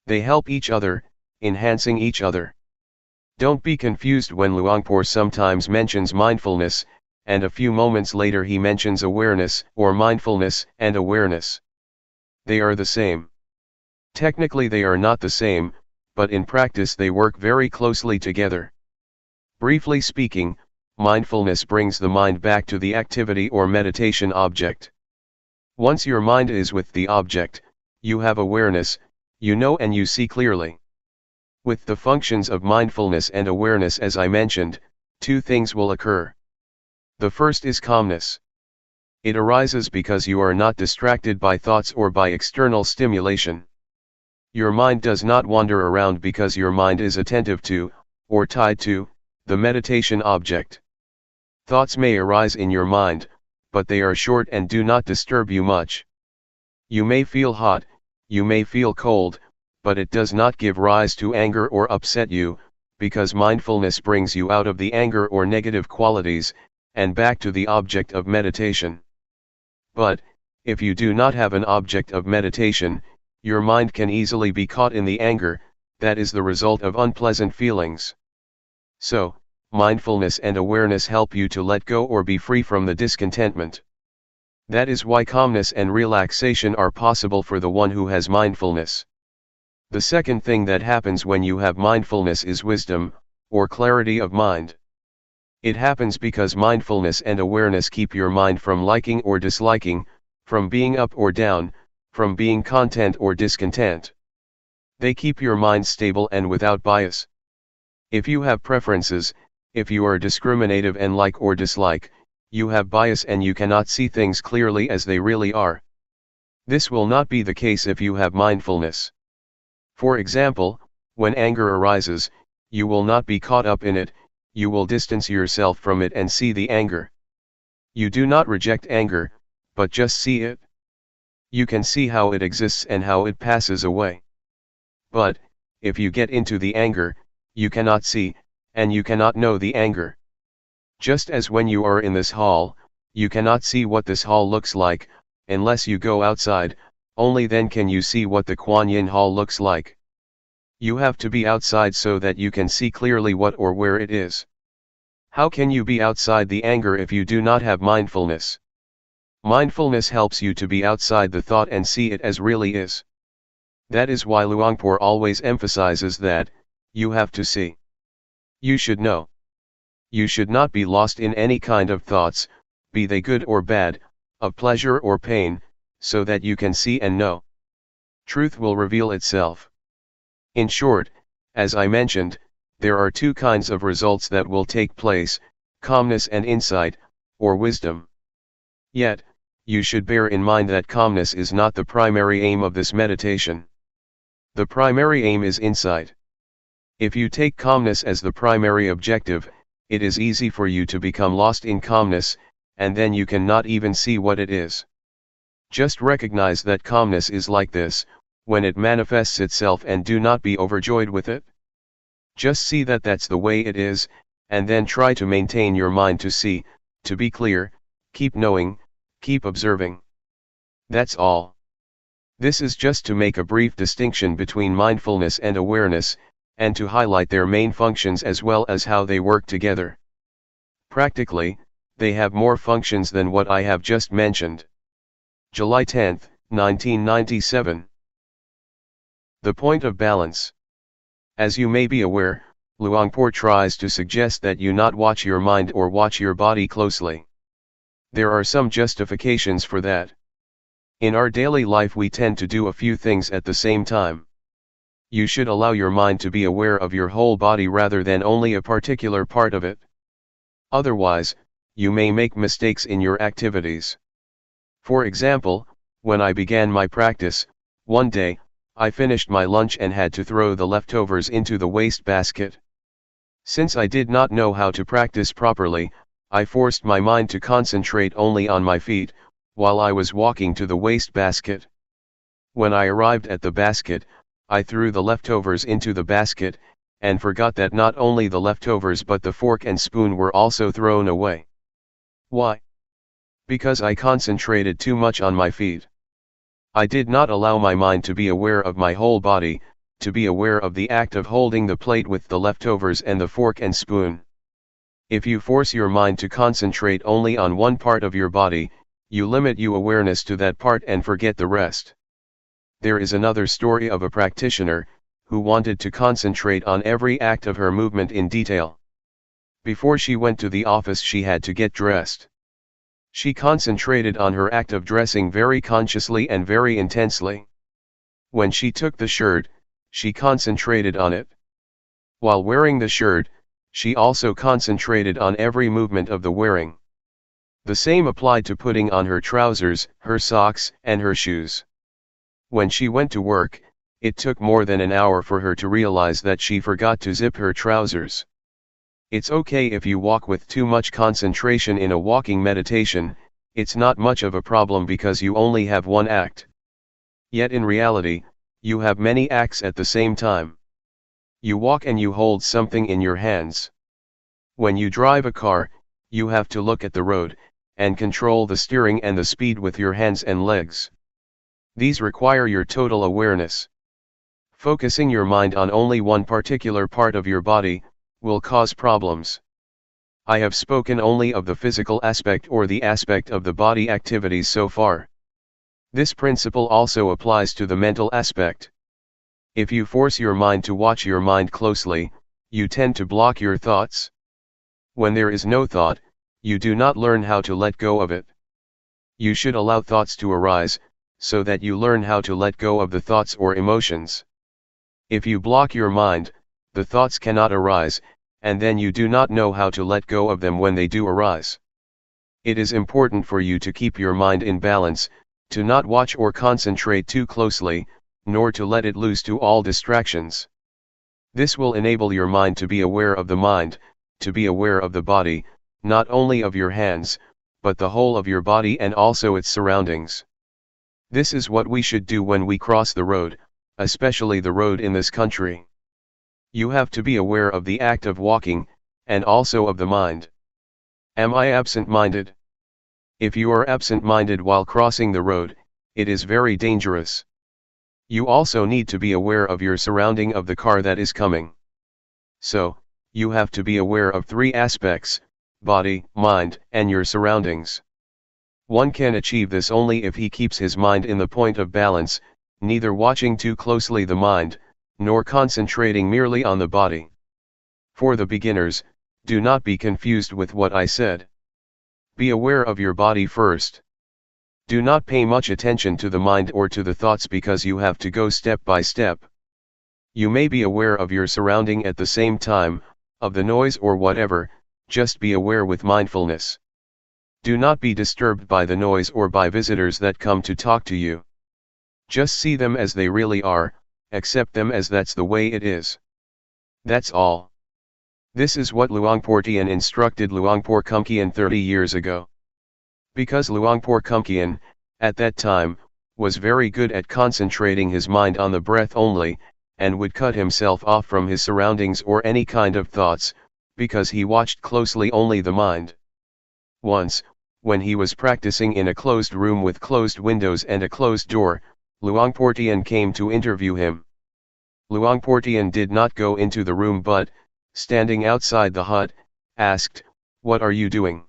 They help each other, enhancing each other. Don't be confused when Luangpor sometimes mentions mindfulness, and a few moments later he mentions awareness or mindfulness and awareness. They are the same. Technically they are not the same, but in practice they work very closely together. Briefly speaking, mindfulness brings the mind back to the activity or meditation object. Once your mind is with the object, you have awareness, you know and you see clearly. With the functions of mindfulness and awareness as I mentioned, two things will occur. The first is calmness. It arises because you are not distracted by thoughts or by external stimulation. Your mind does not wander around because your mind is attentive to, or tied to, the meditation object. Thoughts may arise in your mind, but they are short and do not disturb you much. You may feel hot, you may feel cold, but it does not give rise to anger or upset you, because mindfulness brings you out of the anger or negative qualities, and back to the object of meditation. But, if you do not have an object of meditation, your mind can easily be caught in the anger, that is the result of unpleasant feelings. So, mindfulness and awareness help you to let go or be free from the discontentment. That is why calmness and relaxation are possible for the one who has mindfulness. The second thing that happens when you have mindfulness is wisdom, or clarity of mind. It happens because mindfulness and awareness keep your mind from liking or disliking, from being up or down, from being content or discontent. They keep your mind stable and without bias. If you have preferences, if you are discriminative and like or dislike, you have bias and you cannot see things clearly as they really are. This will not be the case if you have mindfulness. For example, when anger arises, you will not be caught up in it, you will distance yourself from it and see the anger. You do not reject anger, but just see it. You can see how it exists and how it passes away. But, if you get into the anger, you cannot see, and you cannot know the anger. Just as when you are in this hall, you cannot see what this hall looks like, unless you go outside, only then can you see what the Kuan Yin hall looks like. You have to be outside so that you can see clearly what or where it is. How can you be outside the anger if you do not have mindfulness? Mindfulness helps you to be outside the thought and see it as really is. That is why Luangpor always emphasizes that, you have to see. You should know. You should not be lost in any kind of thoughts, be they good or bad, of pleasure or pain, so that you can see and know. Truth will reveal itself. In short, as I mentioned, there are two kinds of results that will take place, calmness and insight, or wisdom. Yet, you should bear in mind that calmness is not the primary aim of this meditation. The primary aim is insight. If you take calmness as the primary objective, it is easy for you to become lost in calmness, and then you cannot even see what it is. Just recognize that calmness is like this, when it manifests itself, and do not be overjoyed with it. Just see that that's the way it is, and then try to maintain your mind to see, to be clear, keep knowing, keep observing. That's all. This is just to make a brief distinction between mindfulness and awareness, and to highlight their main functions as well as how they work together. Practically, they have more functions than what I have just mentioned. July 10, 1997. The point of balance. As you may be aware, Luangpor tries to suggest that you not watch your mind or watch your body closely. There are some justifications for that. In our daily life we tend to do a few things at the same time. You should allow your mind to be aware of your whole body rather than only a particular part of it. Otherwise, you may make mistakes in your activities. For example, when I began my practice, one day, I finished my lunch and had to throw the leftovers into the waste basket. Since I did not know how to practice properly, I forced my mind to concentrate only on my feet, while I was walking to the waste basket. When I arrived at the basket, I threw the leftovers into the basket, and forgot that not only the leftovers but the fork and spoon were also thrown away. Why? Because I concentrated too much on my feet. I did not allow my mind to be aware of my whole body, to be aware of the act of holding the plate with the leftovers and the fork and spoon. If you force your mind to concentrate only on one part of your body, you limit your awareness to that part and forget the rest. There is another story of a practitioner, who wanted to concentrate on every act of her movement in detail. Before she went to the office she had to get dressed. She concentrated on her act of dressing very consciously and very intensely. When she took the shirt, she concentrated on it. While wearing the shirt, she also concentrated on every movement of the wearing. The same applied to putting on her trousers, her socks, and her shoes. When she went to work, it took more than an hour for her to realize that she forgot to zip her trousers. It's okay if you walk with too much concentration in a walking meditation, it's not much of a problem because you only have one act. Yet in reality, you have many acts at the same time. You walk and you hold something in your hands. When you drive a car, you have to look at the road, and control the steering and the speed with your hands and legs. These require your total awareness. Focusing your mind on only one particular part of your body will cause problems. I have spoken only of the physical aspect or the aspect of the body activities so far. This principle also applies to the mental aspect. If you force your mind to watch your mind closely, you tend to block your thoughts. When there is no thought, you do not learn how to let go of it. You should allow thoughts to arise, so that you learn how to let go of the thoughts or emotions. If you block your mind, the thoughts cannot arise, and then you do not know how to let go of them when they do arise. It is important for you to keep your mind in balance, to not watch or concentrate too closely, nor to let it loose to all distractions. This will enable your mind to be aware of the mind, to be aware of the body, not only of your hands, but the whole of your body and also its surroundings. This is what we should do when we cross the road, especially the road in this country. You have to be aware of the act of walking, and also of the mind. Am I absent-minded? If you are absent-minded while crossing the road, it is very dangerous. You also need to be aware of your surrounding of the car that is coming. So, you have to be aware of three aspects: body, mind, and your surroundings. One can achieve this only if he keeps his mind in the point of balance, neither watching too closely the mind, nor concentrating merely on the body. For the beginners, do not be confused with what I said. Be aware of your body first. Do not pay much attention to the mind or to the thoughts because you have to go step by step. You may be aware of your surrounding at the same time, of the noise or whatever, just be aware with mindfulness. Do not be disturbed by the noise or by visitors that come to talk to you. Just see them as they really are, accept them as that's the way it is. That's all. This is what Luangpor Teean instructed Luangpor Teean 30 years ago. Because Luangpor Teean, at that time, was very good at concentrating his mind on the breath only, and would cut himself off from his surroundings or any kind of thoughts, because he watched closely only the mind. Once, when he was practicing in a closed room with closed windows and a closed door, Luangpor Teean came to interview him. Luangpor Teean did not go into the room but, standing outside the hut, asked, "What are you doing?"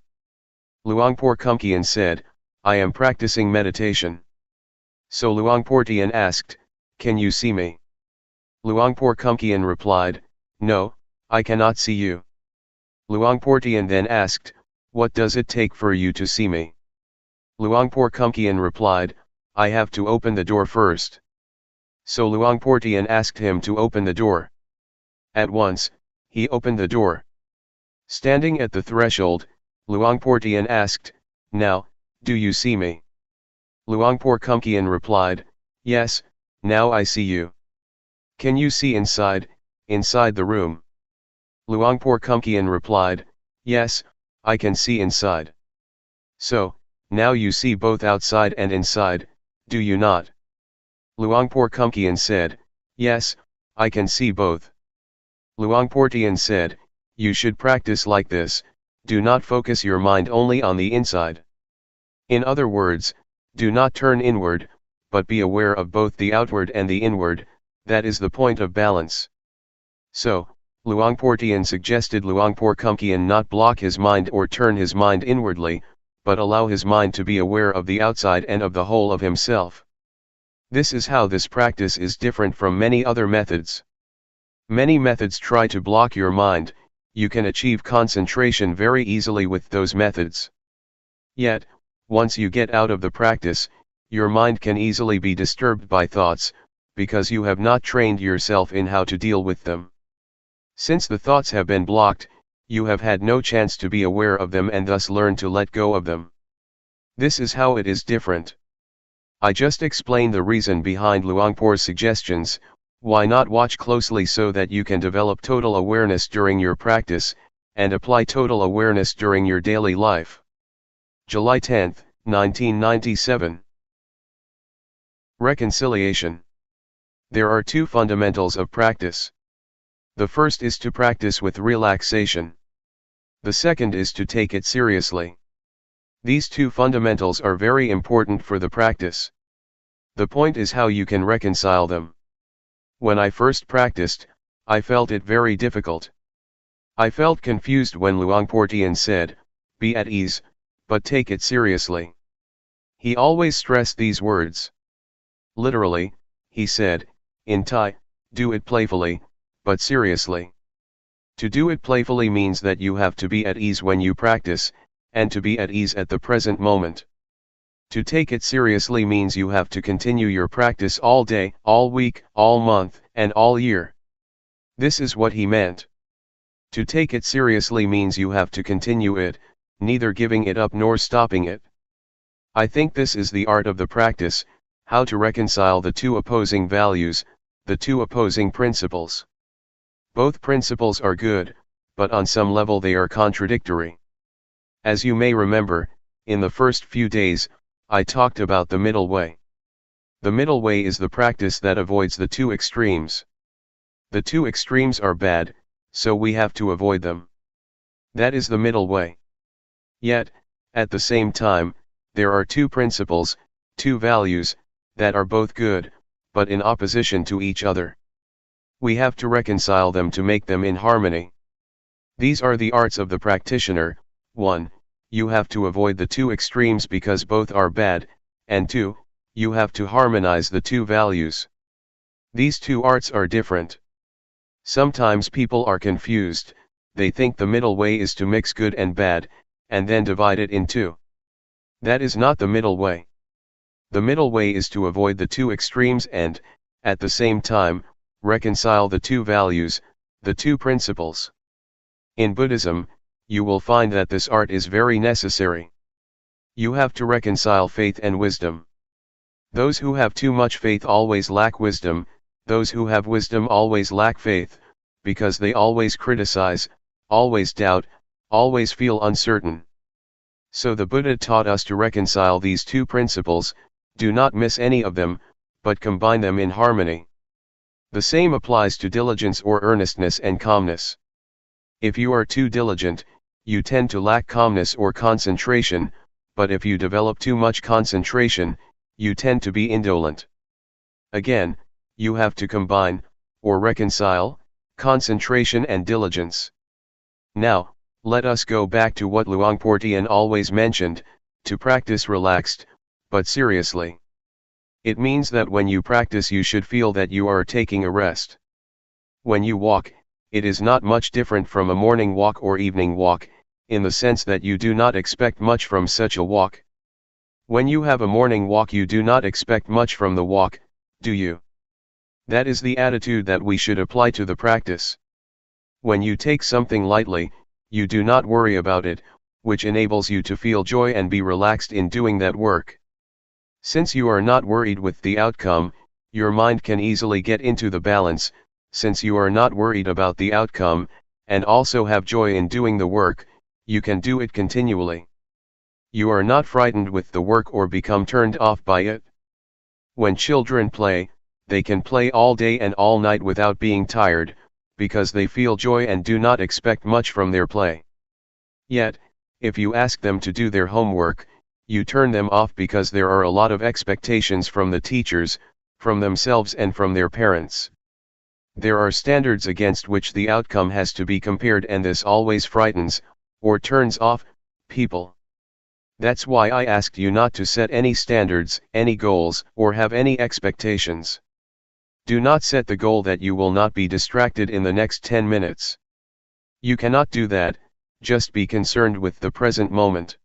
Luangpor Teean said, "I am practicing meditation." So Luangpor Teean asked, "Can you see me?" Luangpor Teean replied, "No, I cannot see you." Luangpor Teean then asked, "What does it take for you to see me?" Luangpor Teean replied, "I have to open the door first." So Luangpor Teean asked him to open the door. At once, he opened the door. Standing at the threshold, Luangpor Teean asked, "Now, do you see me?" Luangpor Teean replied, "Yes, now I see you." "Can you see inside the room?" Luangpor Teean replied, "Yes, I can see inside." "So, now you see both outside and inside, do you not?" Luangpor Teean said, "Yes, I can see both." Luangpor Teean said, "You should practice like this, do not focus your mind only on the inside. In other words, do not turn inward, but be aware of both the outward and the inward, that is the point of balance." So, Luangpor Teean suggested Luangpor Teean not block his mind or turn his mind inwardly, but allow his mind to be aware of the outside and of the whole of himself. This is how this practice is different from many other methods. Many methods try to block your mind. You can achieve concentration very easily with those methods. Yet, once you get out of the practice, your mind can easily be disturbed by thoughts, because you have not trained yourself in how to deal with them. Since the thoughts have been blocked, you have had no chance to be aware of them and thus learn to let go of them. This is how it is different. I just explained the reason behind Luangpor's suggestions. Why not watch closely so that you can develop total awareness during your practice, and apply total awareness during your daily life. July 10, 1997. Reconciliation. There are two fundamentals of practice. The first is to practice with relaxation. The second is to take it seriously. These two fundamentals are very important for the practice. The point is how you can reconcile them. When I first practiced, I felt it very difficult. I felt confused when Luangpor Teean said, "Be at ease, but take it seriously." He always stressed these words. Literally, he said, in Thai, "Do it playfully, but seriously." To do it playfully means that you have to be at ease when you practice, and to be at ease at the present moment. To take it seriously means you have to continue your practice all day, all week, all month, and all year. This is what he meant. To take it seriously means you have to continue it, neither giving it up nor stopping it. I think this is the art of the practice, how to reconcile the two opposing values, the two opposing principles. Both principles are good, but on some level they are contradictory. As you may remember, in the first few days, I talked about the middle way. The middle way is the practice that avoids the two extremes. The two extremes are bad, so we have to avoid them. That is the middle way. Yet, at the same time, there are two principles, two values, that are both good, but in opposition to each other. We have to reconcile them to make them in harmony. These are the arts of the practitioner. 1. You have to avoid the two extremes because both are bad, and 2. You have to harmonize the two values. These two arts are different. Sometimes people are confused, they think the middle way is to mix good and bad, and then divide it in two. That is not the middle way. The middle way is to avoid the two extremes and, at the same time, reconcile the two values, the two principles. In Buddhism, you will find that this art is very necessary. You have to reconcile faith and wisdom. Those who have too much faith always lack wisdom, those who have wisdom always lack faith, because they always criticize, always doubt, always feel uncertain. So the Buddha taught us to reconcile these two principles, do not miss any of them, but combine them in harmony. The same applies to diligence or earnestness and calmness. If you are too diligent, you tend to lack calmness or concentration, but if you develop too much concentration, you tend to be indolent. Again, you have to combine, or reconcile, concentration and diligence. Now, let us go back to what Luangpor Teean always mentioned, to practice relaxed, but seriously. It means that when you practice you should feel that you are taking a rest. When you walk, it is not much different from a morning walk or evening walk, in the sense that you do not expect much from such a walk. When you have a morning walk you do not expect much from the walk, do you? That is the attitude that we should apply to the practice. When you take something lightly, you do not worry about it, which enables you to feel joy and be relaxed in doing that work. Since you are not worried with the outcome, your mind can easily get into the balance. Since you are not worried about the outcome, and also have joy in doing the work, you can do it continually. You are not frightened with the work or become turned off by it. When children play, they can play all day and all night without being tired, because they feel joy and do not expect much from their play. Yet, if you ask them to do their homework, you turn them off because there are a lot of expectations from the teachers, from themselves and from their parents. There are standards against which the outcome has to be compared, and this always frightens, or turns off, people. That's why I asked you not to set any standards, any goals, or have any expectations. Do not set the goal that you will not be distracted in the next 10 minutes. You cannot do that, just be concerned with the present moment.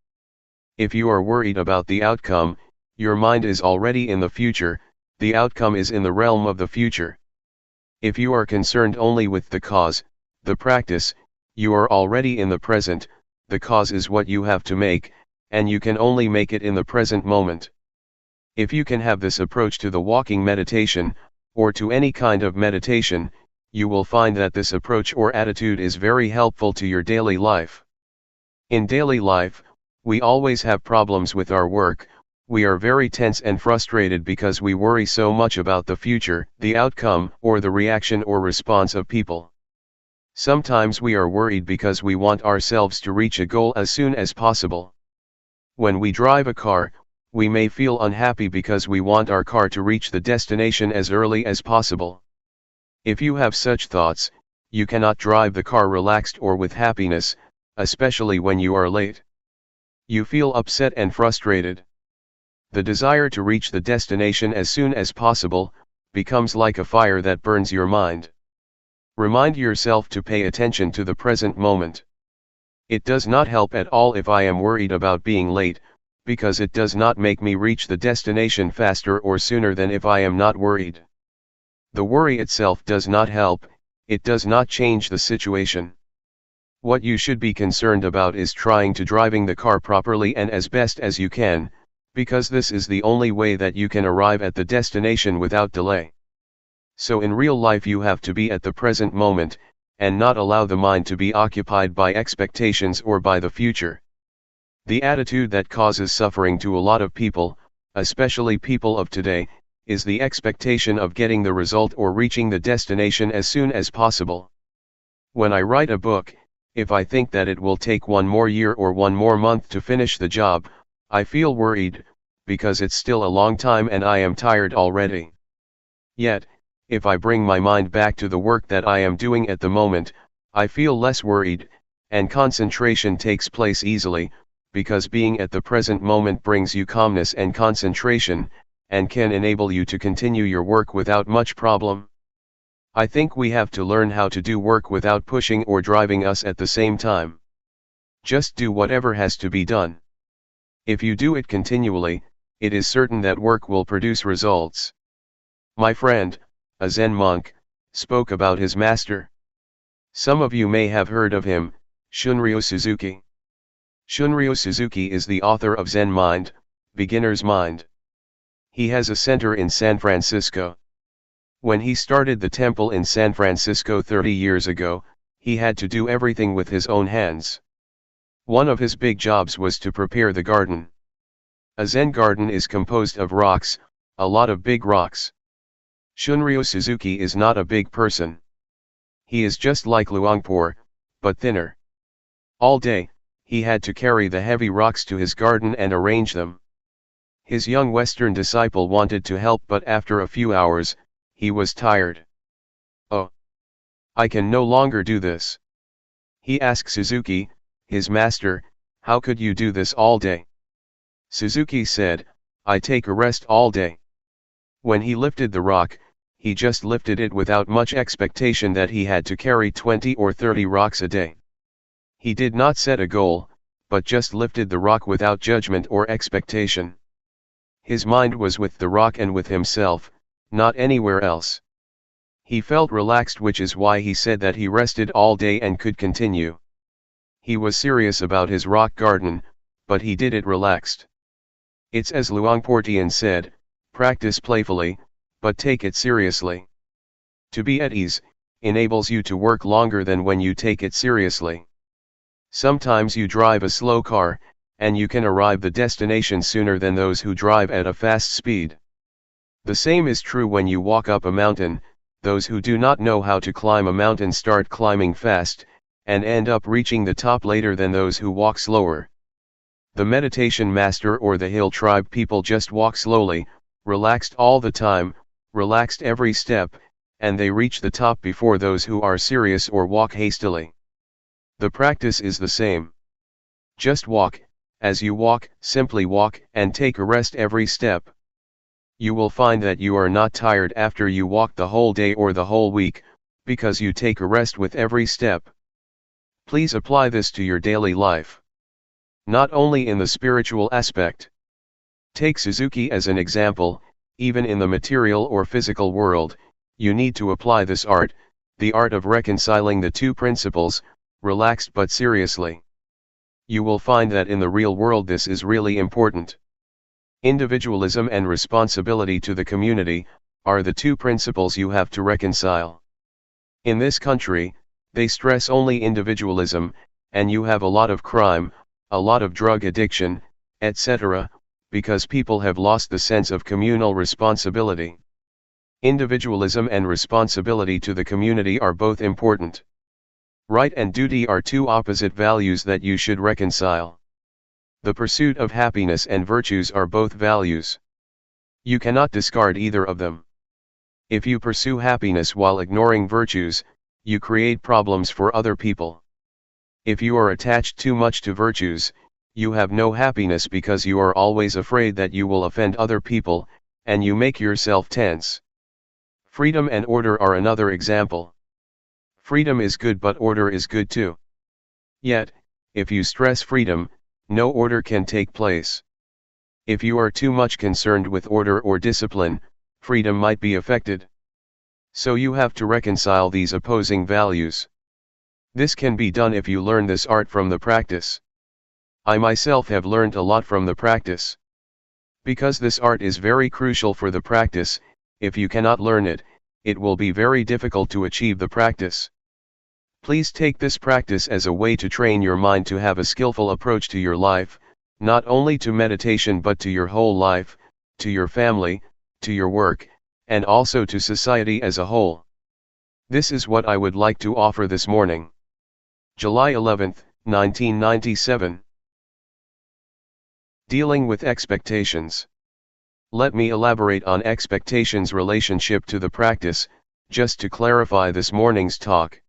If you are worried about the outcome, your mind is already in the future, the outcome is in the realm of the future. If you are concerned only with the cause, the practice, you are already in the present, the cause is what you have to make, and you can only make it in the present moment. If you can have this approach to the walking meditation, or to any kind of meditation, you will find that this approach or attitude is very helpful to your daily life. In daily life, we always have problems with our work. We are very tense and frustrated because we worry so much about the future, the outcome, or the reaction or response of people. Sometimes we are worried because we want ourselves to reach a goal as soon as possible. When we drive a car, we may feel unhappy because we want our car to reach the destination as early as possible. If you have such thoughts, you cannot drive the car relaxed or with happiness, especially when you are late. You feel upset and frustrated. The desire to reach the destination as soon as possible becomes like a fire that burns your mind. Remind yourself to pay attention to the present moment. It does not help at all if I am worried about being late, because it does not make me reach the destination faster or sooner than if I am not worried. The worry itself does not help, it does not change the situation. What you should be concerned about is trying to driving the car properly and as best as you can, because this is the only way that you can arrive at the destination without delay. So in real life you have to be at the present moment, and not allow the mind to be occupied by expectations or by the future. The attitude that causes suffering to a lot of people, especially people of today, is the expectation of getting the result or reaching the destination as soon as possible. When I write a book, if I think that it will take one more year or one more month to finish the job, I feel worried, because it's still a long time and I am tired already. Yet, if I bring my mind back to the work that I am doing at the moment, I feel less worried, and concentration takes place easily, because being at the present moment brings you calmness and concentration, and can enable you to continue your work without much problem. I think we have to learn how to do work without pushing or driving us at the same time. Just do whatever has to be done. If you do it continually, it is certain that work will produce results. My friend, a Zen monk, spoke about his master. Some of you may have heard of him, Shunryu Suzuki. Shunryu Suzuki is the author of Zen Mind, Beginner's Mind. He has a center in San Francisco. When he started the temple in San Francisco 30 years ago, he had to do everything with his own hands. One of his big jobs was to prepare the garden. A Zen garden is composed of rocks, a lot of big rocks. Shunryu Suzuki is not a big person. He is just like Luangpor, but thinner. All day, he had to carry the heavy rocks to his garden and arrange them. His young Western disciple wanted to help, but after a few hours, he was tired. "Oh, I can no longer do this." He asked Suzuki, his master, "How could you do this all day?" Suzuki said, "I take a rest all day." When he lifted the rock, he just lifted it without much expectation that he had to carry 20 or 30 rocks a day. He did not set a goal, but just lifted the rock without judgment or expectation. His mind was with the rock and with himself, not anywhere else. He felt relaxed, which is why he said that he rested all day and could continue. He was serious about his rock garden, but he did it relaxed. It's as Luangpor Teean said, practice playfully, but take it seriously. To be at ease, enables you to work longer than when you take it seriously. Sometimes you drive a slow car, and you can arrive the destination sooner than those who drive at a fast speed. The same is true when you walk up a mountain. Those who do not know how to climb a mountain start climbing fast, and end up reaching the top later than those who walk slower. The meditation master or the hill tribe people just walk slowly, relaxed all the time, relaxed every step, and they reach the top before those who are serious or walk hastily. The practice is the same. Just walk, as you walk, simply walk, and take a rest every step. You will find that you are not tired after you walk the whole day or the whole week, because you take a rest with every step. Please apply this to your daily life. Not only in the spiritual aspect. Take Suzuki as an example. Even in the material or physical world, you need to apply this art, the art of reconciling the two principles, relaxed but seriously. You will find that in the real world this is really important. Individualism and responsibility to the community are the two principles you have to reconcile. In this country, they stress only individualism, and you have a lot of crime, a lot of drug addiction, etc., because people have lost the sense of communal responsibility. Individualism and responsibility to the community are both important. Right and duty are two opposite values that you should reconcile. The pursuit of happiness and virtues are both values. You cannot discard either of them. If you pursue happiness while ignoring virtues, you create problems for other people. If you are attached too much to virtues, you have no happiness because you are always afraid that you will offend other people, and you make yourself tense. Freedom and order are another example. Freedom is good, but order is good too. Yet, if you stress freedom, no order can take place. If you are too much concerned with order or discipline, freedom might be affected. So you have to reconcile these opposing values. This can be done if you learn this art from the practice. I myself have learned a lot from the practice. Because this art is very crucial for the practice, if you cannot learn it, it will be very difficult to achieve the practice. Please take this practice as a way to train your mind to have a skillful approach to your life, not only to meditation but to your whole life, to your family, to your work, and also to society as a whole. This is what I would like to offer this morning. July 11, 1997. Dealing with expectations. Let me elaborate on expectations' relationship to the practice, just to clarify this morning's talk.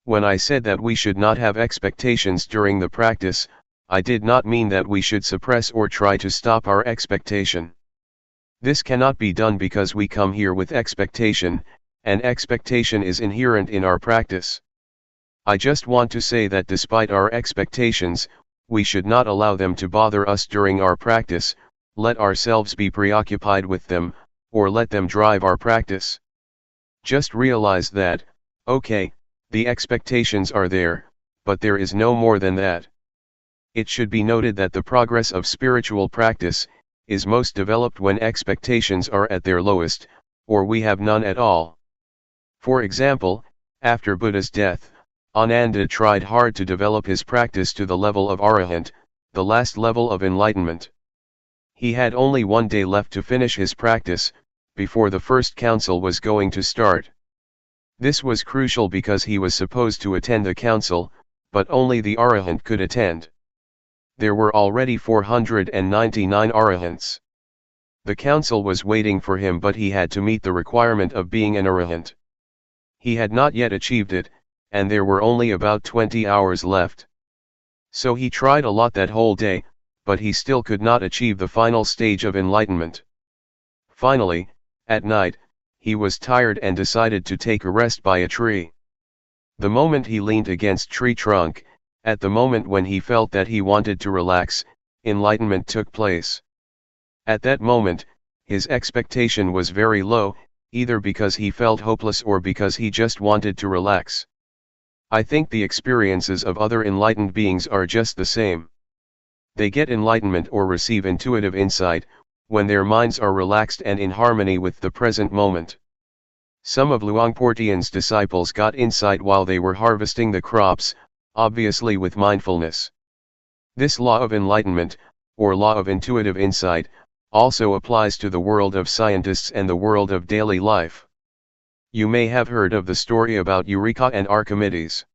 When I said that we should not have expectations during the practice, I did not mean that we should suppress or try to stop our expectation. This cannot be done because we come here with expectation, and expectation is inherent in our practice. I just want to say that despite our expectations, we should not allow them to bother us during our practice, let ourselves be preoccupied with them, or let them drive our practice. Just realize that, okay, the expectations are there, but there is no more than that. It should be noted that the progress of spiritual practice is most developed when expectations are at their lowest, or we have none at all. For example, after Buddha's death, Ananda tried hard to develop his practice to the level of Arahant, the last level of enlightenment. He had only one day left to finish his practice, before the first council was going to start. This was crucial because he was supposed to attend the council, but only the Arahant could attend. There were already 499 Arahants. The council was waiting for him, but he had to meet the requirement of being an Arahant. He had not yet achieved it, and there were only about 20 hours left. So he tried a lot that whole day, but he still could not achieve the final stage of enlightenment. Finally, at night, he was tired and decided to take a rest by a tree. The moment he leaned against tree trunk, at the moment when he felt that he wanted to relax, enlightenment took place. At that moment, his expectation was very low, either because he felt hopeless or because he just wanted to relax. I think the experiences of other enlightened beings are just the same. They get enlightenment or receive intuitive insight, when their minds are relaxed and in harmony with the present moment. Some of Luangpor Teean's disciples got insight while they were harvesting the crops, obviously with mindfulness. This law of enlightenment, or law of intuitive insight, also applies to the world of scientists and the world of daily life. You may have heard of the story about Eureka and Archimedes.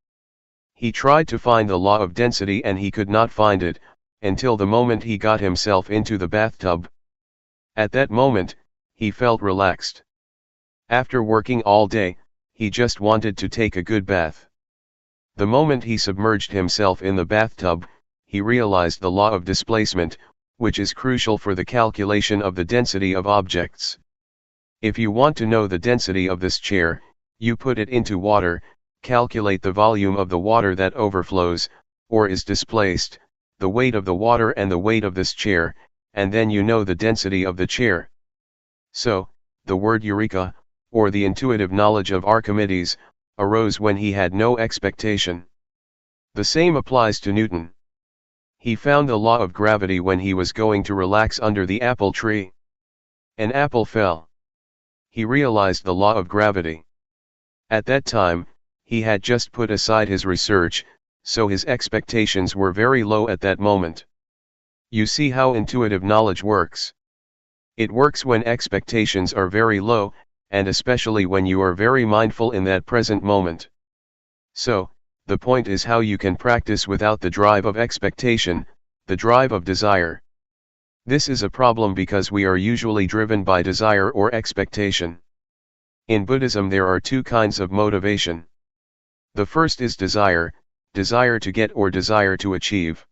He tried to find the law of density and he could not find it, until the moment he got himself into the bathtub. At that moment, he felt relaxed. After working all day, he just wanted to take a good bath. The moment he submerged himself in the bathtub, he realized the law of displacement, which is crucial for the calculation of the density of objects. If you want to know the density of this chair, you put it into water, calculate the volume of the water that overflows, or is displaced, the weight of the water and the weight of this chair, and then you know the density of the chair. So, the word Eureka, or the intuitive knowledge of Archimedes, arose when he had no expectation. The same applies to Newton. He found the law of gravity when he was going to relax under the apple tree. An apple fell. He realized the law of gravity. At that time, he had just put aside his research, so his expectations were very low at that moment. You see how intuitive knowledge works. It works when expectations are very low, and especially when you are very mindful in that present moment. So, the point is how you can practice without the drive of expectation, the drive of desire. This is a problem because we are usually driven by desire or expectation. In Buddhism there are two kinds of motivation. The first is desire, desire to get or desire to achieve.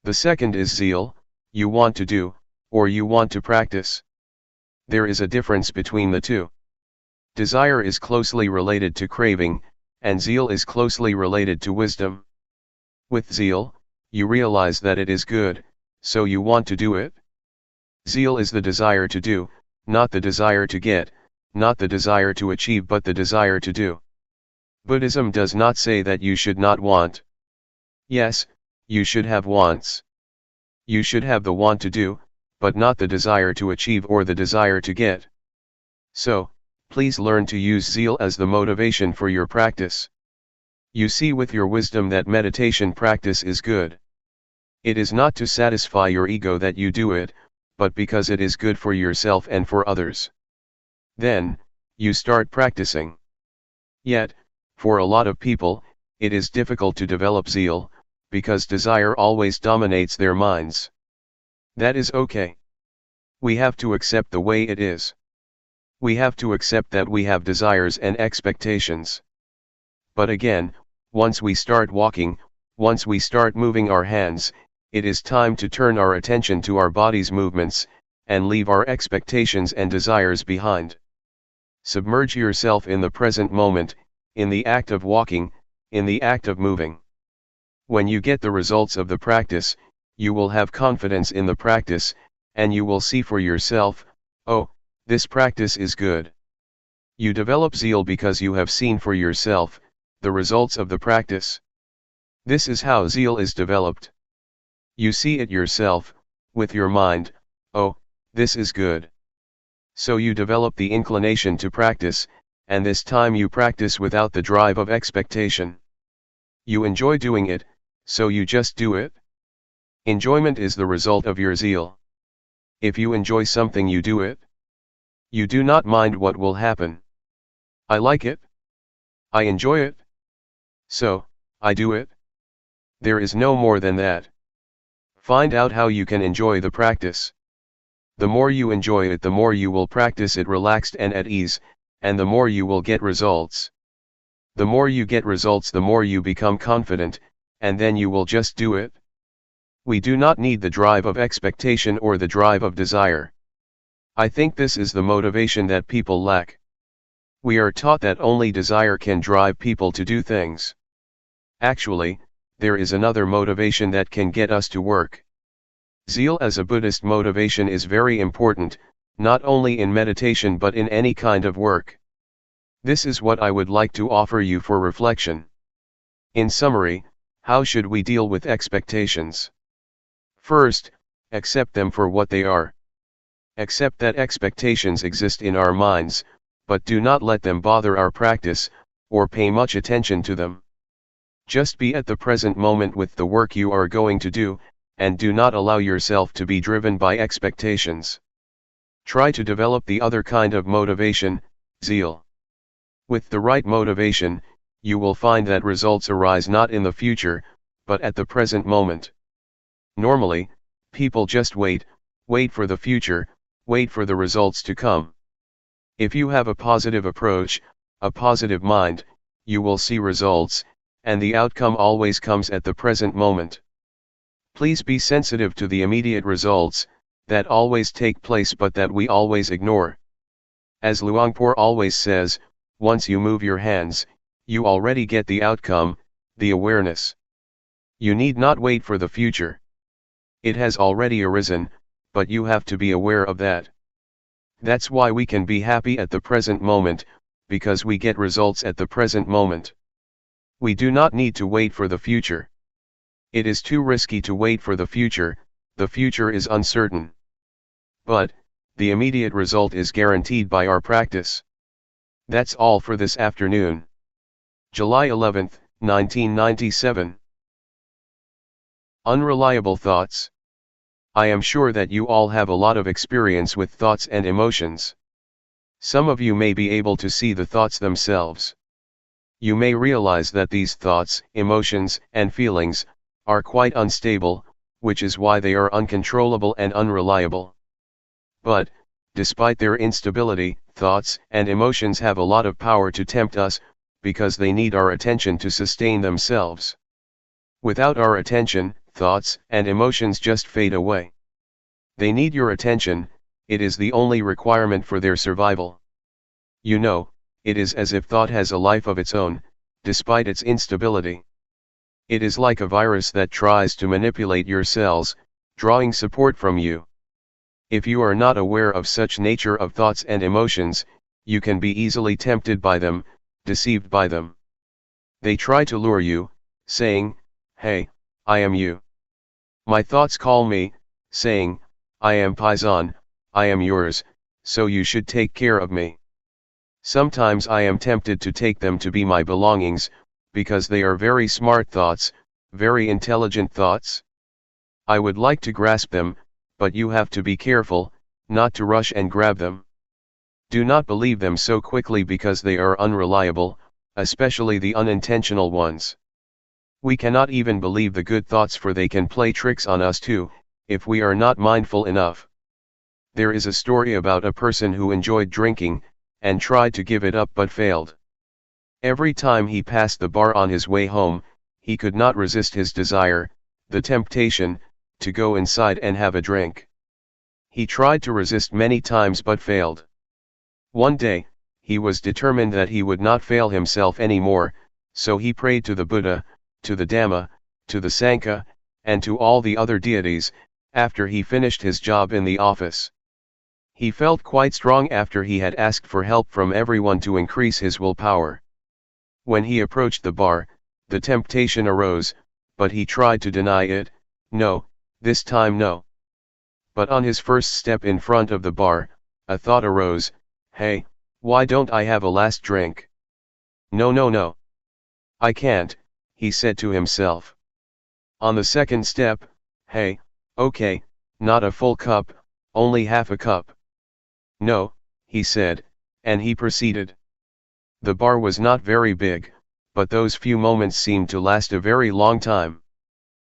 The second is zeal, you want to do, or you want to practice. There is a difference between the two. Desire is closely related to craving, and zeal is closely related to wisdom. With zeal, you realize that it is good, so you want to do it. Zeal is the desire to do, not the desire to get, not the desire to achieve but the desire to do. Buddhism does not say that you should not want. Yes, you should have wants. You should have the want to do, but not the desire to achieve or the desire to get. So, please learn to use zeal as the motivation for your practice. You see with your wisdom that meditation practice is good. It is not to satisfy your ego that you do it, but because it is good for yourself and for others. Then, you start practicing. Yet, for a lot of people, it is difficult to develop zeal, because desire always dominates their minds. That is okay. We have to accept the way it is. We have to accept that we have desires and expectations. But again, once we start walking, once we start moving our hands, it is time to turn our attention to our body's movements, and leave our expectations and desires behind. Submerge yourself in the present moment, in the act of walking, in the act of moving. When you get the results of the practice, you will have confidence in the practice, and you will see for yourself, oh, this practice is good. You develop zeal because you have seen for yourself the results of the practice. This is how zeal is developed. You see it yourself, with your mind, oh, this is good. So you develop the inclination to practice, and this time you practice without the drive of expectation. You enjoy doing it, so you just do it. Enjoyment is the result of your zeal. If you enjoy something, you do it. You do not mind what will happen. I like it. I enjoy it. So, I do it. There is no more than that. Find out how you can enjoy the practice. The more you enjoy it, the more you will practice it relaxed and at ease, and the more you will get results. The more you get results, the more you become confident, and then you will just do it. We do not need the drive of expectation or the drive of desire. I think this is the motivation that people lack. We are taught that only desire can drive people to do things. Actually, there is another motivation that can get us to work. Zeal as a Buddhist motivation is very important, not only in meditation but in any kind of work. This is what I would like to offer you for reflection. In summary, how should we deal with expectations? First, accept them for what they are. Accept that expectations exist in our minds, but do not let them bother our practice, or pay much attention to them. Just be at the present moment with the work you are going to do, and do not allow yourself to be driven by expectations. Try to develop the other kind of motivation, zeal. With the right motivation, you will find that results arise not in the future, but at the present moment. Normally, people just wait for the future, wait for the results to come. If you have a positive approach, a positive mind, you will see results, and the outcome always comes at the present moment. Please be sensitive to the immediate results, that always take place but that we always ignore. As Luangpor always says, once you move your hands, you already get the outcome, the awareness. You need not wait for the future. It has already arisen, but you have to be aware of that. That's why we can be happy at the present moment, because we get results at the present moment. We do not need to wait for the future. It is too risky to wait for the future is uncertain. But, the immediate result is guaranteed by our practice. That's all for this afternoon. July 11, 1997. Unreliable thoughts. I am sure that you all have a lot of experience with thoughts and emotions. Some of you may be able to see the thoughts themselves. You may realize that these thoughts, emotions, and feelings are quite unstable, which is why they are uncontrollable and unreliable. But, despite their instability, thoughts and emotions have a lot of power to tempt us, because they need our attention to sustain themselves. Without our attention, thoughts and emotions just fade away. They need your attention, it is the only requirement for their survival. You know, it is as if thought has a life of its own, despite its instability. It is like a virus that tries to manipulate your cells, drawing support from you. If you are not aware of such nature of thoughts and emotions, you can be easily tempted by them, deceived by them. They try to lure you, saying, "Hey, I am you." My thoughts call me, saying, "I am Paisan, I am yours, so you should take care of me." Sometimes I am tempted to take them to be my belongings, because they are very smart thoughts, very intelligent thoughts. I would like to grasp them, but you have to be careful, not to rush and grab them. Do not believe them so quickly because they are unreliable, especially the unintentional ones. We cannot even believe the good thoughts, for they can play tricks on us too, if we are not mindful enough. There is a story about a person who enjoyed drinking, and tried to give it up but failed. Every time he passed the bar on his way home, he could not resist his desire, the temptation, to go inside and have a drink. He tried to resist many times but failed. One day, he was determined that he would not fail himself any more, so he prayed to the Buddha, to the Dhamma, to the Sangha, and to all the other deities, after he finished his job in the office. He felt quite strong after he had asked for help from everyone to increase his willpower. When he approached the bar, the temptation arose, but he tried to deny it. "No, this time no." But on his first step in front of the bar, a thought arose, "Hey, why don't I have a last drink?" "No, no, no. I can't," he said to himself. On the second step, "Hey, okay, not a full cup, only half a cup." "No," he said, and he proceeded. The bar was not very big, but those few moments seemed to last a very long time.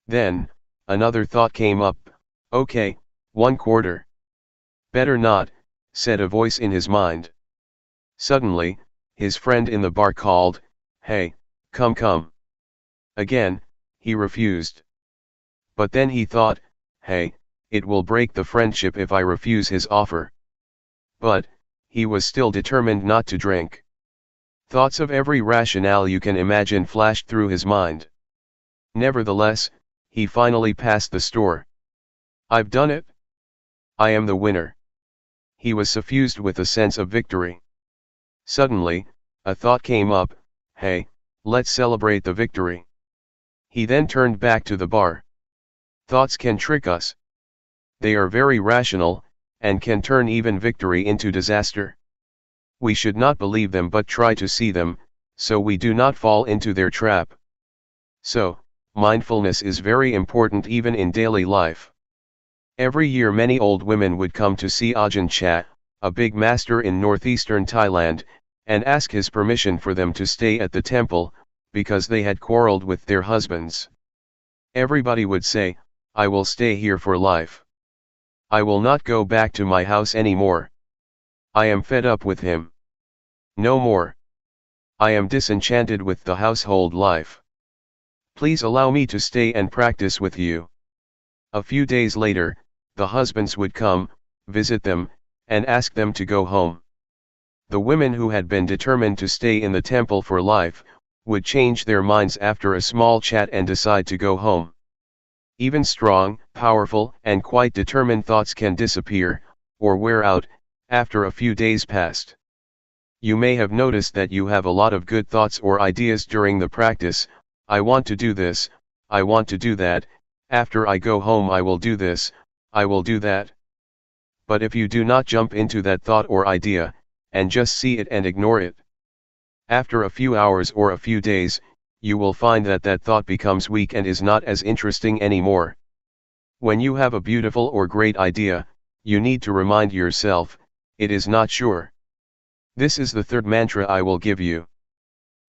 Then, another thought came up, "Okay, 1/4. "Better not," said a voice in his mind. Suddenly, his friend in the bar called, "Hey, come come." Again, he refused. But then he thought, "Hey, it will break the friendship if I refuse his offer." But, he was still determined not to drink. Thoughts of every rationale you can imagine flashed through his mind. Nevertheless, he finally passed the store. "I've done it. I am the winner." He was suffused with a sense of victory. Suddenly, a thought came up, "Hey, let's celebrate the victory." He then turned back to the bar. Thoughts can trick us. They are very rational, and can turn even victory into disaster. We should not believe them but try to see them, so we do not fall into their trap. So, mindfulness is very important even in daily life. Every year many old women would come to see Ajahn Chah, a big master in northeastern Thailand, and ask his permission for them to stay at the temple, because they had quarreled with their husbands. Everybody would say, "I will stay here for life. I will not go back to my house anymore. I am fed up with him. No more. I am disenchanted with the household life. Please allow me to stay and practice with you." A few days later, the husbands would come, visit them, and ask them to go home. The women who had been determined to stay in the temple for life, would change their minds after a small chat and decide to go home. Even strong, powerful, and quite determined thoughts can disappear, or wear out, after a few days passed. You may have noticed that you have a lot of good thoughts or ideas during the practice. "I want to do this, I want to do that, after I go home I will do this, I will do that." But if you do not jump into that thought or idea, and just see it and ignore it, after a few hours or a few days, you will find that that thought becomes weak and is not as interesting anymore. When you have a beautiful or great idea, you need to remind yourself, "It is not sure." This is the third mantra I will give you.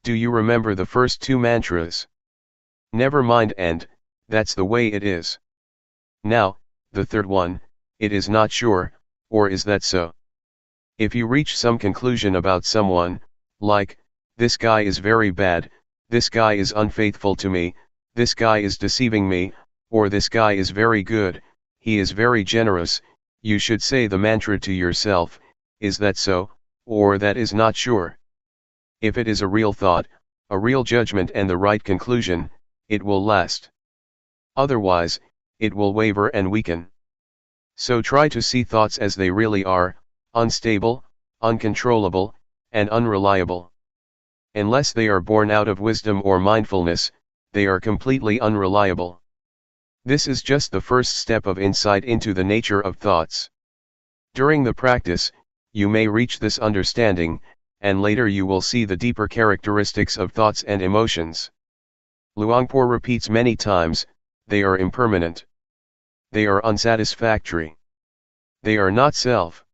Do you remember the first two mantras? Never mind and, that's the way it is. Now, the third one, it is not sure, or is that so? If you reach some conclusion about someone, like, this guy is very bad, this guy is unfaithful to me, this guy is deceiving me, or this guy is very good, he is very generous, you should say the mantra to yourself, is that so, or that is not sure. If it is a real thought, a real judgment and the right conclusion, it will last. Otherwise, it will waver and weaken. So try to see thoughts as they really are, unstable, uncontrollable, and unreliable. Unless they are born out of wisdom or mindfulness, they are completely unreliable. This is just the first step of insight into the nature of thoughts. During the practice, you may reach this understanding, and later you will see the deeper characteristics of thoughts and emotions. Luangpor repeats many times, they are impermanent. They are unsatisfactory. They are not self.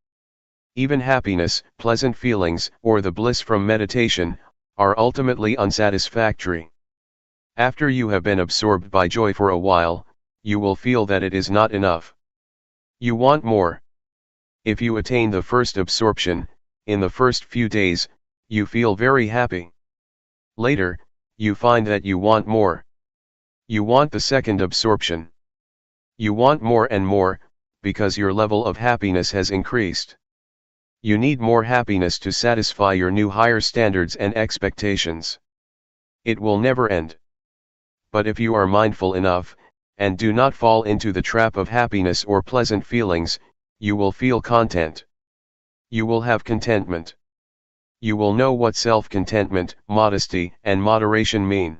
Even happiness, pleasant feelings, or the bliss from meditation, are ultimately unsatisfactory. After you have been absorbed by joy for a while, you will feel that it is not enough. You want more. If you attain the first absorption, in the first few days, you feel very happy. Later, you find that you want more. You want the second absorption. You want more and more, because your level of happiness has increased. You need more happiness to satisfy your new higher standards and expectations. It will never end. But if you are mindful enough, and do not fall into the trap of happiness or pleasant feelings, you will feel content. You will have contentment. You will know what self-contentment, modesty, and moderation mean.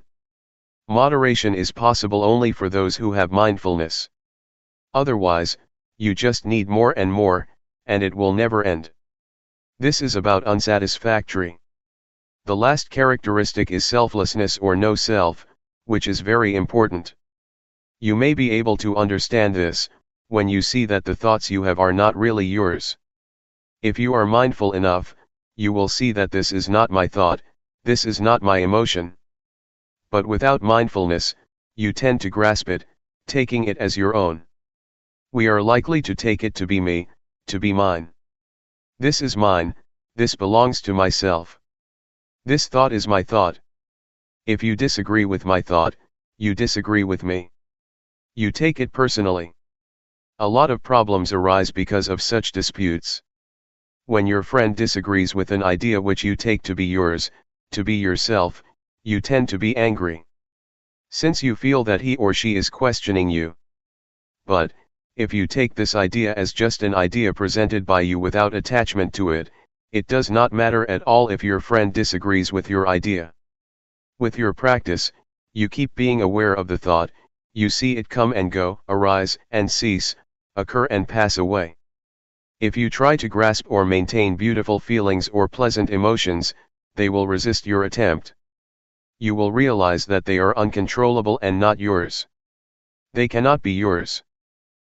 Moderation is possible only for those who have mindfulness. Otherwise, you just need more, and it will never end. This is about unsatisfactory. The last characteristic is selflessness or no self, which is very important. You may be able to understand this, when you see that the thoughts you have are not really yours. If you are mindful enough, you will see that this is not my thought, this is not my emotion. But without mindfulness, you tend to grasp it, taking it as your own. We are likely to take it to be me, to be mine. This is mine, this belongs to myself. This thought is my thought. If you disagree with my thought, you disagree with me. You take it personally. A lot of problems arise because of such disputes. When your friend disagrees with an idea which you take to be yours, to be yourself, you tend to be angry. Since you feel that he or she is questioning you. But, if you take this idea as just an idea presented by you without attachment to it, it does not matter at all if your friend disagrees with your idea. With your practice, you keep being aware of the thought, you see it come and go, arise and cease, occur and pass away. If you try to grasp or maintain beautiful feelings or pleasant emotions, they will resist your attempt. You will realize that they are uncontrollable and not yours. They cannot be yours.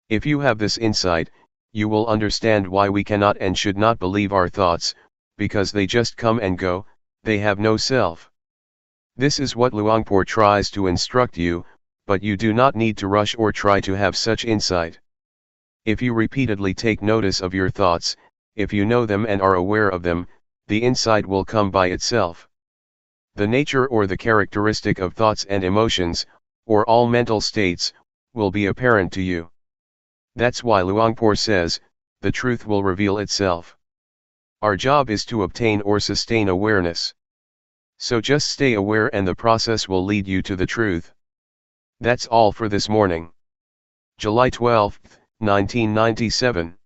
If you have this insight, you will understand why we cannot and should not believe our thoughts, because they just come and go, they have no self. This is what Luangpor tries to instruct you, but you do not need to rush or try to have such insight. If you repeatedly take notice of your thoughts, if you know them and are aware of them, the insight will come by itself. The nature or the characteristic of thoughts and emotions, or all mental states, will be apparent to you. That's why Luangpor says, the truth will reveal itself. Our job is to obtain or sustain awareness. So just stay aware and the process will lead you to the truth. That's all for this morning. July 12, 1997.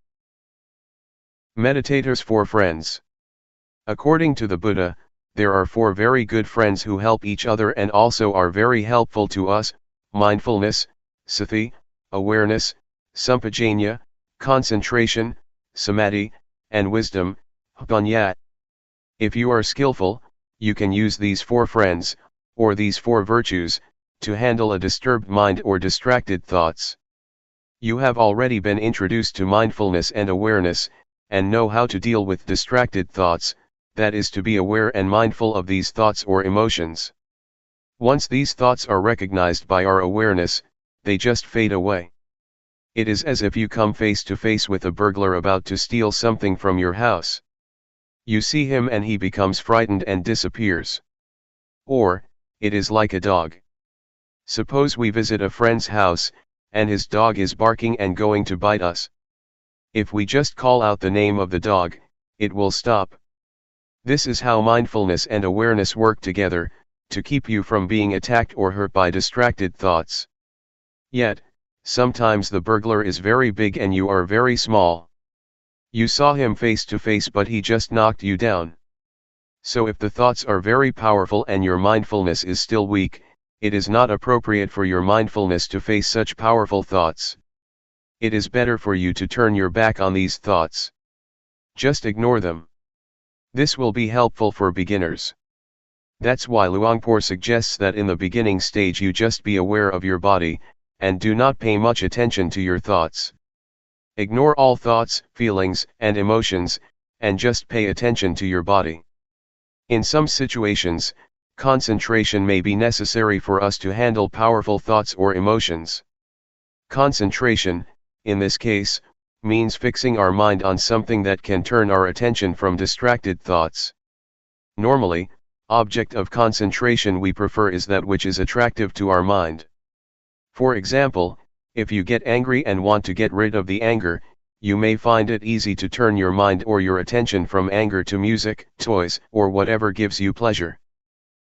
Meditators for Friends. According to the Buddha, there are 4 very good friends who help each other and also are very helpful to us: mindfulness, sati, awareness, sampajanya, concentration, samadhi, and wisdom, panya. If you are skillful, you can use these 4 friends, or these 4 virtues, to handle a disturbed mind or distracted thoughts. You have already been introduced to mindfulness and awareness, and know how to deal with distracted thoughts, that is to be aware and mindful of these thoughts or emotions. Once these thoughts are recognized by our awareness, they just fade away. It is as if you come face to face with a burglar about to steal something from your house. You see him and he becomes frightened and disappears. Or, it is like a dog. Suppose we visit a friend's house, and his dog is barking and going to bite us. If we just call out the name of the dog, it will stop. This is how mindfulness and awareness work together, to keep you from being attacked or hurt by distracted thoughts. Yet, sometimes the burglar is very big and you are very small. You saw him face to face but he just knocked you down. So if the thoughts are very powerful and your mindfulness is still weak, it is not appropriate for your mindfulness to face such powerful thoughts. It is better for you to turn your back on these thoughts. Just ignore them. This will be helpful for beginners. That's why Luangpor suggests that in the beginning stage you just be aware of your body, and do not pay much attention to your thoughts. Ignore all thoughts, feelings, and emotions, and just pay attention to your body. In some situations, concentration may be necessary for us to handle powerful thoughts or emotions. Concentration, in this case, means fixing our mind on something that can turn our attention from distracted thoughts. Normally, object of concentration we prefer is that which is attractive to our mind. For example, if you get angry and want to get rid of the anger, you may find it easy to turn your mind or your attention from anger to music, toys, or whatever gives you pleasure.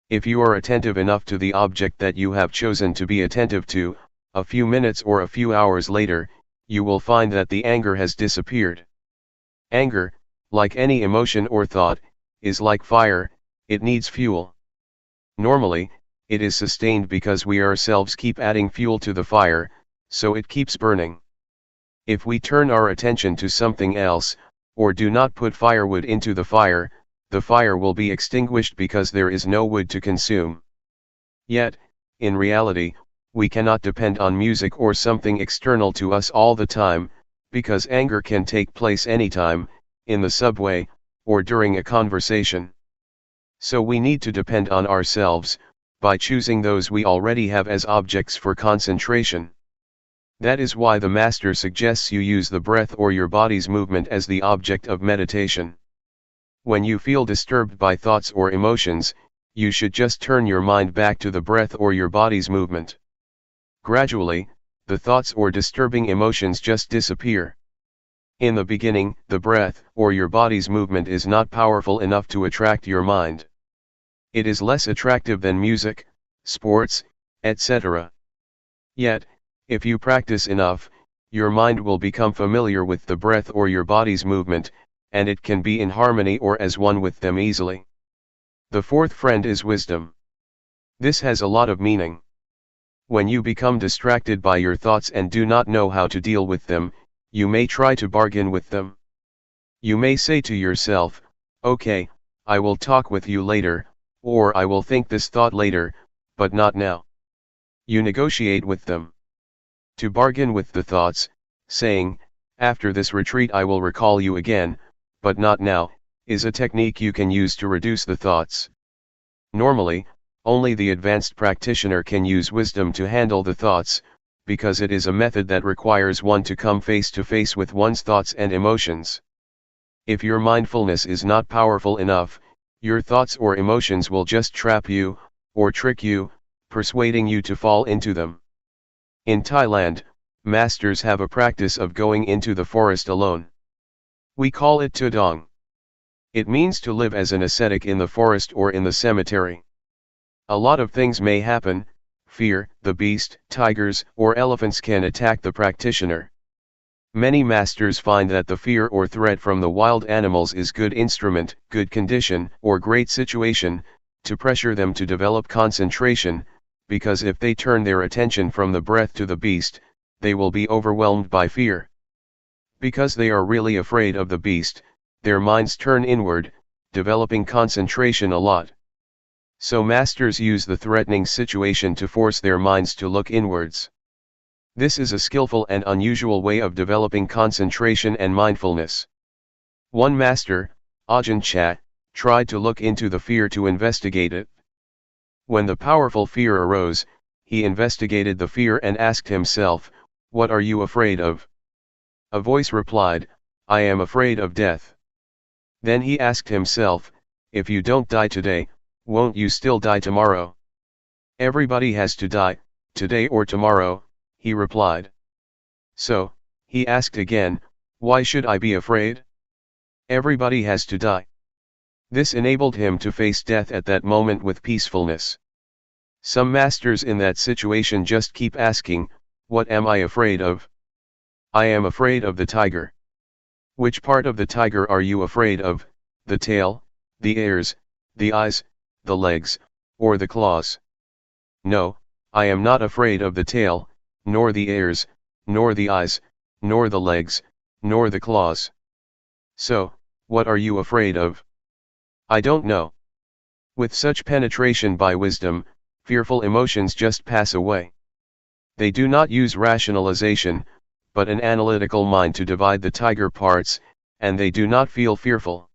If you are attentive enough to the object that you have chosen to be attentive to, a few minutes or a few hours later, you will find that the anger has disappeared. Anger, like any emotion or thought, is like fire, it needs fuel. Normally, it is sustained because we ourselves keep adding fuel to the fire, so it keeps burning. If we turn our attention to something else, or do not put firewood into the fire will be extinguished because there is no wood to consume. Yet, in reality, we cannot depend on music or something external to us all the time, because anger can take place anytime, in the subway, or during a conversation. So we need to depend on ourselves, by choosing those we already have as objects for concentration. That is why the master suggests you use the breath or your body's movement as the object of meditation. When you feel disturbed by thoughts or emotions, you should just turn your mind back to the breath or your body's movement. Gradually, the thoughts or disturbing emotions just disappear. In the beginning, the breath or your body's movement is not powerful enough to attract your mind. It is less attractive than music, sports, etc. Yet, if you practice enough, your mind will become familiar with the breath or your body's movement, and it can be in harmony or as one with them easily. The fourth friend is wisdom. This has a lot of meaning. When you become distracted by your thoughts and do not know how to deal with them, you may try to bargain with them. You may say to yourself, "Okay, I will talk with you later," or "I will think this thought later, but not now." You negotiate with them. To bargain with the thoughts, saying, "After this retreat I will recall you again, but not now," is a technique you can use to reduce the thoughts. Normally, only the advanced practitioner can use wisdom to handle the thoughts, because it is a method that requires one to come face to face with one's thoughts and emotions. If your mindfulness is not powerful enough, your thoughts or emotions will just trap you, or trick you, persuading you to fall into them. In Thailand, masters have a practice of going into the forest alone. We call it tudong. It means to live as an ascetic in the forest or in the cemetery. A lot of things may happen: fear, the beast, tigers, or elephants can attack the practitioner. Many masters find that the fear or threat from the wild animals is good instrument, good condition, or great situation, to pressure them to develop concentration, because if they turn their attention from the breath to the beast, they will be overwhelmed by fear. Because they are really afraid of the beast, their minds turn inward, developing concentration a lot. So masters use the threatening situation to force their minds to look inwards. This is a skillful and unusual way of developing concentration and mindfulness. One master, Ajahn Chah, tried to look into the fear to investigate it. When the powerful fear arose, he investigated the fear and asked himself, "What are you afraid of?" A voice replied, "I am afraid of death." Then he asked himself, "If you don't die today, won't you still die tomorrow?" "Everybody has to die, today or tomorrow," he replied. So, he asked again, "Why should I be afraid? Everybody has to die." This enabled him to face death at that moment with peacefulness. Some masters in that situation just keep asking, "What am I afraid of?" "I am afraid of the tiger." Which part of the tiger are you afraid of, the tail, the ears, the eyes, the legs, or the claws? No, I am not afraid of the tail, nor the ears, nor the eyes, nor the legs, nor the claws. So, what are you afraid of? I don't know. With such penetration by wisdom, fearful emotions just pass away. They do not use rationalization, but an analytical mind to divide the tiger parts, and they do not feel fearful.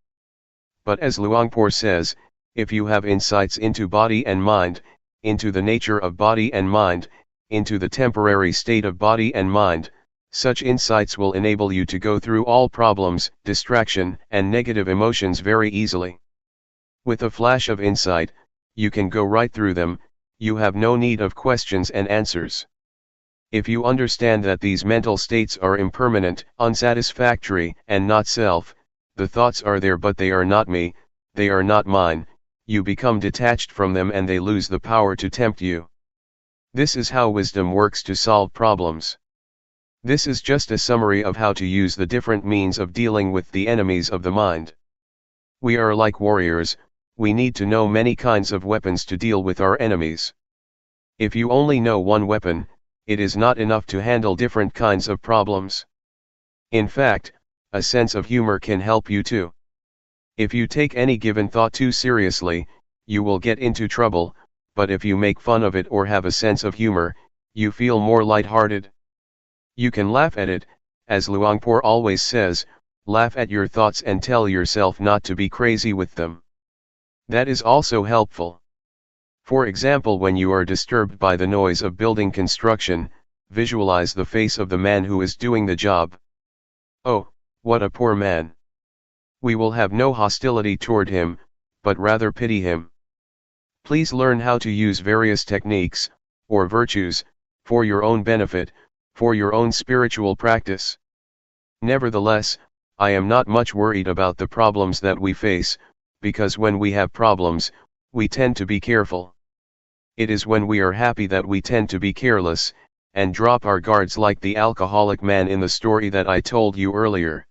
But as Luangpor says, if you have insights into body and mind, into the nature of body and mind, into the temporary state of body and mind, such insights will enable you to go through all problems, distraction, and negative emotions very easily. With a flash of insight, you can go right through them, you have no need of questions and answers. If you understand that these mental states are impermanent, unsatisfactory, and not self, the thoughts are there but they are not me, they are not mine, you become detached from them and they lose the power to tempt you. This is how wisdom works to solve problems. This is just a summary of how to use the different means of dealing with the enemies of the mind. We are like warriors, we need to know many kinds of weapons to deal with our enemies. If you only know one weapon, it is not enough to handle different kinds of problems. In fact, a sense of humor can help you too. If you take any given thought too seriously, you will get into trouble, but if you make fun of it or have a sense of humor, you feel more lighthearted. You can laugh at it, as Luangpor always says, laugh at your thoughts and tell yourself not to be crazy with them. That is also helpful. For example, when you are disturbed by the noise of building construction, visualize the face of the man who is doing the job. Oh, what a poor man! We will have no hostility toward him, but rather pity him. Please learn how to use various techniques, or virtues, for your own benefit, for your own spiritual practice. Nevertheless, I am not much worried about the problems that we face, because when we have problems, we tend to be careful. It is when we are happy that we tend to be careless, and drop our guards like the alcoholic man in the story that I told you earlier.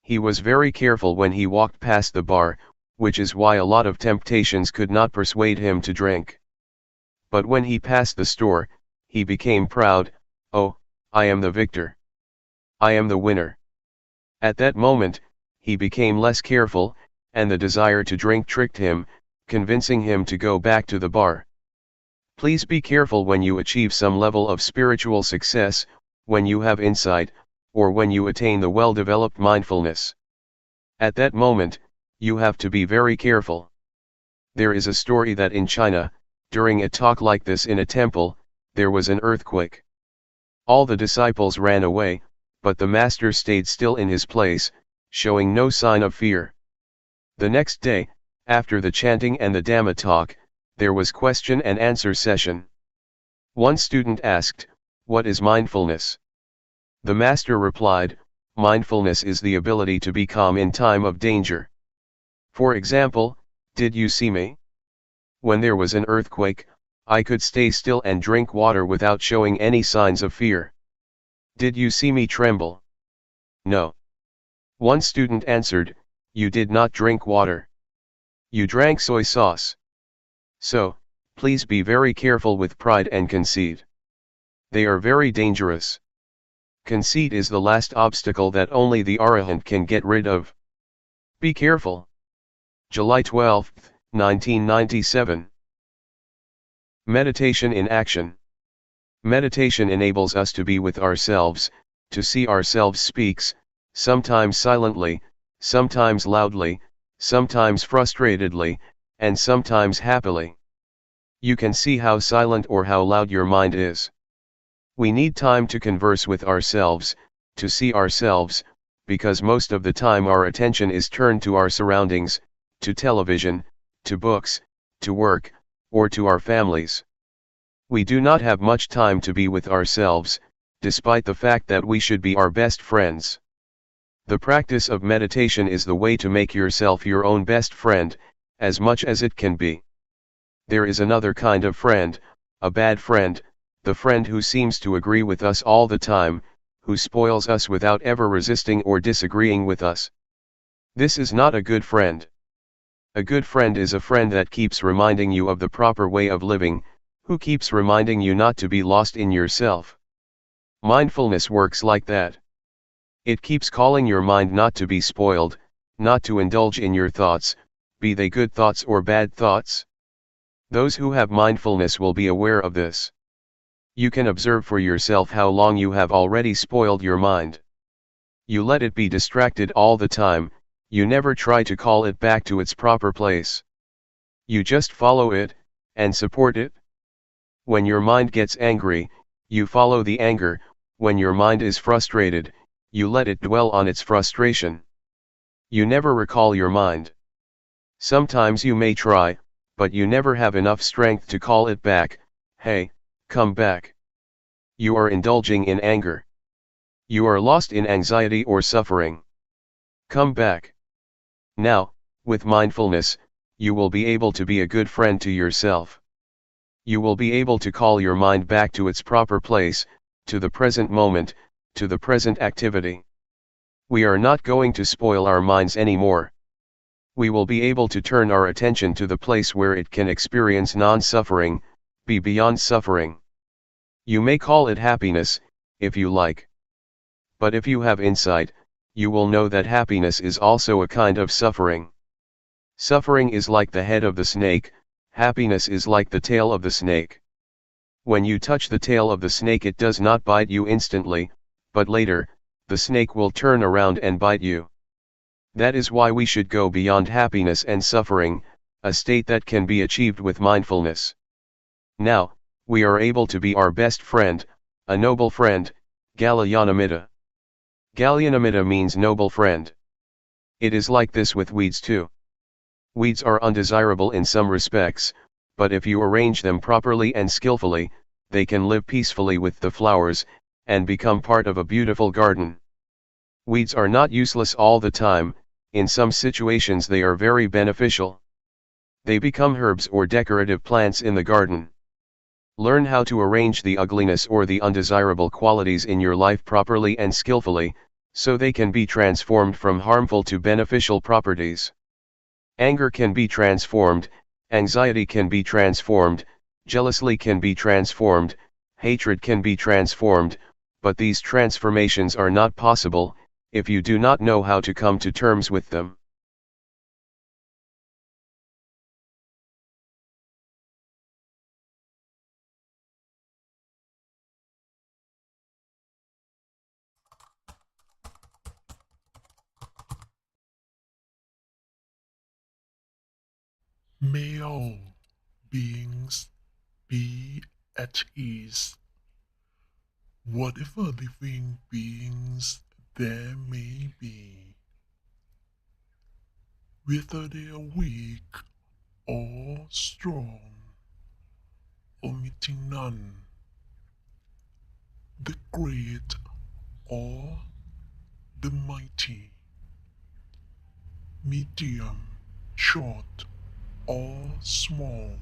He was very careful when he walked past the bar, which is why a lot of temptations could not persuade him to drink. But when he passed the store, he became proud. Oh, I am the victor. I am the winner. At that moment, he became less careful, and the desire to drink tricked him, convincing him to go back to the bar. Please be careful when you achieve some level of spiritual success, when you have insight, or when you attain the well-developed mindfulness. At that moment, you have to be very careful. There is a story that in China, during a talk like this in a temple, there was an earthquake. All the disciples ran away, but the master stayed still in his place, showing no sign of fear. The next day, after the chanting and the Dhamma talk, there was question and answer session. One student asked, "What is mindfulness?" The master replied, "Mindfulness is the ability to be calm in time of danger. For example, did you see me? When there was an earthquake, I could stay still and drink water without showing any signs of fear. Did you see me tremble? No." One student answered, "You did not drink water. You drank soy sauce." So, please be very careful with pride and conceit. They are very dangerous. Conceit is the last obstacle that only the Arahant can get rid of. Be careful. July 12, 1997. Meditation in action. Meditation enables us to be with ourselves, to see ourselves speaks, sometimes silently, sometimes loudly, sometimes frustratedly, and sometimes happily. You can see how silent or how loud your mind is. We need time to converse with ourselves, to see ourselves, because most of the time our attention is turned to our surroundings, to television, to books, to work, or to our families. We do not have much time to be with ourselves, despite the fact that we should be our best friends. The practice of meditation is the way to make yourself your own best friend, as much as it can be. There is another kind of friend, a bad friend, the friend who seems to agree with us all the time, who spoils us without ever resisting or disagreeing with us. This is not a good friend. A good friend is a friend that keeps reminding you of the proper way of living, who keeps reminding you not to be lost in yourself. Mindfulness works like that. It keeps calling your mind not to be spoiled, not to indulge in your thoughts, be they good thoughts or bad thoughts. Those who have mindfulness will be aware of this. You can observe for yourself how long you have already spoiled your mind. You let it be distracted all the time, you never try to call it back to its proper place. You just follow it, and support it. When your mind gets angry, you follow the anger. When your mind is frustrated, you let it dwell on its frustration. You never recall your mind. Sometimes you may try, but you never have enough strength to call it back. Hey, come back. You are indulging in anger. You are lost in anxiety or suffering. Come back. Now, with mindfulness, you will be able to be a good friend to yourself. You will be able to call your mind back to its proper place, to the present moment, to the present activity. We are not going to spoil our minds anymore. We will be able to turn our attention to the place where it can experience non-suffering, be beyond suffering. You may call it happiness, if you like. But if you have insight, you will know that happiness is also a kind of suffering. Suffering is like the head of the snake, happiness is like the tail of the snake. When you touch the tail of the snake, it does not bite you instantly, but later, the snake will turn around and bite you. That is why we should go beyond happiness and suffering, a state that can be achieved with mindfulness. Now, we are able to be our best friend, a noble friend, Galyanamitta. Galyanamitta means noble friend. It is like this with weeds too. Weeds are undesirable in some respects, but if you arrange them properly and skillfully, they can live peacefully with the flowers, and become part of a beautiful garden. Weeds are not useless all the time, in some situations they are very beneficial. They become herbs or decorative plants in the garden. Learn how to arrange the ugliness or the undesirable qualities in your life properly and skillfully, so they can be transformed from harmful to beneficial properties. Anger can be transformed, anxiety can be transformed, jealousy can be transformed, hatred can be transformed, but these transformations are not possible, if you do not know how to come to terms with them. May all beings be at ease. Whatever living beings there may be, whether they are weak or strong, omitting none, the great or the mighty, medium, short or small,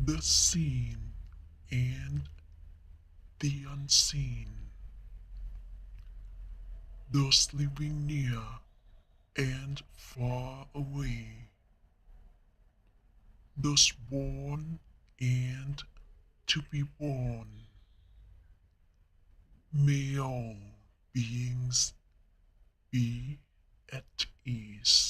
the seen and the unseen, those living near and far away, those born and to be born. May all beings be at ease.